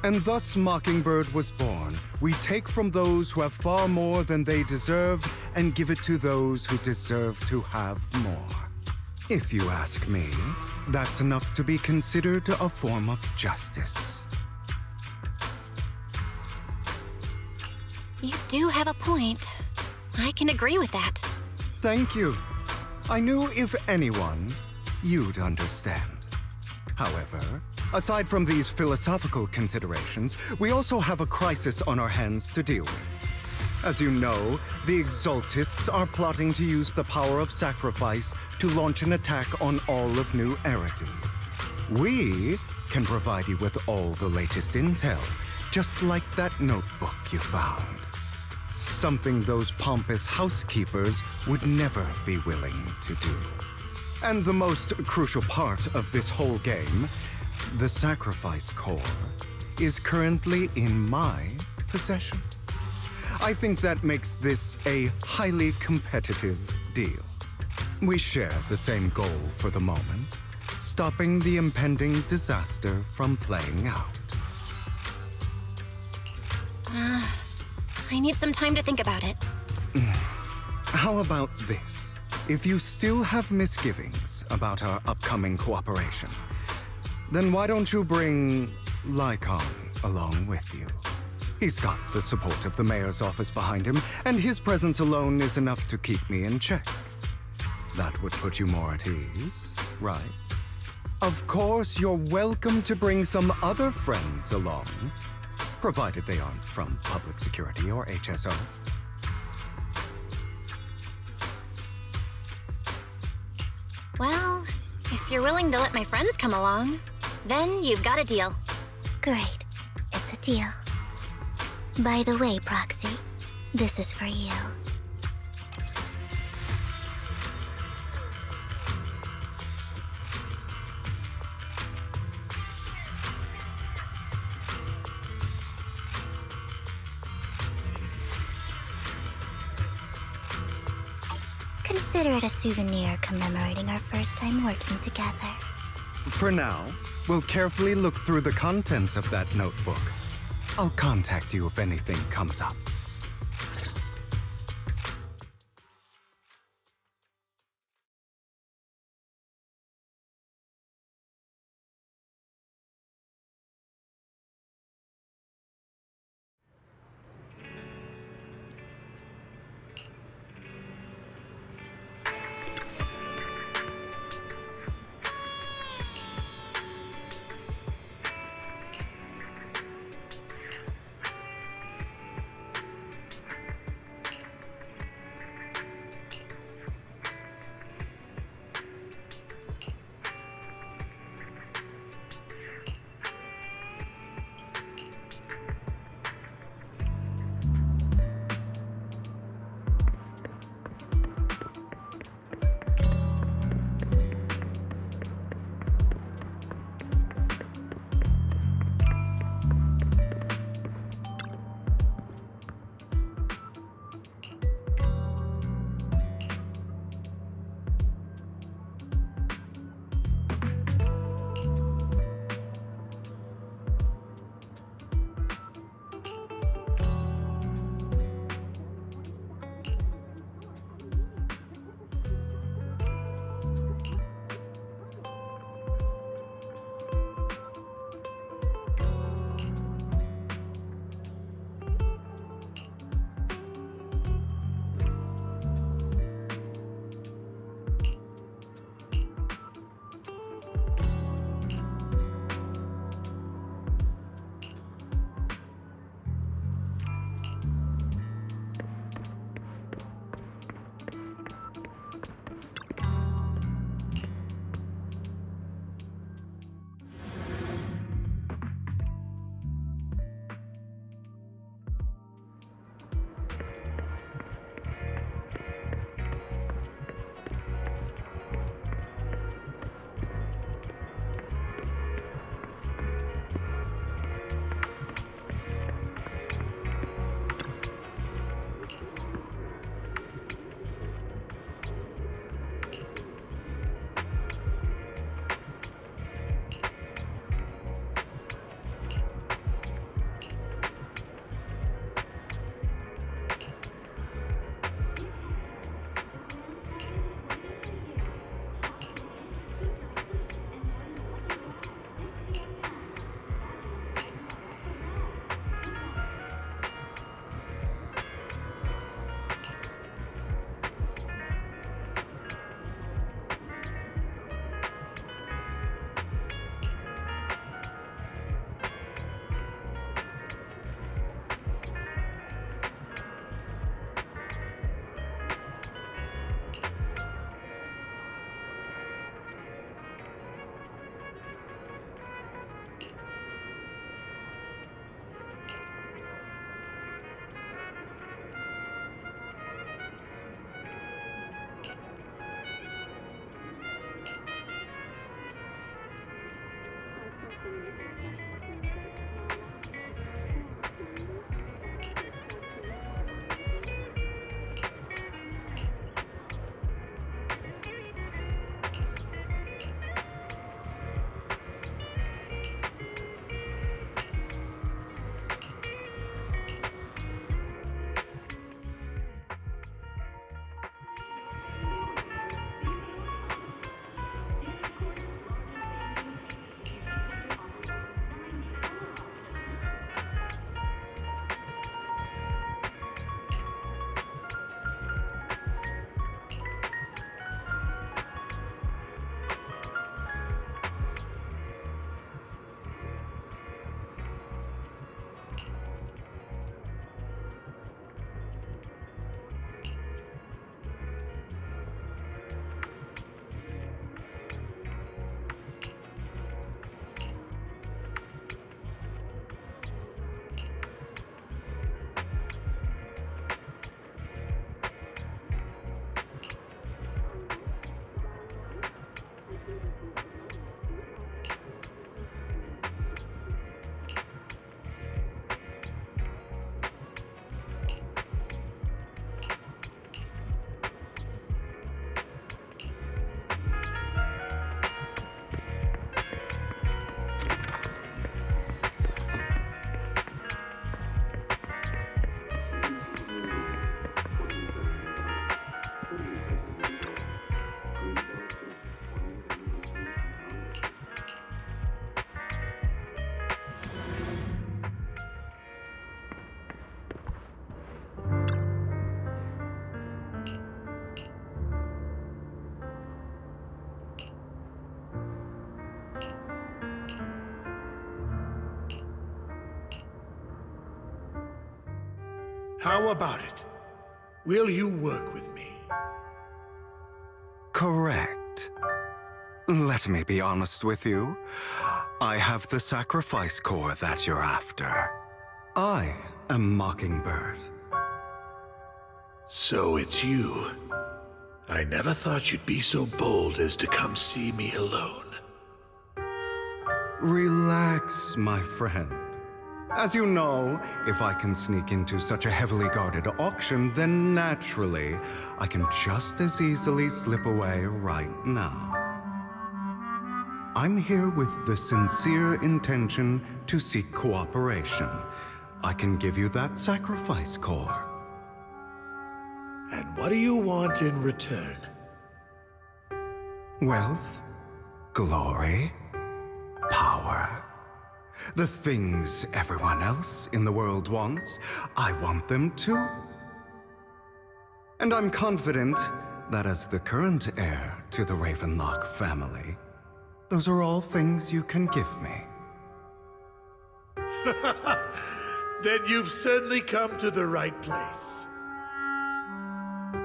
And thus Mockingbird was born. We take from those who have far more than they deserve and give it to those who deserve to have more. If you ask me, that's enough to be considered a form of justice. You do have a point. I can agree with that. Thank you. I knew if anyone, you'd understand. However, aside from these philosophical considerations, we also have a crisis on our hands to deal with. As you know, the Exaltists are plotting to use the power of sacrifice to launch an attack on all of New Eridu. We can provide you with all the latest intel, just like that notebook you found. Something those pompous housekeepers would never be willing to do. And the most crucial part of this whole game, the sacrifice core, is currently in my possession. I think that makes this a highly competitive deal. We share the same goal for the moment, stopping the impending disaster from playing out. I need some time to think about it. How about this? If you still have misgivings about our upcoming cooperation, then why don't you bring Lycon along with you? He's got the support of the mayor's office behind him, and his presence alone is enough to keep me in check. That would put you more at ease, right? Of course, you're welcome to bring some other friends along, provided they aren't from public security or HSO. Well, if you're willing to let my friends come along, then you've got a deal. Great. It's a deal. By the way, Proxy, this is for you. Consider it a souvenir commemorating our first time working together. For now, we'll carefully look through the contents of that notebook. I'll contact you if anything comes up. How about it? Will you work with me? Correct. Let me be honest with you. I have the sacrifice core that you're after. I am Mockingbird. So it's you. I never thought you'd be so bold as to come see me alone. Relax, my friend. As you know, if I can sneak into such a heavily guarded auction, then naturally, I can just as easily slip away right now. I'm here with the sincere intention to seek cooperation. I can give you that sacrifice core. And what do you want in return? Wealth, glory, power. The things everyone else in the world wants, I want them too. And I'm confident that as the current heir to the Ravenlock family, those are all things you can give me. Then you've certainly come to the right place.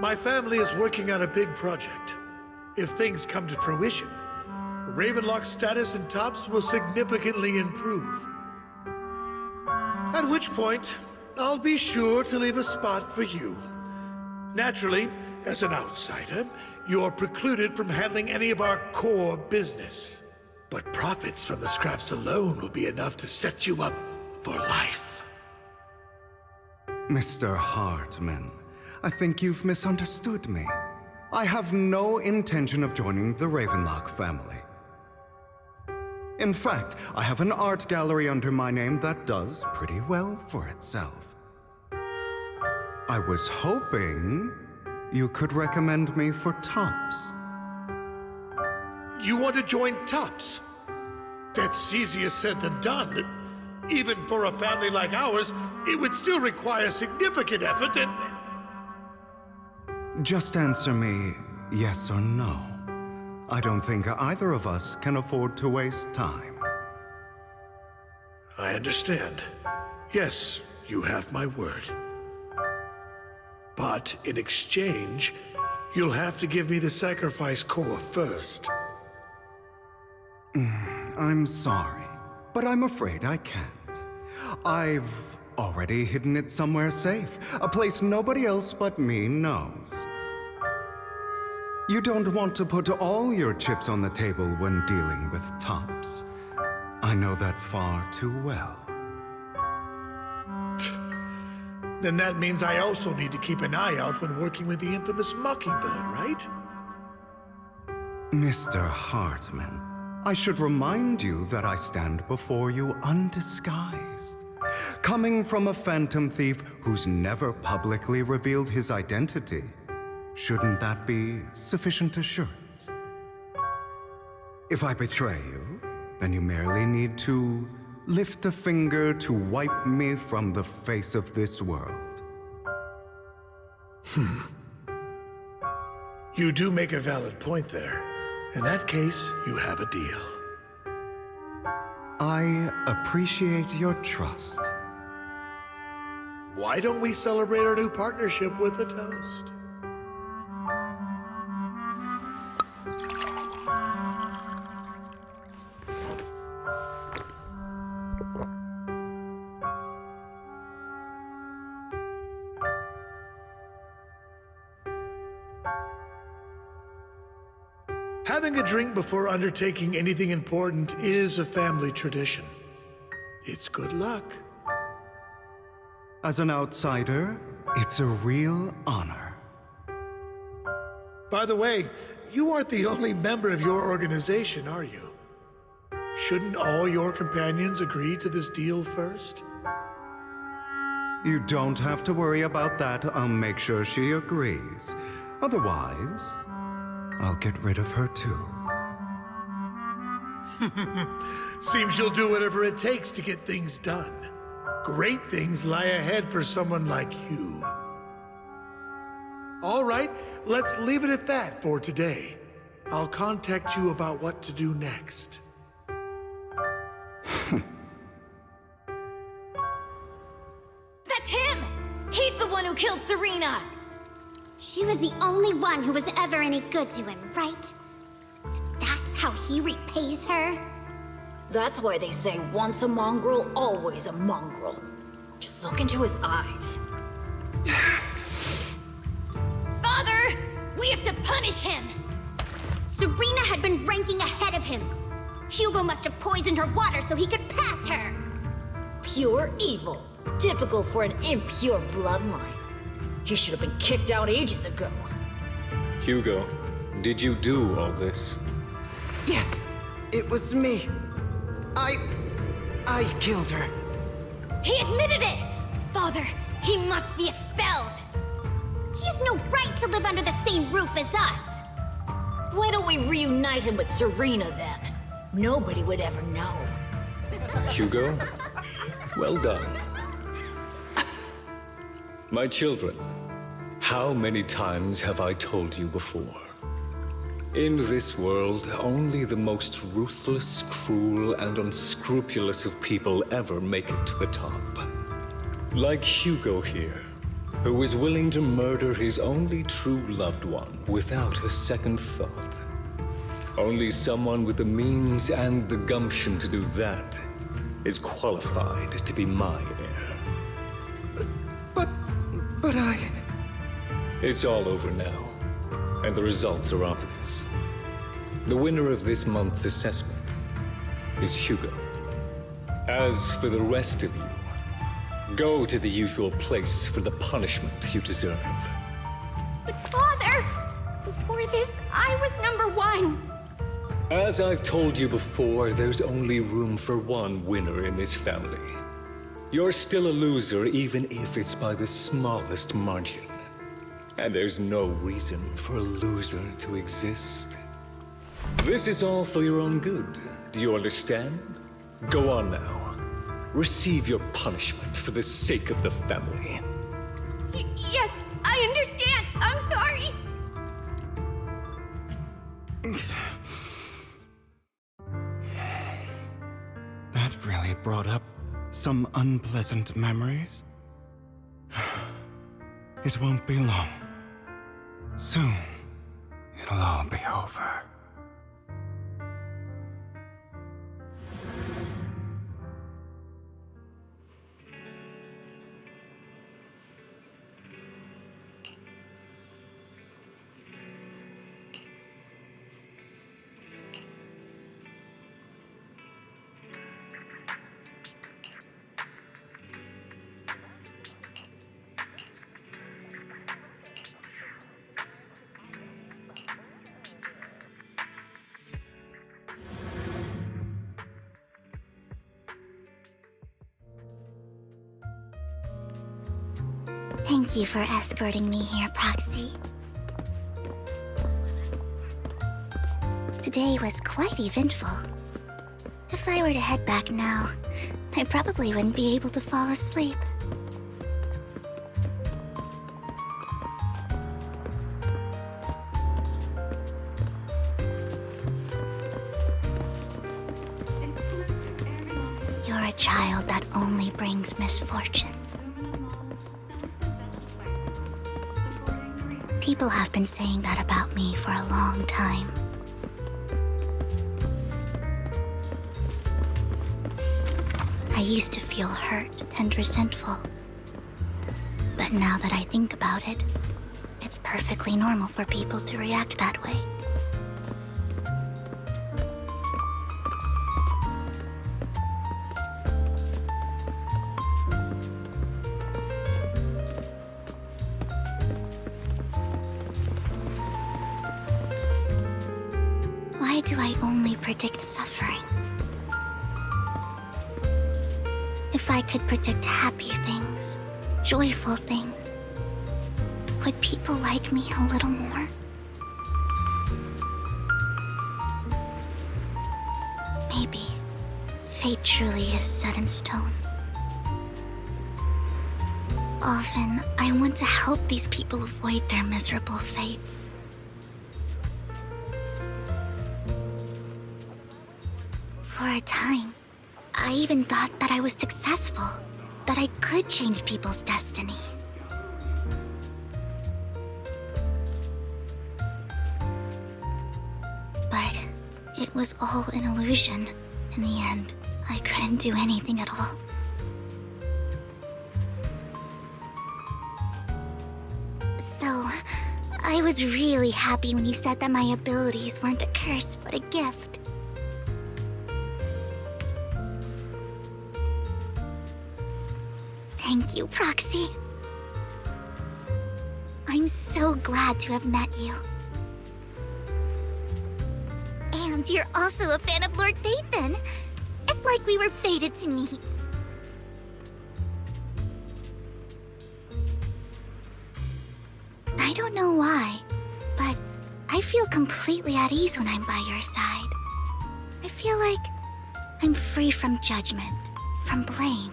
My family is working on a big project. If things come to fruition, Ravenlock's status in Tops will significantly improve. At which point, I'll be sure to leave a spot for you. Naturally, as an outsider, you're precluded from handling any of our core business. But profits from the scraps alone will be enough to set you up for life. Mr. Hartman, I think you've misunderstood me. I have no intention of joining the Ravenlock family. In fact, I have an art gallery under my name that does pretty well for itself. I was hoping you could recommend me for Tops. You want to join Tops? That's easier said than done. Even for a family like ours, it would still require significant effort and... Just answer me yes or no. I don't think either of us can afford to waste time. I understand. Yes, you have my word. But in exchange, you'll have to give me the sacrifice core first. I'm sorry, but I'm afraid I can't. I've already hidden it somewhere safe, a place nobody else but me knows. You don't want to put all your chips on the table when dealing with Tops. I know that far too well. Then that means I also need to keep an eye out when working with the infamous Mockingbird, right? Mr. Hartman, I should remind you that I stand before you undisguised. Coming from a phantom thief who's never publicly revealed his identity, shouldn't that be sufficient assurance? If I betray you, then you merely need to lift a finger to wipe me from the face of this world. You do make a valid point there. In that case, you have a deal. I appreciate your trust. Why don't we celebrate our new partnership with a toast? Having a drink before undertaking anything important is a family tradition. It's good luck. As an outsider, it's a real honor. By the way, you aren't the only member of your organization, are you? Shouldn't all your companions agree to this deal first? You don't have to worry about that. I'll make sure she agrees. Otherwise, I'll get rid of her too. Seems you'll do whatever it takes to get things done. Great things lie ahead for someone like you. All right, let's leave it at that for today. I'll contact you about what to do next. That's him! He's the one killed Serena! She was the only one who was ever any good to him, right? That's how he repays her? That's why they say once a mongrel, always a mongrel. Just look into his eyes. Father! We have to punish him! Serena had been ranking ahead of him. Hugo must have poisoned her water so he could pass her. Pure evil. Typical for an impure bloodline. He should have been kicked out ages ago. Hugo, did you do all this? Yes, it was me. I killed her. He admitted it! Father, he must be expelled. He has no right to live under the same roof as us. Why don't we reunite him with Serena then? Nobody would ever know. Hugo, well done. My children, how many times have I told you before? In this world, only the most ruthless, cruel, and unscrupulous of people ever make it to the top. Like Hugo here, who was willing to murder his only true loved one without a second thought. Only someone with the means and the gumption to do that is qualified to be my heir. But I... It's all over now, and the results are obvious. The winner of this month's assessment is Hugo. As for the rest of you, go to the usual place for the punishment you deserve. But Father, before this, I was #1. As I've told you before, there's only room for one winner in this family. You're still a loser, even if it's by the smallest margin. And there's no reason for a loser to exist. This is all for your own good. Do you understand? Go on now. Receive your punishment for the sake of the family. Yes, I understand. I'm sorry. That really brought up some unpleasant memories. It won't be long. Soon, it'll all be over. Thank you for escorting me here, Proxy. Today was quite eventful. If I were to head back now, I probably wouldn't be able to fall asleep. You're a child that only brings misfortune. People have been saying that about me for a long time. I used to feel hurt and resentful. But now that I think about it, it's perfectly normal for people to react that way. Why do I only predict suffering? If I could predict happy things, joyful things, would people like me a little more? Maybe fate truly is set in stone. Often, I want to help these people avoid their miserable fates. For a time, I even thought that I was successful, that I could change people's destiny. it was all an illusion. In the end, I couldn't do anything at all. So, I was really happy when you said that my abilities weren't a curse, but a gift. Thank you, Proxy. I'm so glad to have met you. And you're also a fan of Lord Phaethon. It's like we were fated to meet. I don't know why, but I feel completely at ease when I'm by your side. I feel like I'm free from judgment, from blame.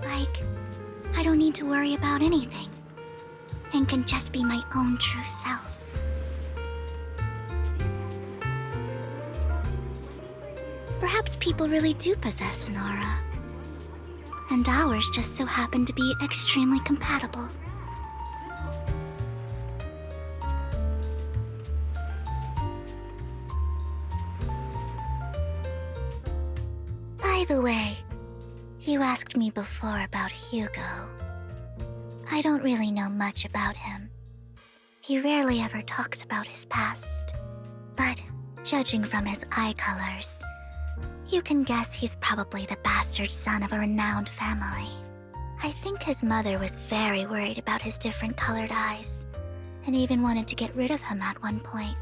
Like, I don't need to worry about anything, and can just be my own true self. Perhaps people really do possess an aura, and ours just so happen to be extremely compatible. By the way, you asked me before about Hugo. I don't really know much about him. He rarely ever talks about his past. But judging from his eye colors, you can guess he's probably the bastard son of a renowned family. I think his mother was very worried about his different colored eyes, and even wanted to get rid of him at one point.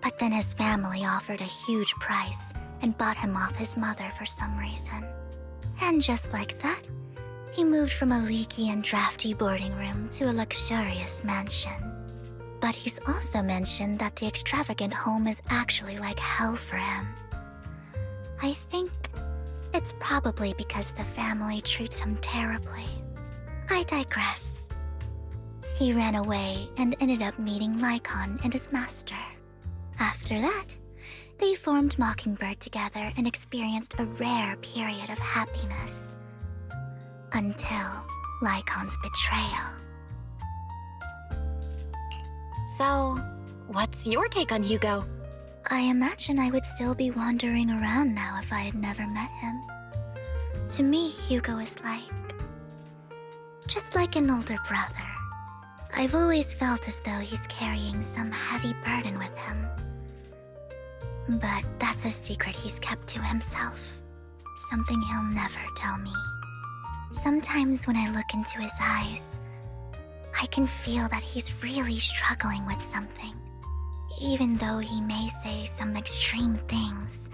But then his family offered a huge price and bought him off his mother for some reason. And just like that, he moved from a leaky and drafty boarding room to a luxurious mansion. But he's also mentioned that the extravagant home is actually like hell for him. I think it's probably because the family treats him terribly. I digress. He ran away and ended up meeting Lycon and his master. After that, they formed Mockingbird together and experienced a rare period of happiness. Until Lycon's betrayal. So, what's your take on Hugo? I imagine I would still be wandering around now if I had never met him. To me, Hugo is just like an older brother. I've always felt as though he's carrying some heavy burden with him. But that's a secret he's kept to himself. Something he'll never tell me. Sometimes when I look into his eyes, I can feel that he's really struggling with something. Even though he may say some extreme things,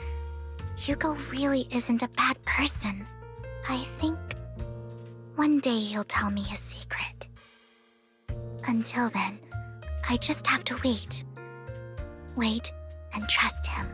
Hugo really isn't a bad person. I think one day he'll tell me his secret. Until then, I just have to wait. Wait and trust him.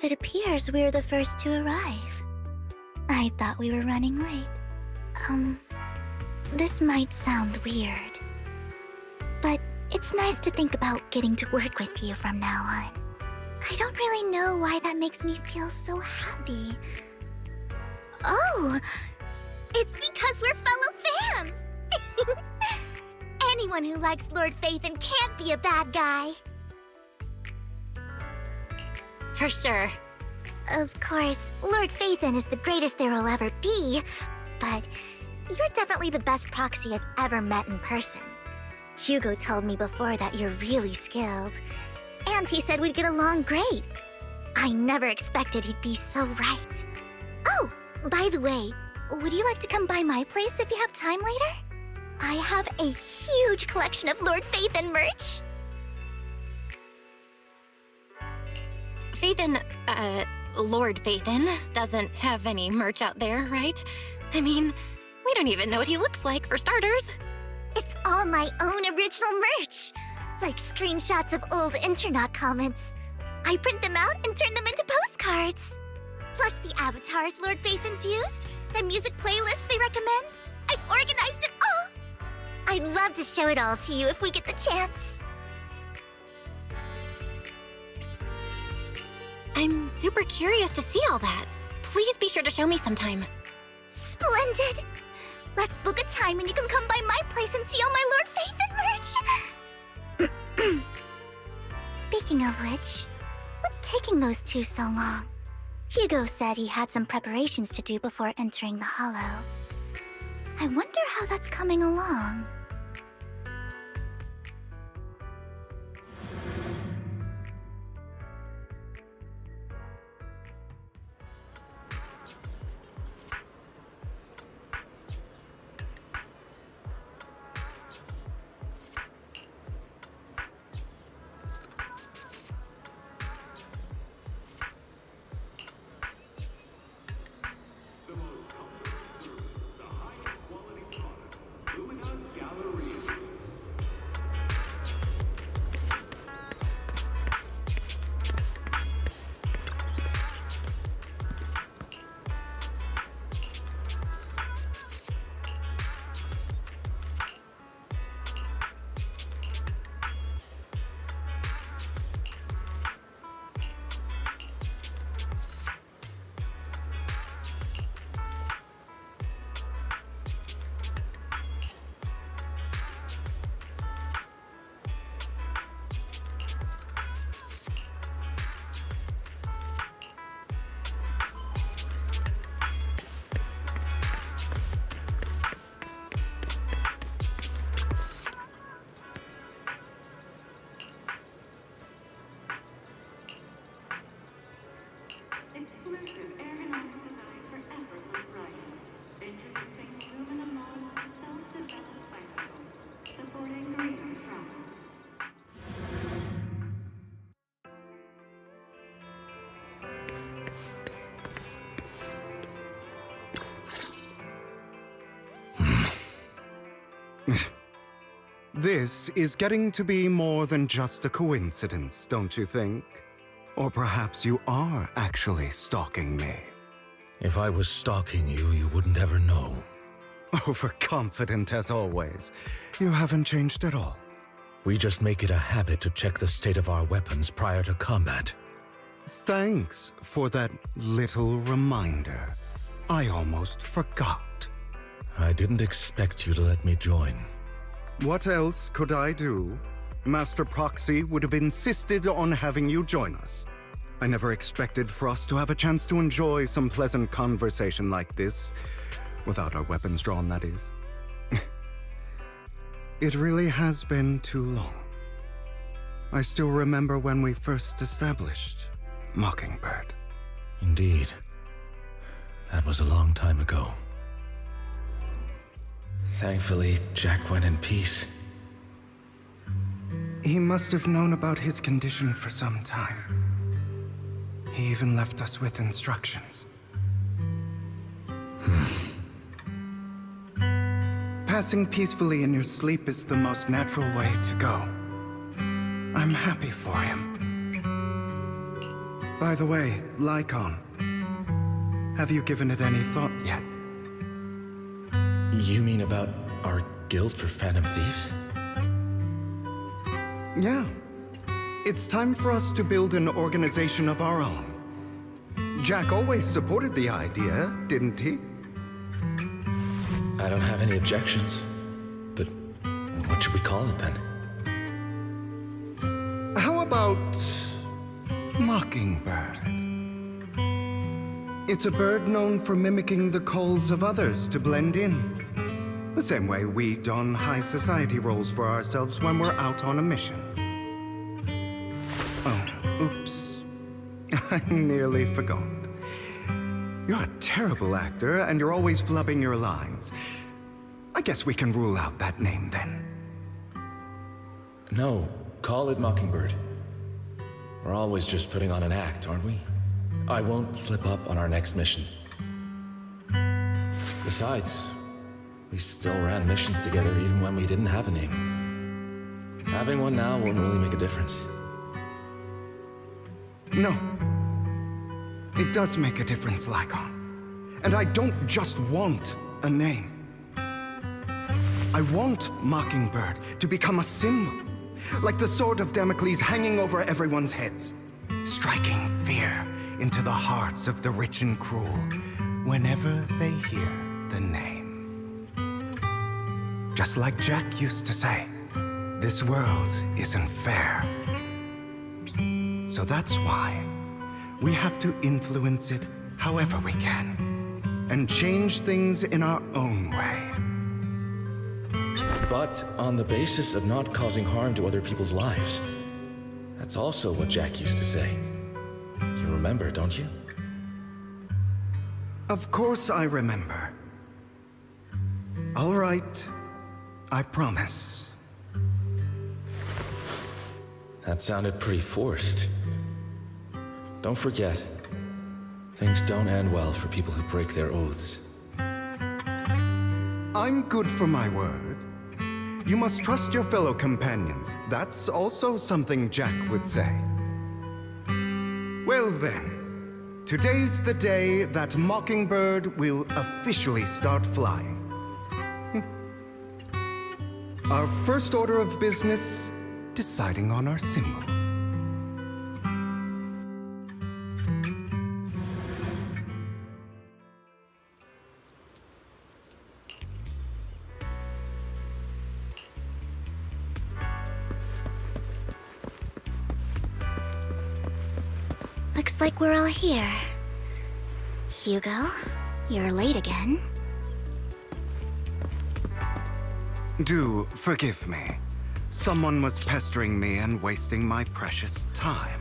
It appears we're the first to arrive. I thought we were running late. This might sound weird, but it's nice to think about getting to work with you from now on. I don't really know why that makes me feel so happy. Oh, it's because we're fellow fans! Anyone who likes Lord Phaethon can't be a bad guy. For sure. Of course, Lord Phaethon is the greatest there will ever be, but you're definitely the best proxy I've ever met in person. Hugo told me before that you're really skilled, and he said we'd get along great. I never expected he'd be so right. Oh, by the way, would you like to come by my place if you have time later? I have a huge collection of Lord Phaethon merch. Phaethon, Lord Phaethon doesn't have any merch out there, right? I mean, we don't even know what he looks like, for starters. It's all my own original merch, like screenshots of old internet comments. I print them out and turn them into postcards. Plus the avatars Lord Phaethon's used, the music playlists they recommend. I've organized it all. I'd love to show it all to you if we get the chance. I'm super curious to see all that. Please be sure to show me sometime. Splendid! Let's book a time and you can come by my place and see all my Lord Phaethon merch! Speaking of which, what's taking those two so long? Hugo said he had some preparations to do before entering the Hollow. I wonder how that's coming along. This is getting to be more than just a coincidence, don't you think? Or perhaps you are actually stalking me. If I was stalking you, you wouldn't ever know. Overconfident as always. You haven't changed at all. We just make it a habit to check the state of our weapons prior to combat. Thanks for that little reminder. I almost forgot. I didn't expect you to let me join. What else could I do? Master Proxy would have insisted on having you join us. I never expected for us to have a chance to enjoy some pleasant conversation like this, without our weapons drawn, that is. It really has been too long. I still remember when we first established Mockingbird. Indeed. That was a long time ago. Thankfully, Jack went in peace. He must have known about his condition for some time. He even left us with instructions. Passing peacefully in your sleep is the most natural way to go. I'm happy for him. By the way, Lycon, have you given it any thought yet? You mean about our guild for Phantom Thieves? Yeah. It's time for us to build an organization of our own. Jack always supported the idea, didn't he? I don't have any objections. But what should we call it then? How about Mockingbird? It's a bird known for mimicking the calls of others to blend in. The same way we don high society roles for ourselves when we're out on a mission. Oh, oops. I nearly forgot. You're a terrible actor, and you're always flubbing your lines. I guess we can rule out that name, then. No, call it Mockingbird. We're always just putting on an act, aren't we? I won't slip up on our next mission. Besides, we still ran missions together even when we didn't have a name. Having one now won't really make a difference. No. It does make a difference, Lycon. And I don't just want a name. I want Mockingbird to become a symbol, like the sword of Damocles hanging over everyone's heads, striking fear into the hearts of the rich and cruel whenever they hear the name. Just like Jack used to say, this world isn't fair. So that's why we have to influence it however we can, and change things in our own way. But on the basis of not causing harm to other people's lives. That's also what Jack used to say. You remember, don't you? Of course I remember. All right, I promise. That sounded pretty forced. Don't forget, things don't end well for people who break their oaths. I'm good for my word. You must trust your fellow companions. That's also something Jack would say. Well then, today's the day that Mockingbird will officially start flying. Our first order of business, deciding on our symbol. Looks like we're all here. Hugo, you're late again. Do forgive me. Someone was pestering me and wasting my precious time.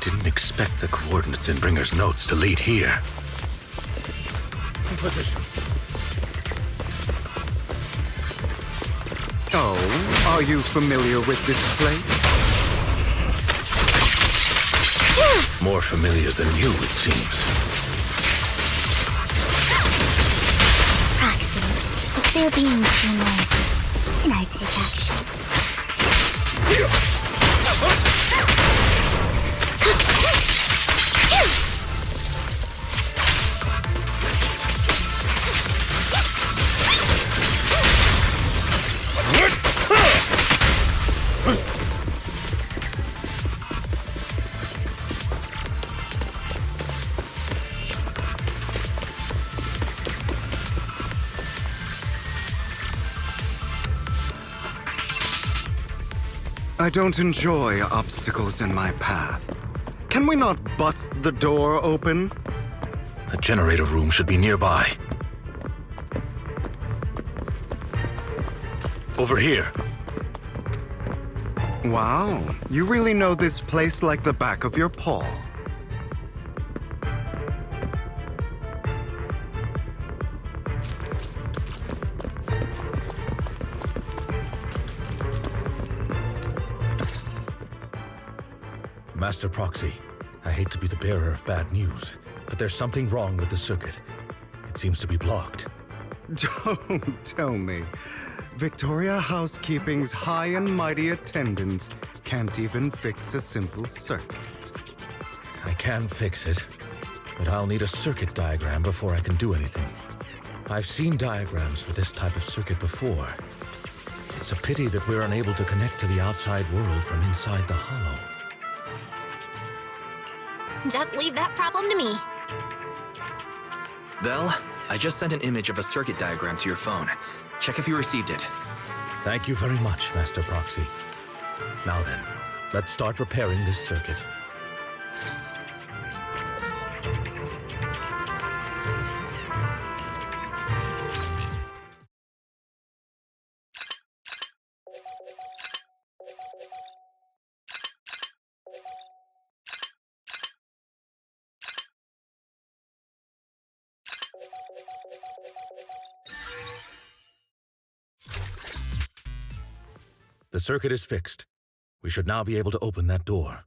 Didn't expect the coordinates in Bringer's notes to lead here. In position. Oh, are you familiar with this place? More familiar than you, it seems. Proxy, if they're being too noisy, can I take action? I don't enjoy obstacles in my path. Can we not bust the door open? The generator room should be nearby. Over here. Wow, you really know this place like the back of your paw. Master Proxy, I hate to be the bearer of bad news, but there's something wrong with the circuit. It seems to be blocked. Don't tell me. Victoria Housekeeping's high and mighty attendants can't even fix a simple circuit. I can fix it, but I'll need a circuit diagram before I can do anything. I've seen diagrams for this type of circuit before. It's a pity that we're unable to connect to the outside world from inside the hollow. Just leave that problem to me. Vel, I just sent an image of a circuit diagram to your phone. Check if you received it. Thank you very much, Master Proxy. Now then, let's start repairing this circuit. The circuit is fixed. We should now be able to open that door.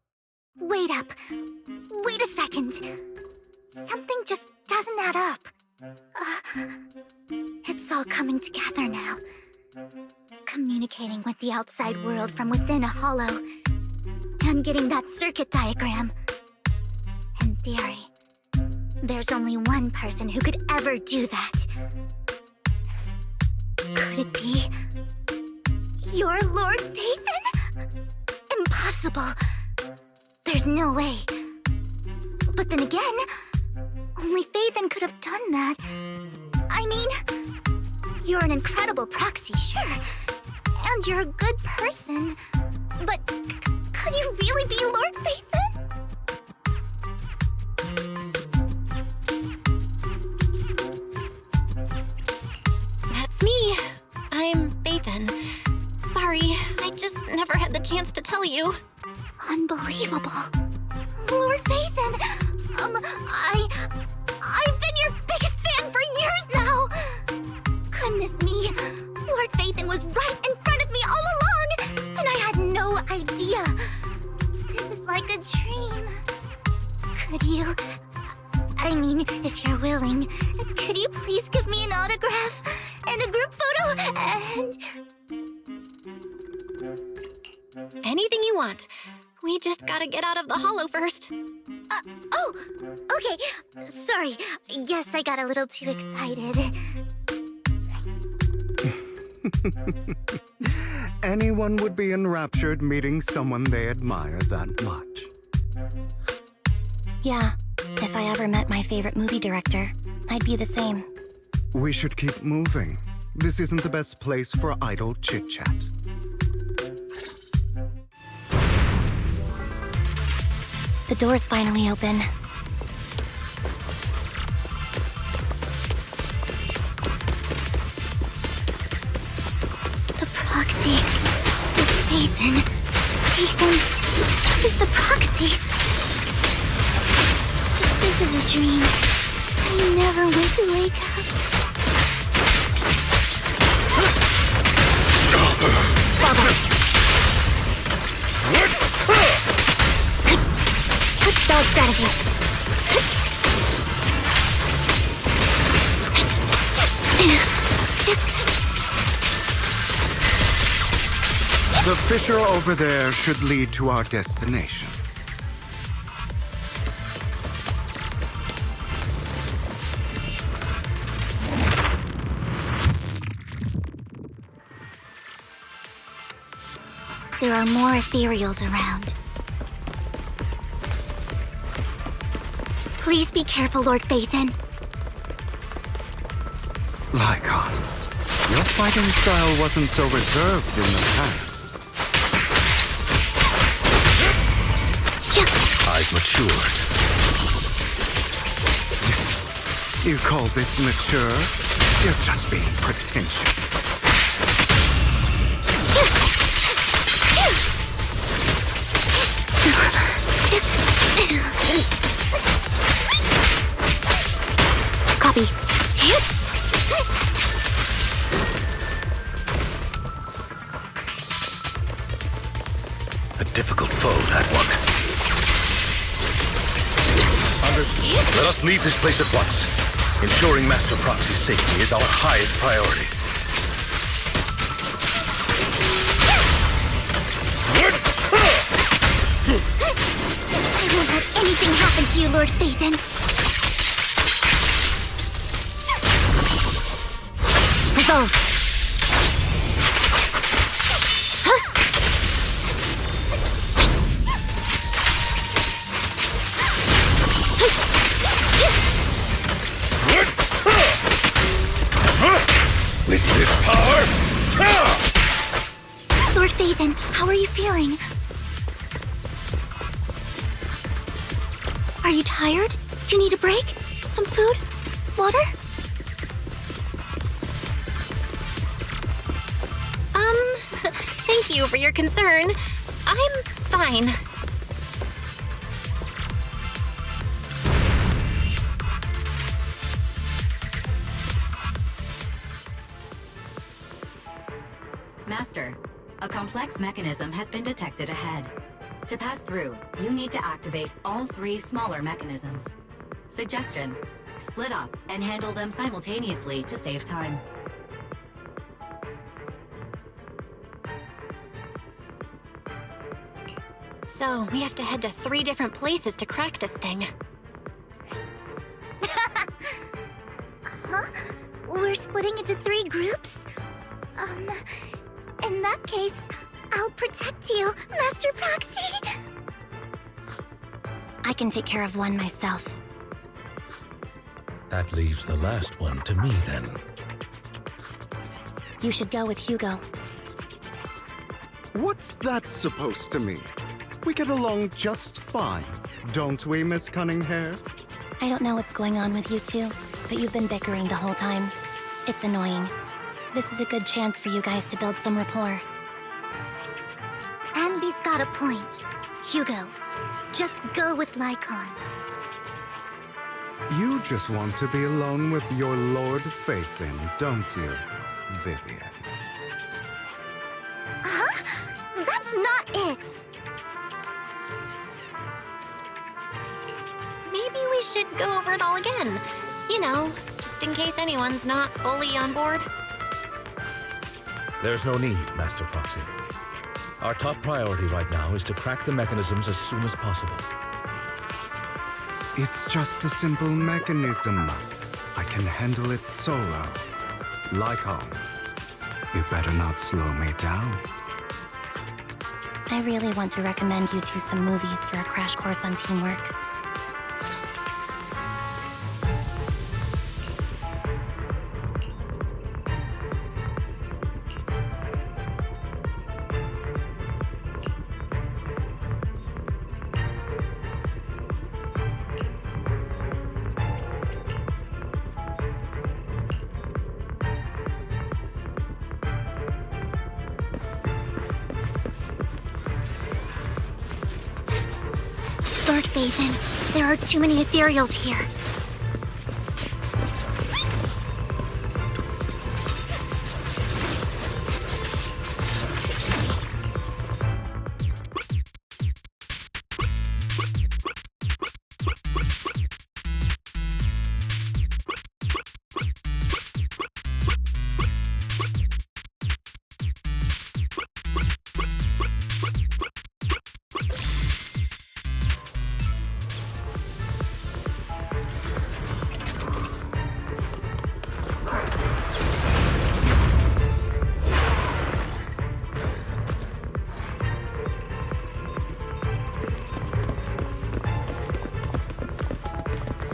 Wait up. Wait a second. Something just doesn't add up. It's all coming together now. Communicating with the outside world from within a hollow. And getting that circuit diagram. In theory, there's only one person who could ever do that. Could it be your Lord Phaethon? Impossible. There's no way. But then again, only Phaethon could have done that. I mean, you're an incredible proxy, sure. And you're a good person. But could you really be Lord Phaethon? That's me. I'm Phaethon. Sorry, I just never had the chance to tell you. Unbelievable. Lord Phaethon, I've been your biggest fan for years now. Goodness me, Lord Phaethon was right in front of me all along, and I had no idea. This is like a dream. Could you, I mean, if you're willing, could you please give me an autograph and a group photo and... Anything you want. We just gotta get out of the hollow first. Oh, okay. Sorry, guess I got a little too excited. Anyone would be enraptured meeting someone they admire that much. Yeah, if I ever met my favorite movie director, I'd be the same. We should keep moving. This isn't the best place for idle chit-chat. The door's finally open. The proxy is Phaethon. Phaethon is the proxy. this is a dream. I never want to wake up. Dog strategy. The fissure over there should lead to our destination. There are more ethereals around. Please be careful, Lord Phaethon. Lycon, your fighting style wasn't so reserved in the past. I've matured. You call this mature? You're just being pretentious. Copy. A difficult foe, that one. Understood. Let us leave this place at once. Ensuring Master Proxy's safety is our highest priority. I won't let anything happen to you, Lord Phaethon. Evolve. With this power... Lord Phaethon, how are you feeling? Are you tired? Do you need a break? Some food? Water? Thank you for your concern. I'm fine. Master, a complex mechanism has been detected ahead. To pass through, you need to activate all 3 smaller mechanisms. Suggestion: split up and handle them simultaneously to save time. So, we have to head to 3 different places to crack this thing. Huh? We're splitting into 3 groups? In that case, I'll protect you, Master Proxy! I can take care of one myself. That leaves the last one to me, then. You should go with Hugo. What's that supposed to mean? We get along just fine, don't we, Miss Cunninghair? I don't know what's going on with you two, but you've been bickering the whole time. It's annoying. This is a good chance for you guys to build some rapport. Anby's got a point. Hugo, just go with Lycon. You just want to be alone with your Lord Phaethon, don't you, Vivian? Huh? That's not it! Maybe we should go over it all again. You know, just in case anyone's not fully on board. There's no need, Master Proxy. Our top priority right now is to crack the mechanisms as soon as possible. It's just a simple mechanism. I can handle it solo. Lycon, you better not slow me down. I really want to recommend you two some movies for a crash course on teamwork. Lord Phaethon, There are too many ethereals here.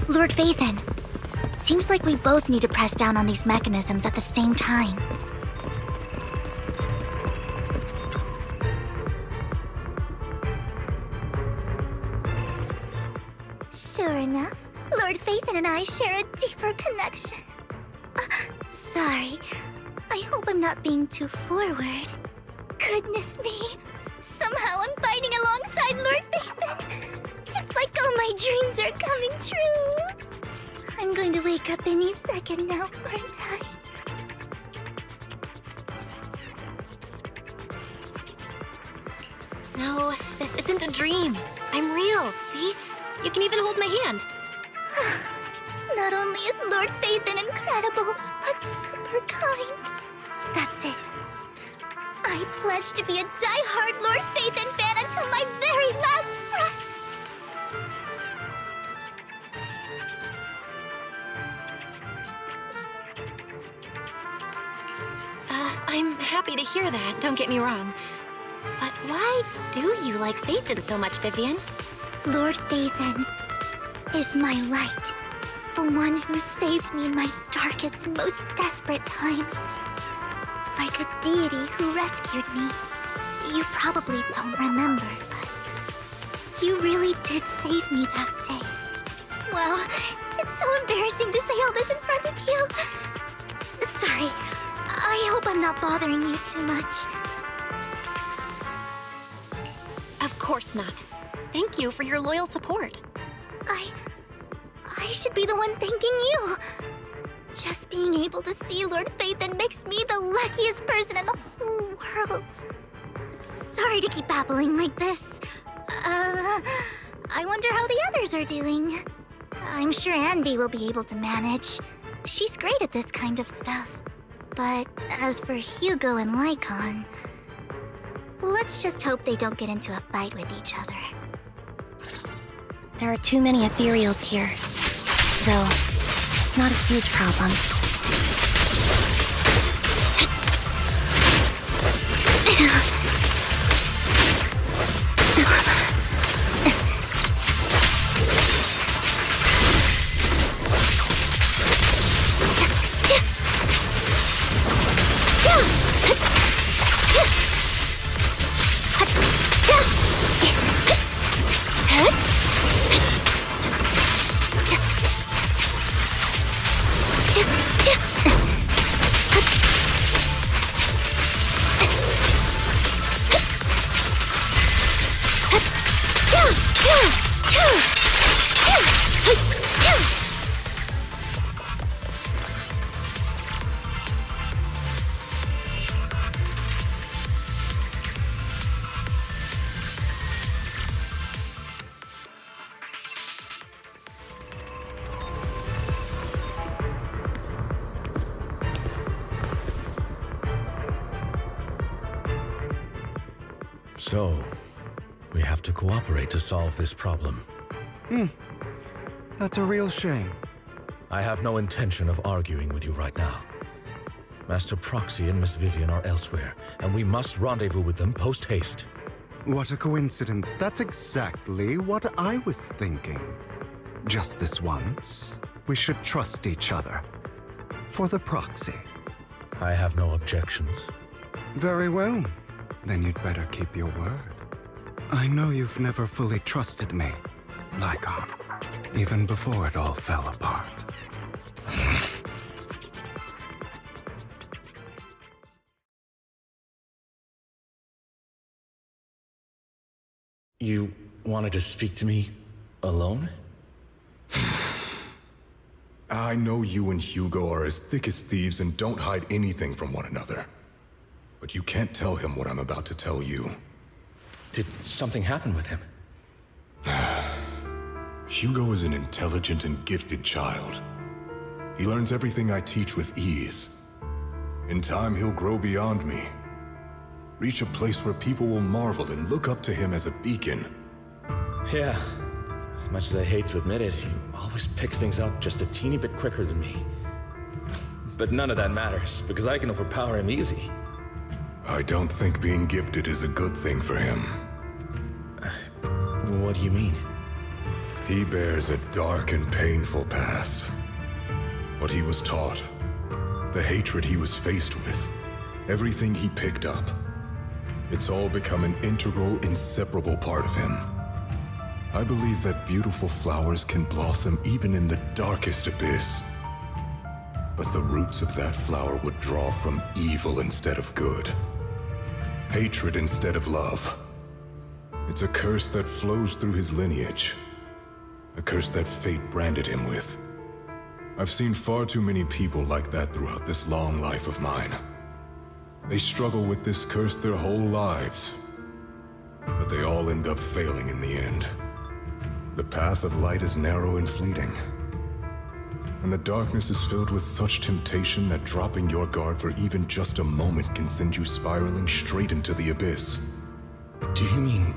Lord Phaethon, seems like we both need to press down on these mechanisms at the same time. Sure enough, Lord Phaethon and I share a deeper connection. Sorry, I hope I'm not being too forward. Goodness me, somehow I'm fighting alongside Lord Phaethon. It's like all my dreams are coming true. I'm going to wake up any second now, aren't I? No, this isn't a dream. I'm real, see? You can even hold my hand. Not only is Lord Phaethon incredible, but super kind. That's it. I pledge to be a die-hard Lord Phaethon fan until my very last breath. I'm happy to hear that, don't get me wrong. But why do you like Phaethon so much, Vivian? Lord Phaethon is my light. The one who saved me in my darkest and most desperate times. Like a deity who rescued me. You probably don't remember, but you really did save me that day. Wow, it's so embarrassing to say all this in front of you. Sorry, I hope I'm not bothering you too much. Of course not. Thank you for your loyal support. I should be the one thanking you. Just being able to see Lord Phaethon makes me the luckiest person in the whole world. Sorry to keep babbling like this. I wonder how the others are doing. I'm sure Anby will be able to manage. She's great at this kind of stuff. But as for Hugo and Lycon, let's just hope they don't get into a fight with each other. There are too many ethereals here. Though, it's not a huge problem. So, we have to cooperate to solve this problem. That's a real shame. I have no intention of arguing with you right now. Master Proxy and Miss Vivian are elsewhere, and we must rendezvous with them post-haste. What a coincidence. That's exactly what I was thinking. Just this once, we should trust each other. For the Proxy. I have no objections. Very well. Then you'd better keep your word. I know you've never fully trusted me, Lycon, even before it all fell apart. You wanted to speak to me alone? I know you and Hugo are as thick as thieves and don't hide anything from one another. But you can't tell him what I'm about to tell you. Did something happen with him? Hugo is an intelligent and gifted child. He learns everything I teach with ease. In time, he'll grow beyond me. Reach a place where people will marvel and look up to him as a beacon. Yeah. As much as I hate to admit it, he always picks things up just a teeny bit quicker than me. But none of that matters, because I can overpower him easy. I don't think being gifted is a good thing for him. What do you mean? He bears a dark and painful past. What he was taught, the hatred he was faced with, everything he picked up. It's all become an integral, inseparable part of him. I believe that beautiful flowers can blossom even in the darkest abyss. But the roots of that flower would draw from evil instead of good. Hatred instead of love. It's a curse that flows through his lineage. A curse that fate branded him with. I've seen far too many people like that throughout this long life of mine. They struggle with this curse their whole lives. But they all end up failing in the end. The path of light is narrow and fleeting. And the darkness is filled with such temptation that dropping your guard for even just a moment can send you spiraling straight into the abyss. Do you mean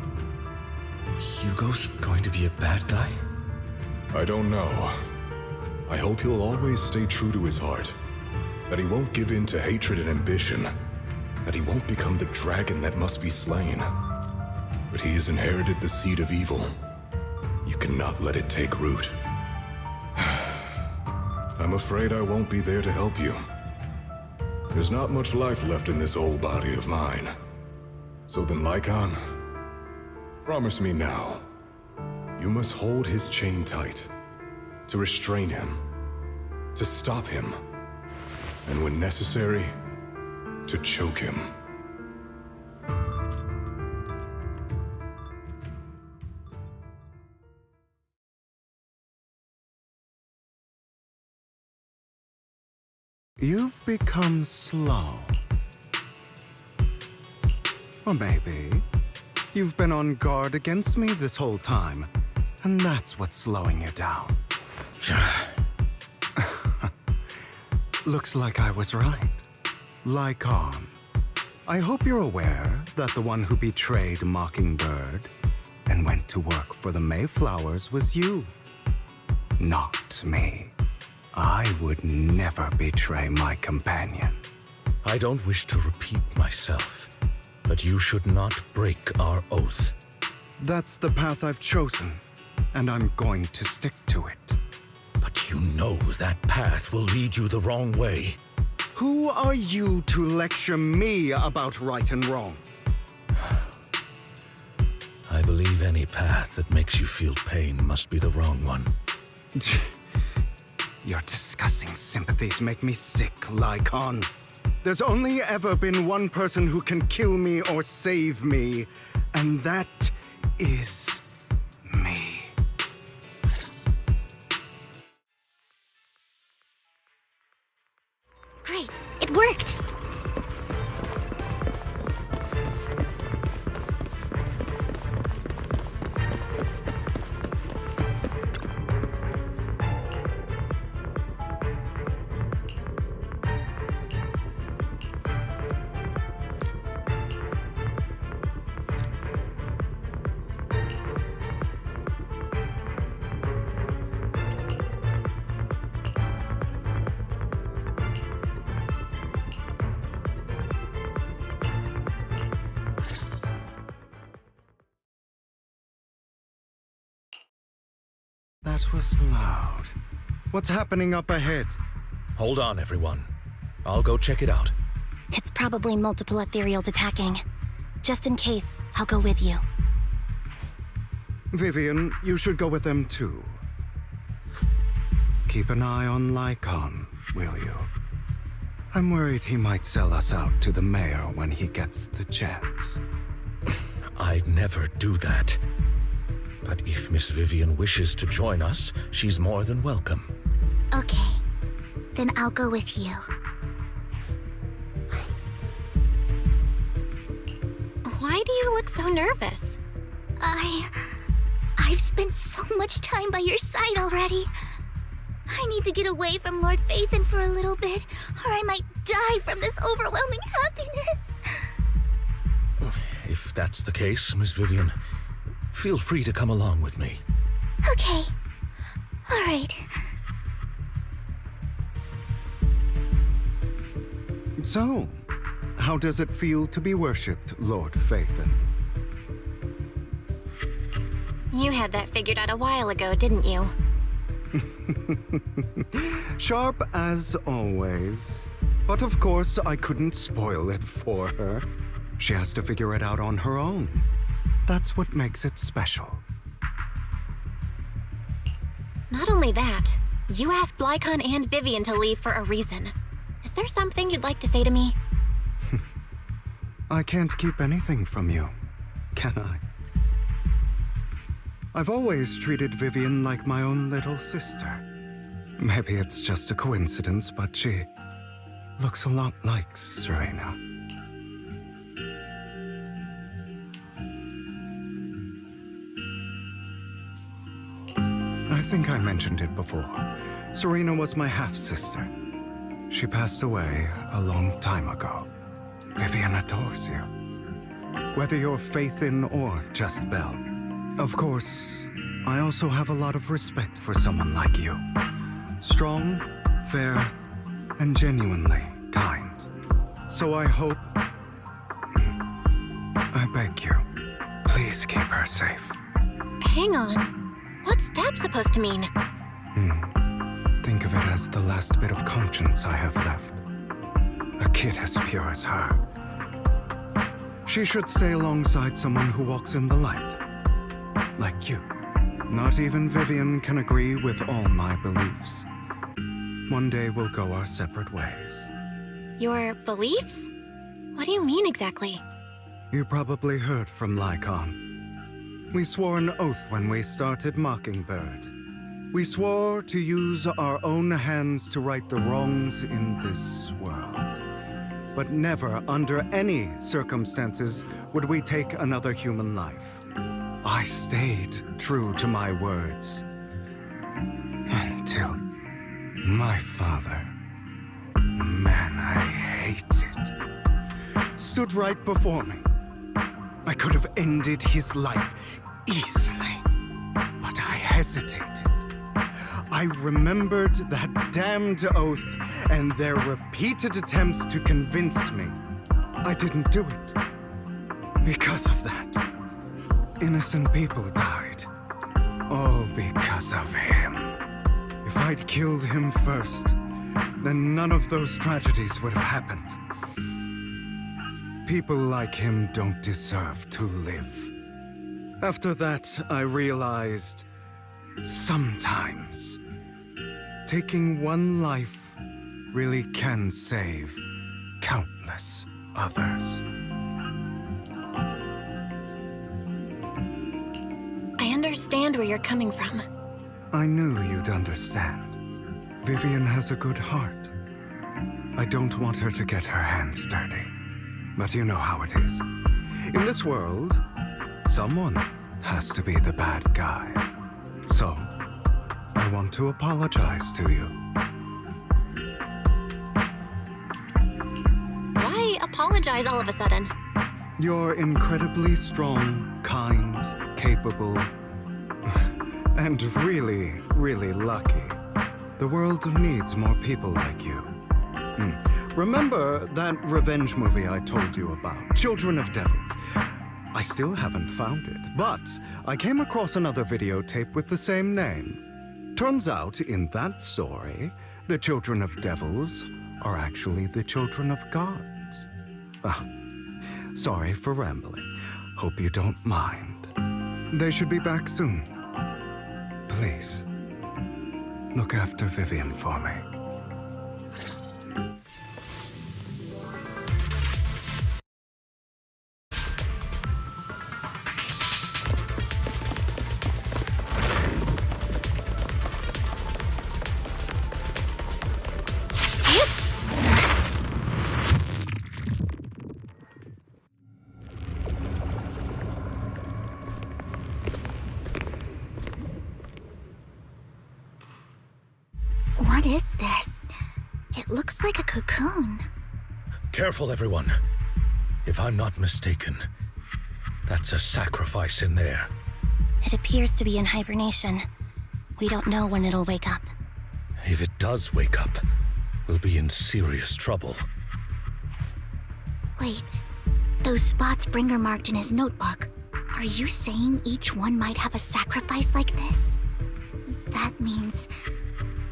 Hugo's going to be a bad guy? I don't know. I hope he'll always stay true to his heart. That he won't give in to hatred and ambition. That he won't become the dragon that must be slain. But he has inherited the seed of evil. You cannot let it take root. I'm afraid I won't be there to help you. There's not much life left in this old body of mine. So then, Lycon, promise me now. You must hold his chain tight. To restrain him. To stop him. And when necessary, to choke him. You've become slow. Or maybe you've been on guard against me this whole time, and that's what's slowing you down. Looks like I was right. Lycon, I hope you're aware that the one who betrayed Mockingbird and went to work for the Mayflowers was you, not me. I would never betray my companion. I don't wish to repeat myself, but you should not break our oath. That's the path I've chosen, and I'm going to stick to it. But you know that path will lead you the wrong way. Who are you to lecture me about right and wrong? I believe any path that makes you feel pain must be the wrong one. Your disgusting sympathies make me sick, Lycon. There's only ever been one person who can kill me or save me, and that is me. Great, it worked! That was loud. What's happening up ahead? Hold on, everyone. I'll go check it out. It's probably multiple ethereals attacking. Just in case, I'll go with you. Vivian, you should go with them too. Keep an eye on Lycon, will you? I'm worried he might sell us out to the mayor when he gets the chance. I'd never do that. But if Miss Vivian wishes to join us, she's more than welcome. Okay, then I'll go with you. Why do you look so nervous? I've spent so much time by your side already. I need to get away from Lord Phaethon for a little bit, or I might die from this overwhelming happiness. If that's the case, Miss Vivian, feel free to come along with me. Okay. All right. So, how does it feel to be worshipped, Lord Phaethon? You had that figured out a while ago, didn't you? Sharp as always. But of course, I couldn't spoil it for her. She has to figure it out on her own. That's what makes it special. Not only that, you asked Lycon and Vivian to leave for a reason. Is there something you'd like to say to me? I can't keep anything from you, can I? I've always treated Vivian like my own little sister. Maybe it's just a coincidence, but she looks a lot like Serena. I think I mentioned it before. Serena was my half-sister. She passed away a long time ago. Vivian adores you. Whether you're Phaethon or just Belle. Of course, I also have a lot of respect for someone like you. Strong, fair, and genuinely kind. So I hope... I beg you, please keep her safe. Hang on. What's that supposed to mean? Think of it as the last bit of conscience I have left. A kid as pure as her. She should stay alongside someone who walks in the light. Like you. Not even Vivian can agree with all my beliefs. One day we'll go our separate ways. Your beliefs? What do you mean exactly? You probably heard from Lycon. We swore an oath when we started Mockingbird. We swore to use our own hands to right the wrongs in this world. But never, under any circumstances, would we take another human life. I stayed true to my words. Until my father, the man I hated, stood right before me. I could have ended his life easily, but I hesitated. I remembered that damned oath and their repeated attempts to convince me I didn't do it. Because of that, innocent people died. All because of him. If I'd killed him first, then none of those tragedies would have happened. People like him don't deserve to live. After that, I realized sometimes taking one life really can save countless others. I understand where you're coming from. I knew you'd understand. Vivian has a good heart. I don't want her to get her hands dirty. But you know how it is. In this world, someone has to be the bad guy. So, I want to apologize to you. Why apologize all of a sudden? You're incredibly strong, kind, capable, and really, really lucky. The world needs more people like you. Remember that revenge movie I told you about, Children of Devils? I still haven't found it, but I came across another videotape with the same name. Turns out, in that story, the children of devils are actually the children of gods. Sorry for rambling. Hope you don't mind. They should be back soon. Please, look after Vivian for me. is this? It looks like a cocoon. Careful, everyone. If I'm not mistaken, that's a sacrifice in there. It appears to be in hibernation. We don't know when it'll wake up. If it does wake up, we'll be in serious trouble. Wait, those spots Bringer marked in his notebook. Are you saying each one might have a sacrifice like this? That means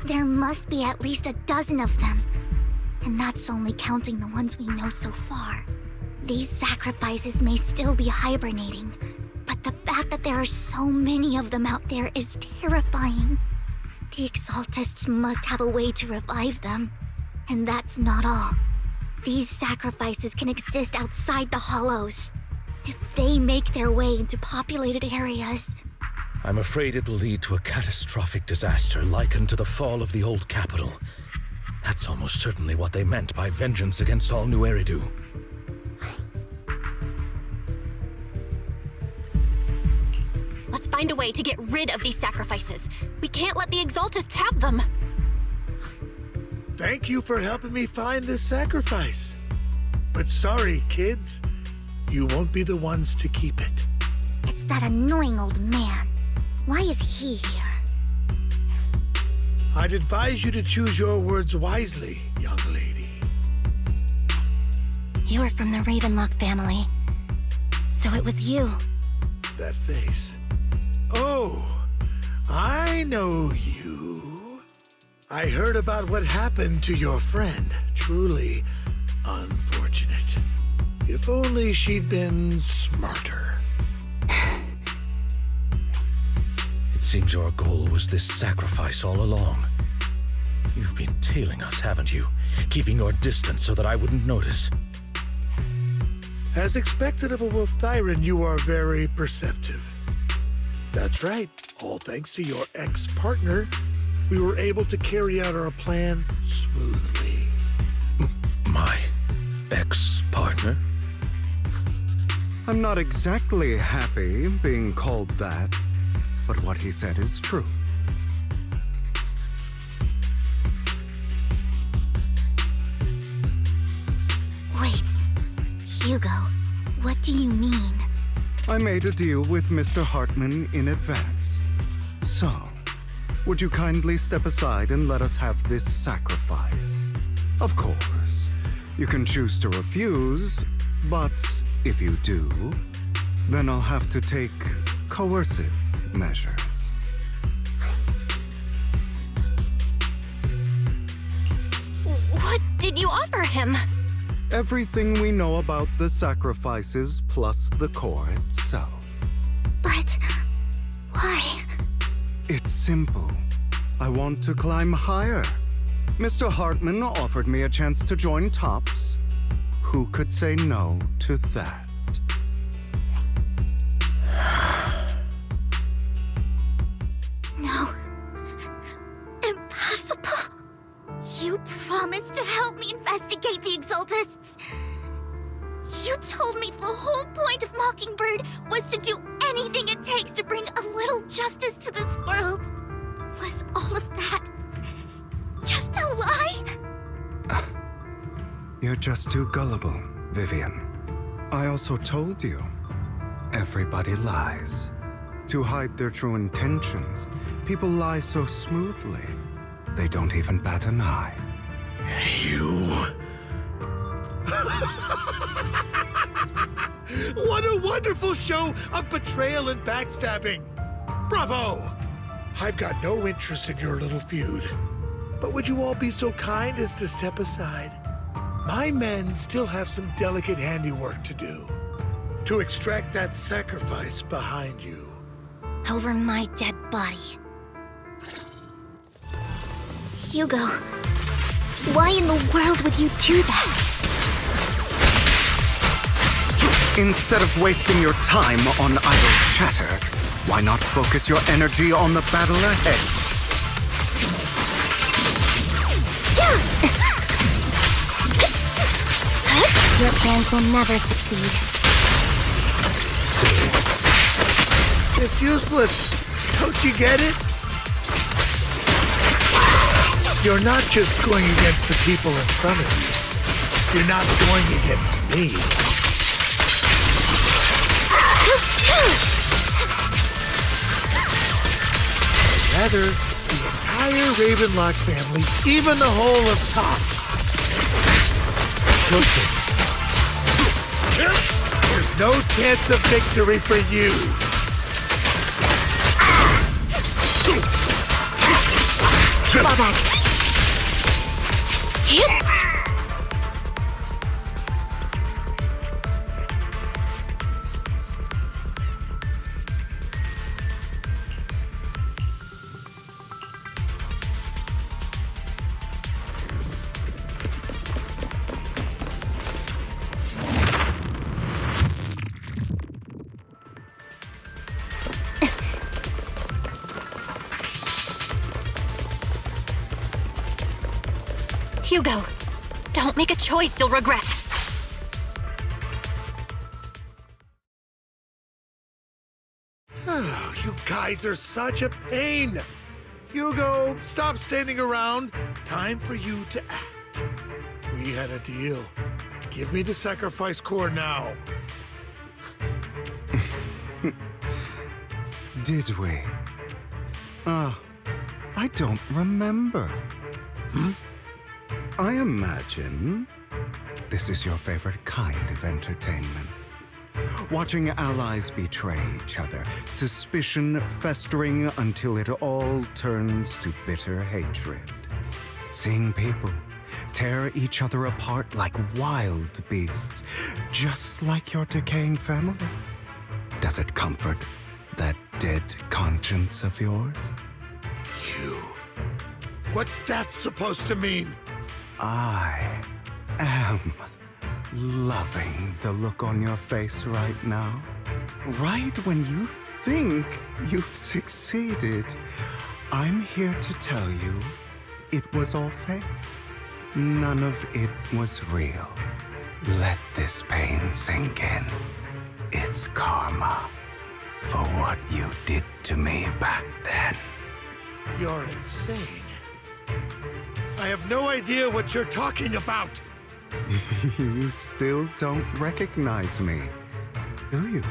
there must be at least a dozen of them. And that's only counting the ones we know so far. These sacrifices may still be hibernating, but the fact that there are so many of them out there is terrifying. The Exaltists must have a way to revive them. And that's not all. These sacrifices can exist outside the Hollows. If they make their way into populated areas... I'm afraid it will lead to a catastrophic disaster likened to the fall of the old capital. That's almost certainly what they meant by vengeance against all New Eridu. Let's find a way to get rid of these sacrifices. We can't let the Exaltists have them. Thank you for helping me find this sacrifice. But sorry, kids. You won't be the ones to keep it. It's that annoying old man. Why is he here? I'd advise you to choose your words wisely, young lady. You're from the Ravenlock family. So it was you. That face. Oh, I know you. I heard about what happened to your friend. Truly unfortunate. If only she'd been smarter. It seems your goal was this sacrifice all along. You've been tailing us, haven't you? Keeping your distance so that I wouldn't notice. As expected of a Wolf Thyran, you are very perceptive. That's right. All thanks to your ex-partner, we were able to carry out our plan smoothly. My ex-partner? I'm not exactly happy being called that, but what he said is true. Wait, Hugo, what do you mean? I made a deal with Mr. Hartman in advance. So, would you kindly step aside and let us have this sacrifice? Of course, you can choose to refuse, but if you do, then I'll have to take coercive measures. What did you offer him? Everything we know about the sacrifices plus the core itself. But why? It's simple. I want to climb higher. Mr. Hartman offered me a chance to join Tops. Who could say no to that? No. Impossible. You promised to help me investigate the Exaltists. You told me the whole point of Mockingbird was to do anything it takes to bring a little justice to this world. Was all of that just a lie? You're just too gullible, Vivian. I also told you, everybody lies. To hide their true intentions, people lie so smoothly, they don't even bat an eye. You... What a wonderful show of betrayal and backstabbing! Bravo! I've got no interest in your little feud. But would you all be so kind as to step aside? My men still have some delicate handiwork to do. To extract that sacrifice behind you. Over my dead body. Hugo, why in the world would you do that? Instead of wasting your time on idle chatter, why not focus your energy on the battle ahead? Your plans will never succeed. It's useless. Don't you get it? You're not just going against the people in front of you. You're not going against me. Rather, the entire Ravenlock family, even the whole of Tops. Listen. There's no chance of victory for you. Fall back. Hugo, don't make a choice you'll regret. Oh, you guys are such a pain. Hugo, stop standing around. Time for you to act. We had a deal. Give me the sacrifice core now. Did we? I don't remember. I imagine this is your favorite kind of entertainment. Watching allies betray each other, suspicion festering until it all turns to bitter hatred. Seeing people tear each other apart like wild beasts, just like your decaying family. Does it comfort that dead conscience of yours? You. What's that supposed to mean? I am loving the look on your face right now. Right when you think you've succeeded, I'm here to tell you it was all fake. None of it was real. Let this pain sink in. It's karma for what you did to me back then. You're insane. I have no idea what you're talking about. You still don't recognize me, do you?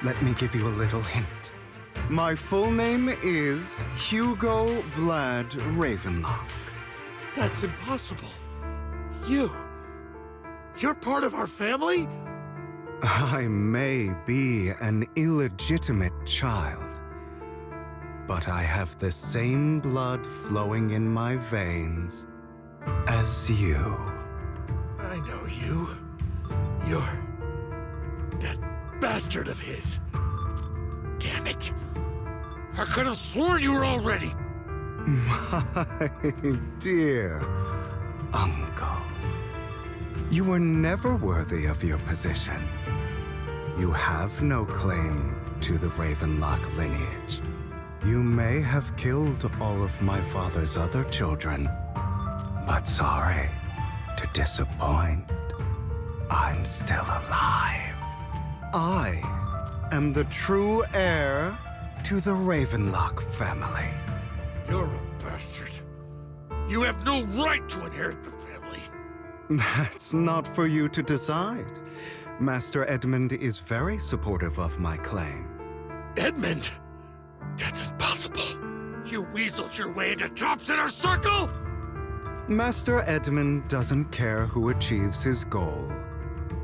Let me give you a little hint. My full name is Hugo Vlad Ravenlock. That's impossible. You're part of our family? I may be an illegitimate child, but I have the same blood flowing in my veins as you. I know you. You're that bastard of his. Damn it. I could have sworn you were already. My dear uncle, you were never worthy of your position. You have no claim to the Ravenlock lineage. You may have killed all of my father's other children, but sorry to disappoint, I'm still alive. I am the true heir to the Ravenlock family. You're a bastard. You have no right to inherit the family. That's not for you to decide. Master Edmund is very supportive of my claim. Edmund? That's impossible. You weaseled your way into Top's inner circle? Master Edmund doesn't care who achieves his goal.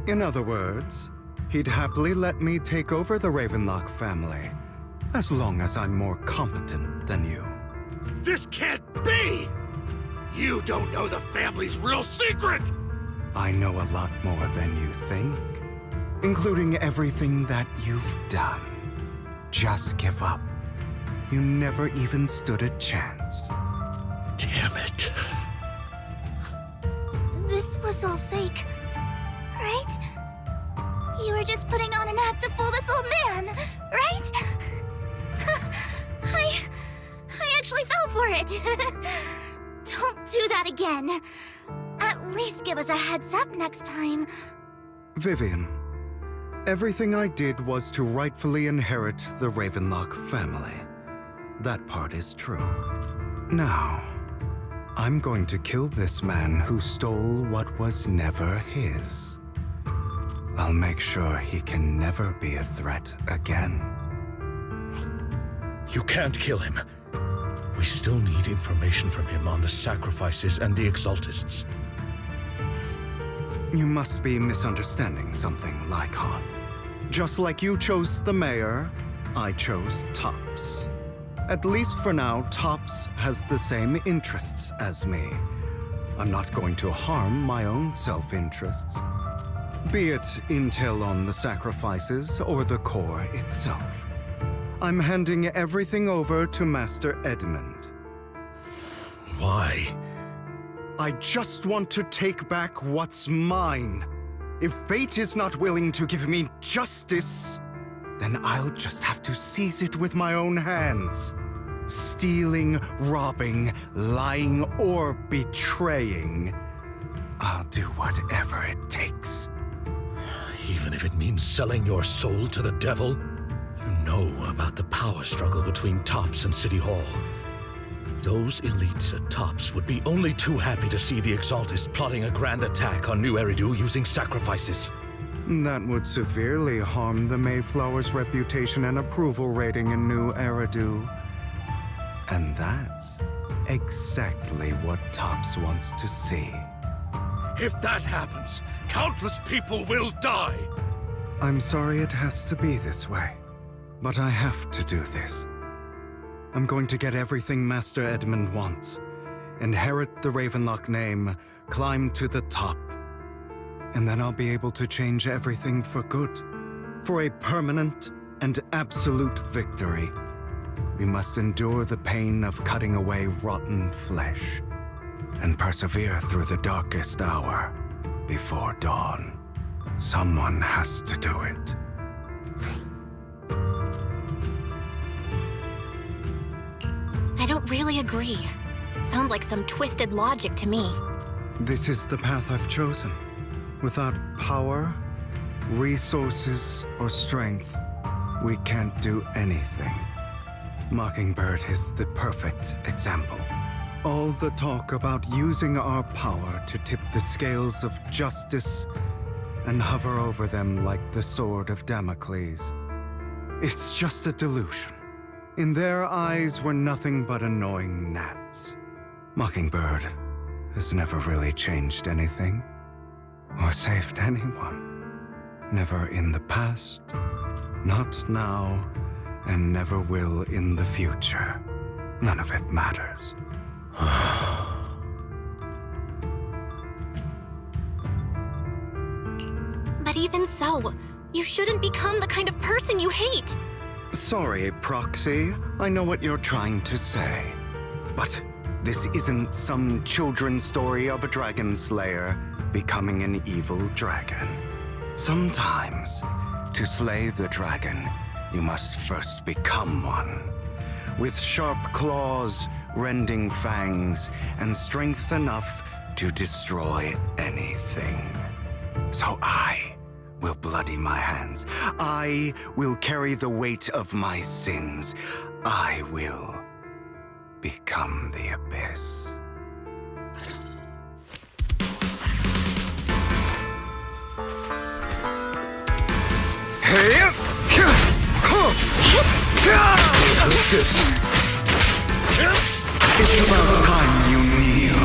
In other words, he'd happily let me take over the Ravenlock family, as long as I'm more competent than you. This can't be! You don't know the family's real secret! I know a lot more than you think, including everything that you've done. Just give up. You never even stood a chance. Damn it. This was all fake, right? You were just putting on an act to fool this old man, right? I actually fell for it. Don't do that again. At least give us a heads up next time. Vivian, everything I did was to rightfully inherit the Ravenlock family. That part is true. Now, I'm going to kill this man who stole what was never his. I'll make sure he can never be a threat again. You can't kill him. We still need information from him on the sacrifices and the Exaltists. You must be misunderstanding something, Lycon. Just like you chose the mayor, I chose Tops. At least for now, Tops has the same interests as me. I'm not going to harm my own self-interests. Be it intel on the sacrifices or the core itself. I'm handing everything over to Master Edmund. Why? I just want to take back what's mine. If fate is not willing to give me justice, then I'll just have to seize it with my own hands. Stealing, robbing, lying, or betraying. I'll do whatever it takes. Even if it means selling your soul to the devil? You know about the power struggle between Tops and City Hall. Those elites at Tops would be only too happy to see the Exaltists plotting a grand attack on New Eridu using sacrifices. That would severely harm the Mayflower's reputation and approval rating in New Eridu. And that's exactly what Tops wants to see. If that happens, countless people will die! I'm sorry it has to be this way, but I have to do this. I'm going to get everything Master Edmund wants, inherit the Ravenlock name, climb to the top, and then I'll be able to change everything for good, for a permanent and absolute victory. We must endure the pain of cutting away rotten flesh, and persevere through the darkest hour before dawn. Someone has to do it. I don't really agree. Sounds like some twisted logic to me. This is the path I've chosen. Without power, resources, or strength, we can't do anything. Mockingbird is the perfect example. All the talk about using our power to tip the scales of justice and hover over them like the sword of Damocles. It's just a delusion. In their eyes, we're nothing but annoying gnats. Mockingbird has never really changed anything, or saved anyone. Never in the past, not now, and never will in the future. None of it matters. But even so, you shouldn't become the kind of person you hate. Sorry, Proxy. I know what you're trying to say. But this isn't some children's story of a dragon slayer becoming an evil dragon. Sometimes, to slay the dragon, you must first become one. With sharp claws, rending fangs, and strength enough to destroy anything. So I will bloody my hands. I will carry the weight of my sins. I will become the abyss. It's about time you kneel.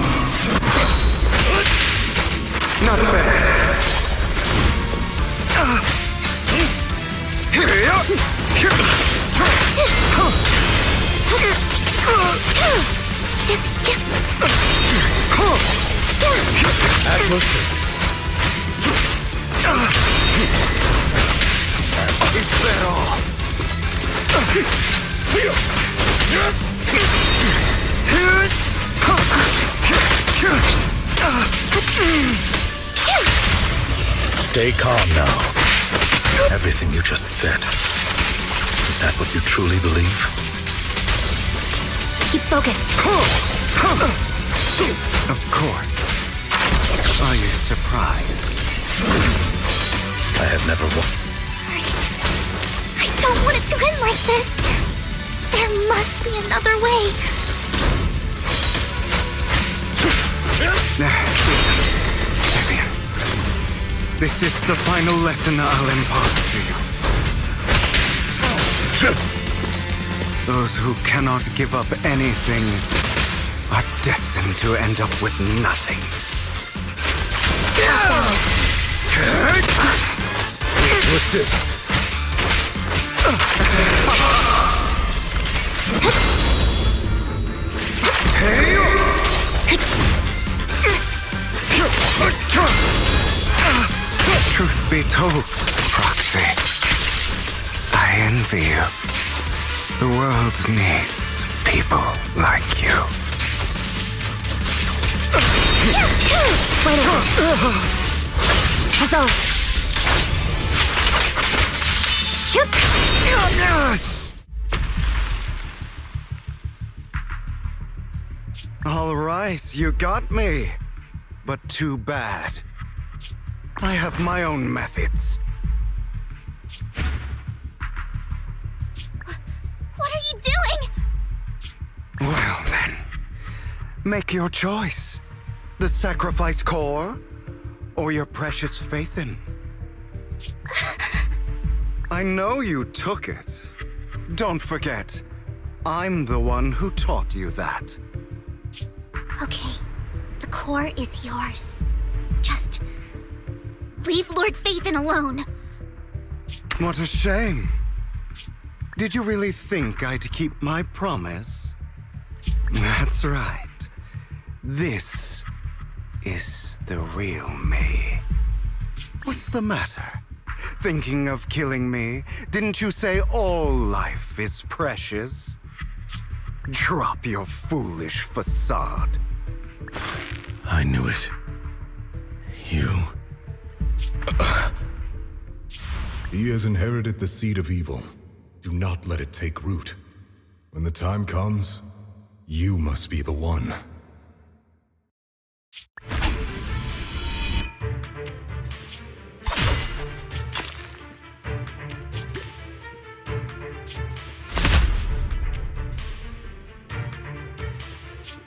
Not bad. It's that all. Stay calm now. Everything you just said, is that what you truly believe? Keep focused. Of course. Are you surprised? I have never I don't want it to end like this. There must be another way. Vivian, this is the final lesson I'll impart to you. Those who cannot give up anything are destined to end up with nothing. What's it? Truth be told, Proxy, I envy you. The world needs people like you. All right, you got me. But too bad. I have my own methods. What are you doing? Well then, make your choice. The sacrifice core, or your precious Faithin. I know you took it. Don't forget, I'm the one who taught you that. Okay, the core is yours. Just leave Lord Faithin alone. What a shame. Did you really think I'd keep my promise? That's right. This is the real me. What's the matter? Thinking of killing me? Didn't you say all life is precious? Drop your foolish facade. I knew it. You... He has inherited the seed of evil. Do not let it take root. When the time comes, you must be the one.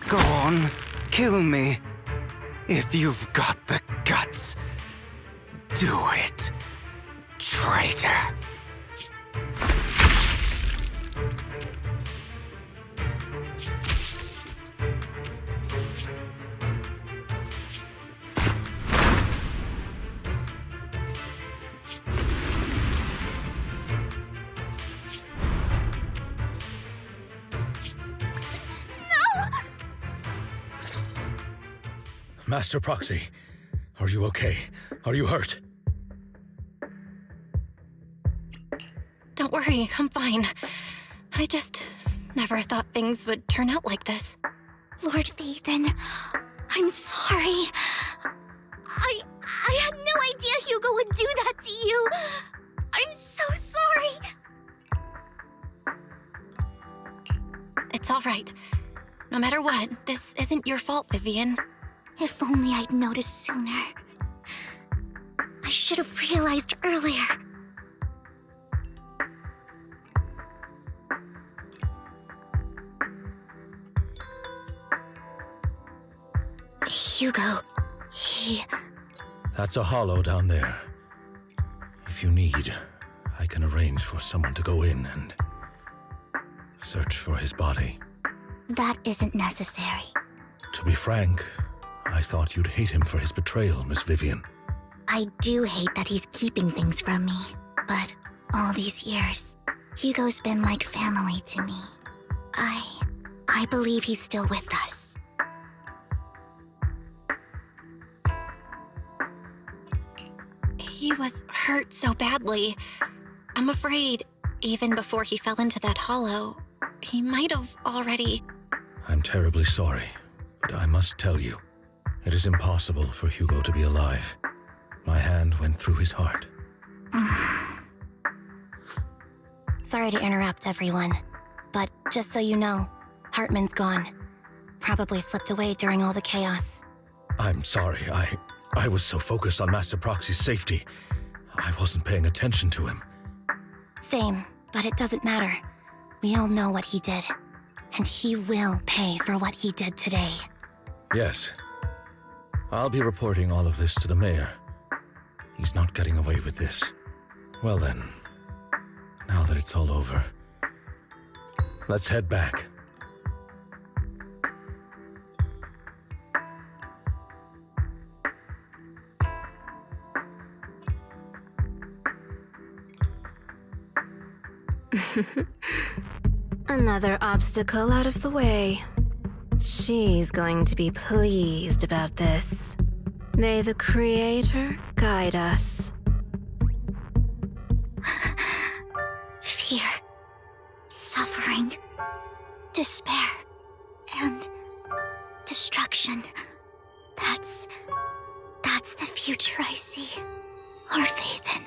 Go on, kill me. If you've got the guts, do it, traitor. Master Proxy, are you okay? Are you hurt? Don't worry, I'm fine. I just never thought things would turn out like this. Lord Faithin, I'm sorry. I had no idea Hugo would do that to you. I'm so sorry. It's all right. No matter what, this isn't your fault, Vivian. If only I'd noticed sooner. I should have realized earlier. Hugo, he... That's a hollow down there. If you need, I can arrange for someone to go in and search for his body. That isn't necessary. To be frank, I thought you'd hate him for his betrayal, Miss Vivian. I do hate that he's keeping things from me, but all these years, Hugo's been like family to me. I believe he's still with us. He was hurt so badly. I'm afraid, even before he fell into that hollow, he might have already... I'm terribly sorry, but I must tell you, it is impossible for Hugo to be alive. My hand went through his heart. Sorry to interrupt, everyone. But just so you know, Hartman's gone. Probably slipped away during all the chaos. I'm sorry, I was so focused on Master Proxy's safety. I wasn't paying attention to him. Same, but it doesn't matter. We all know what he did. And he will pay for what he did today. Yes. I'll be reporting all of this to the mayor. He's not getting away with this. Well then, now that it's all over, let's head back. Another obstacle out of the way. She's going to be pleased about this. May the Creator guide us. Fear, suffering, despair, and destruction. That's the future I see. Lord Vathan.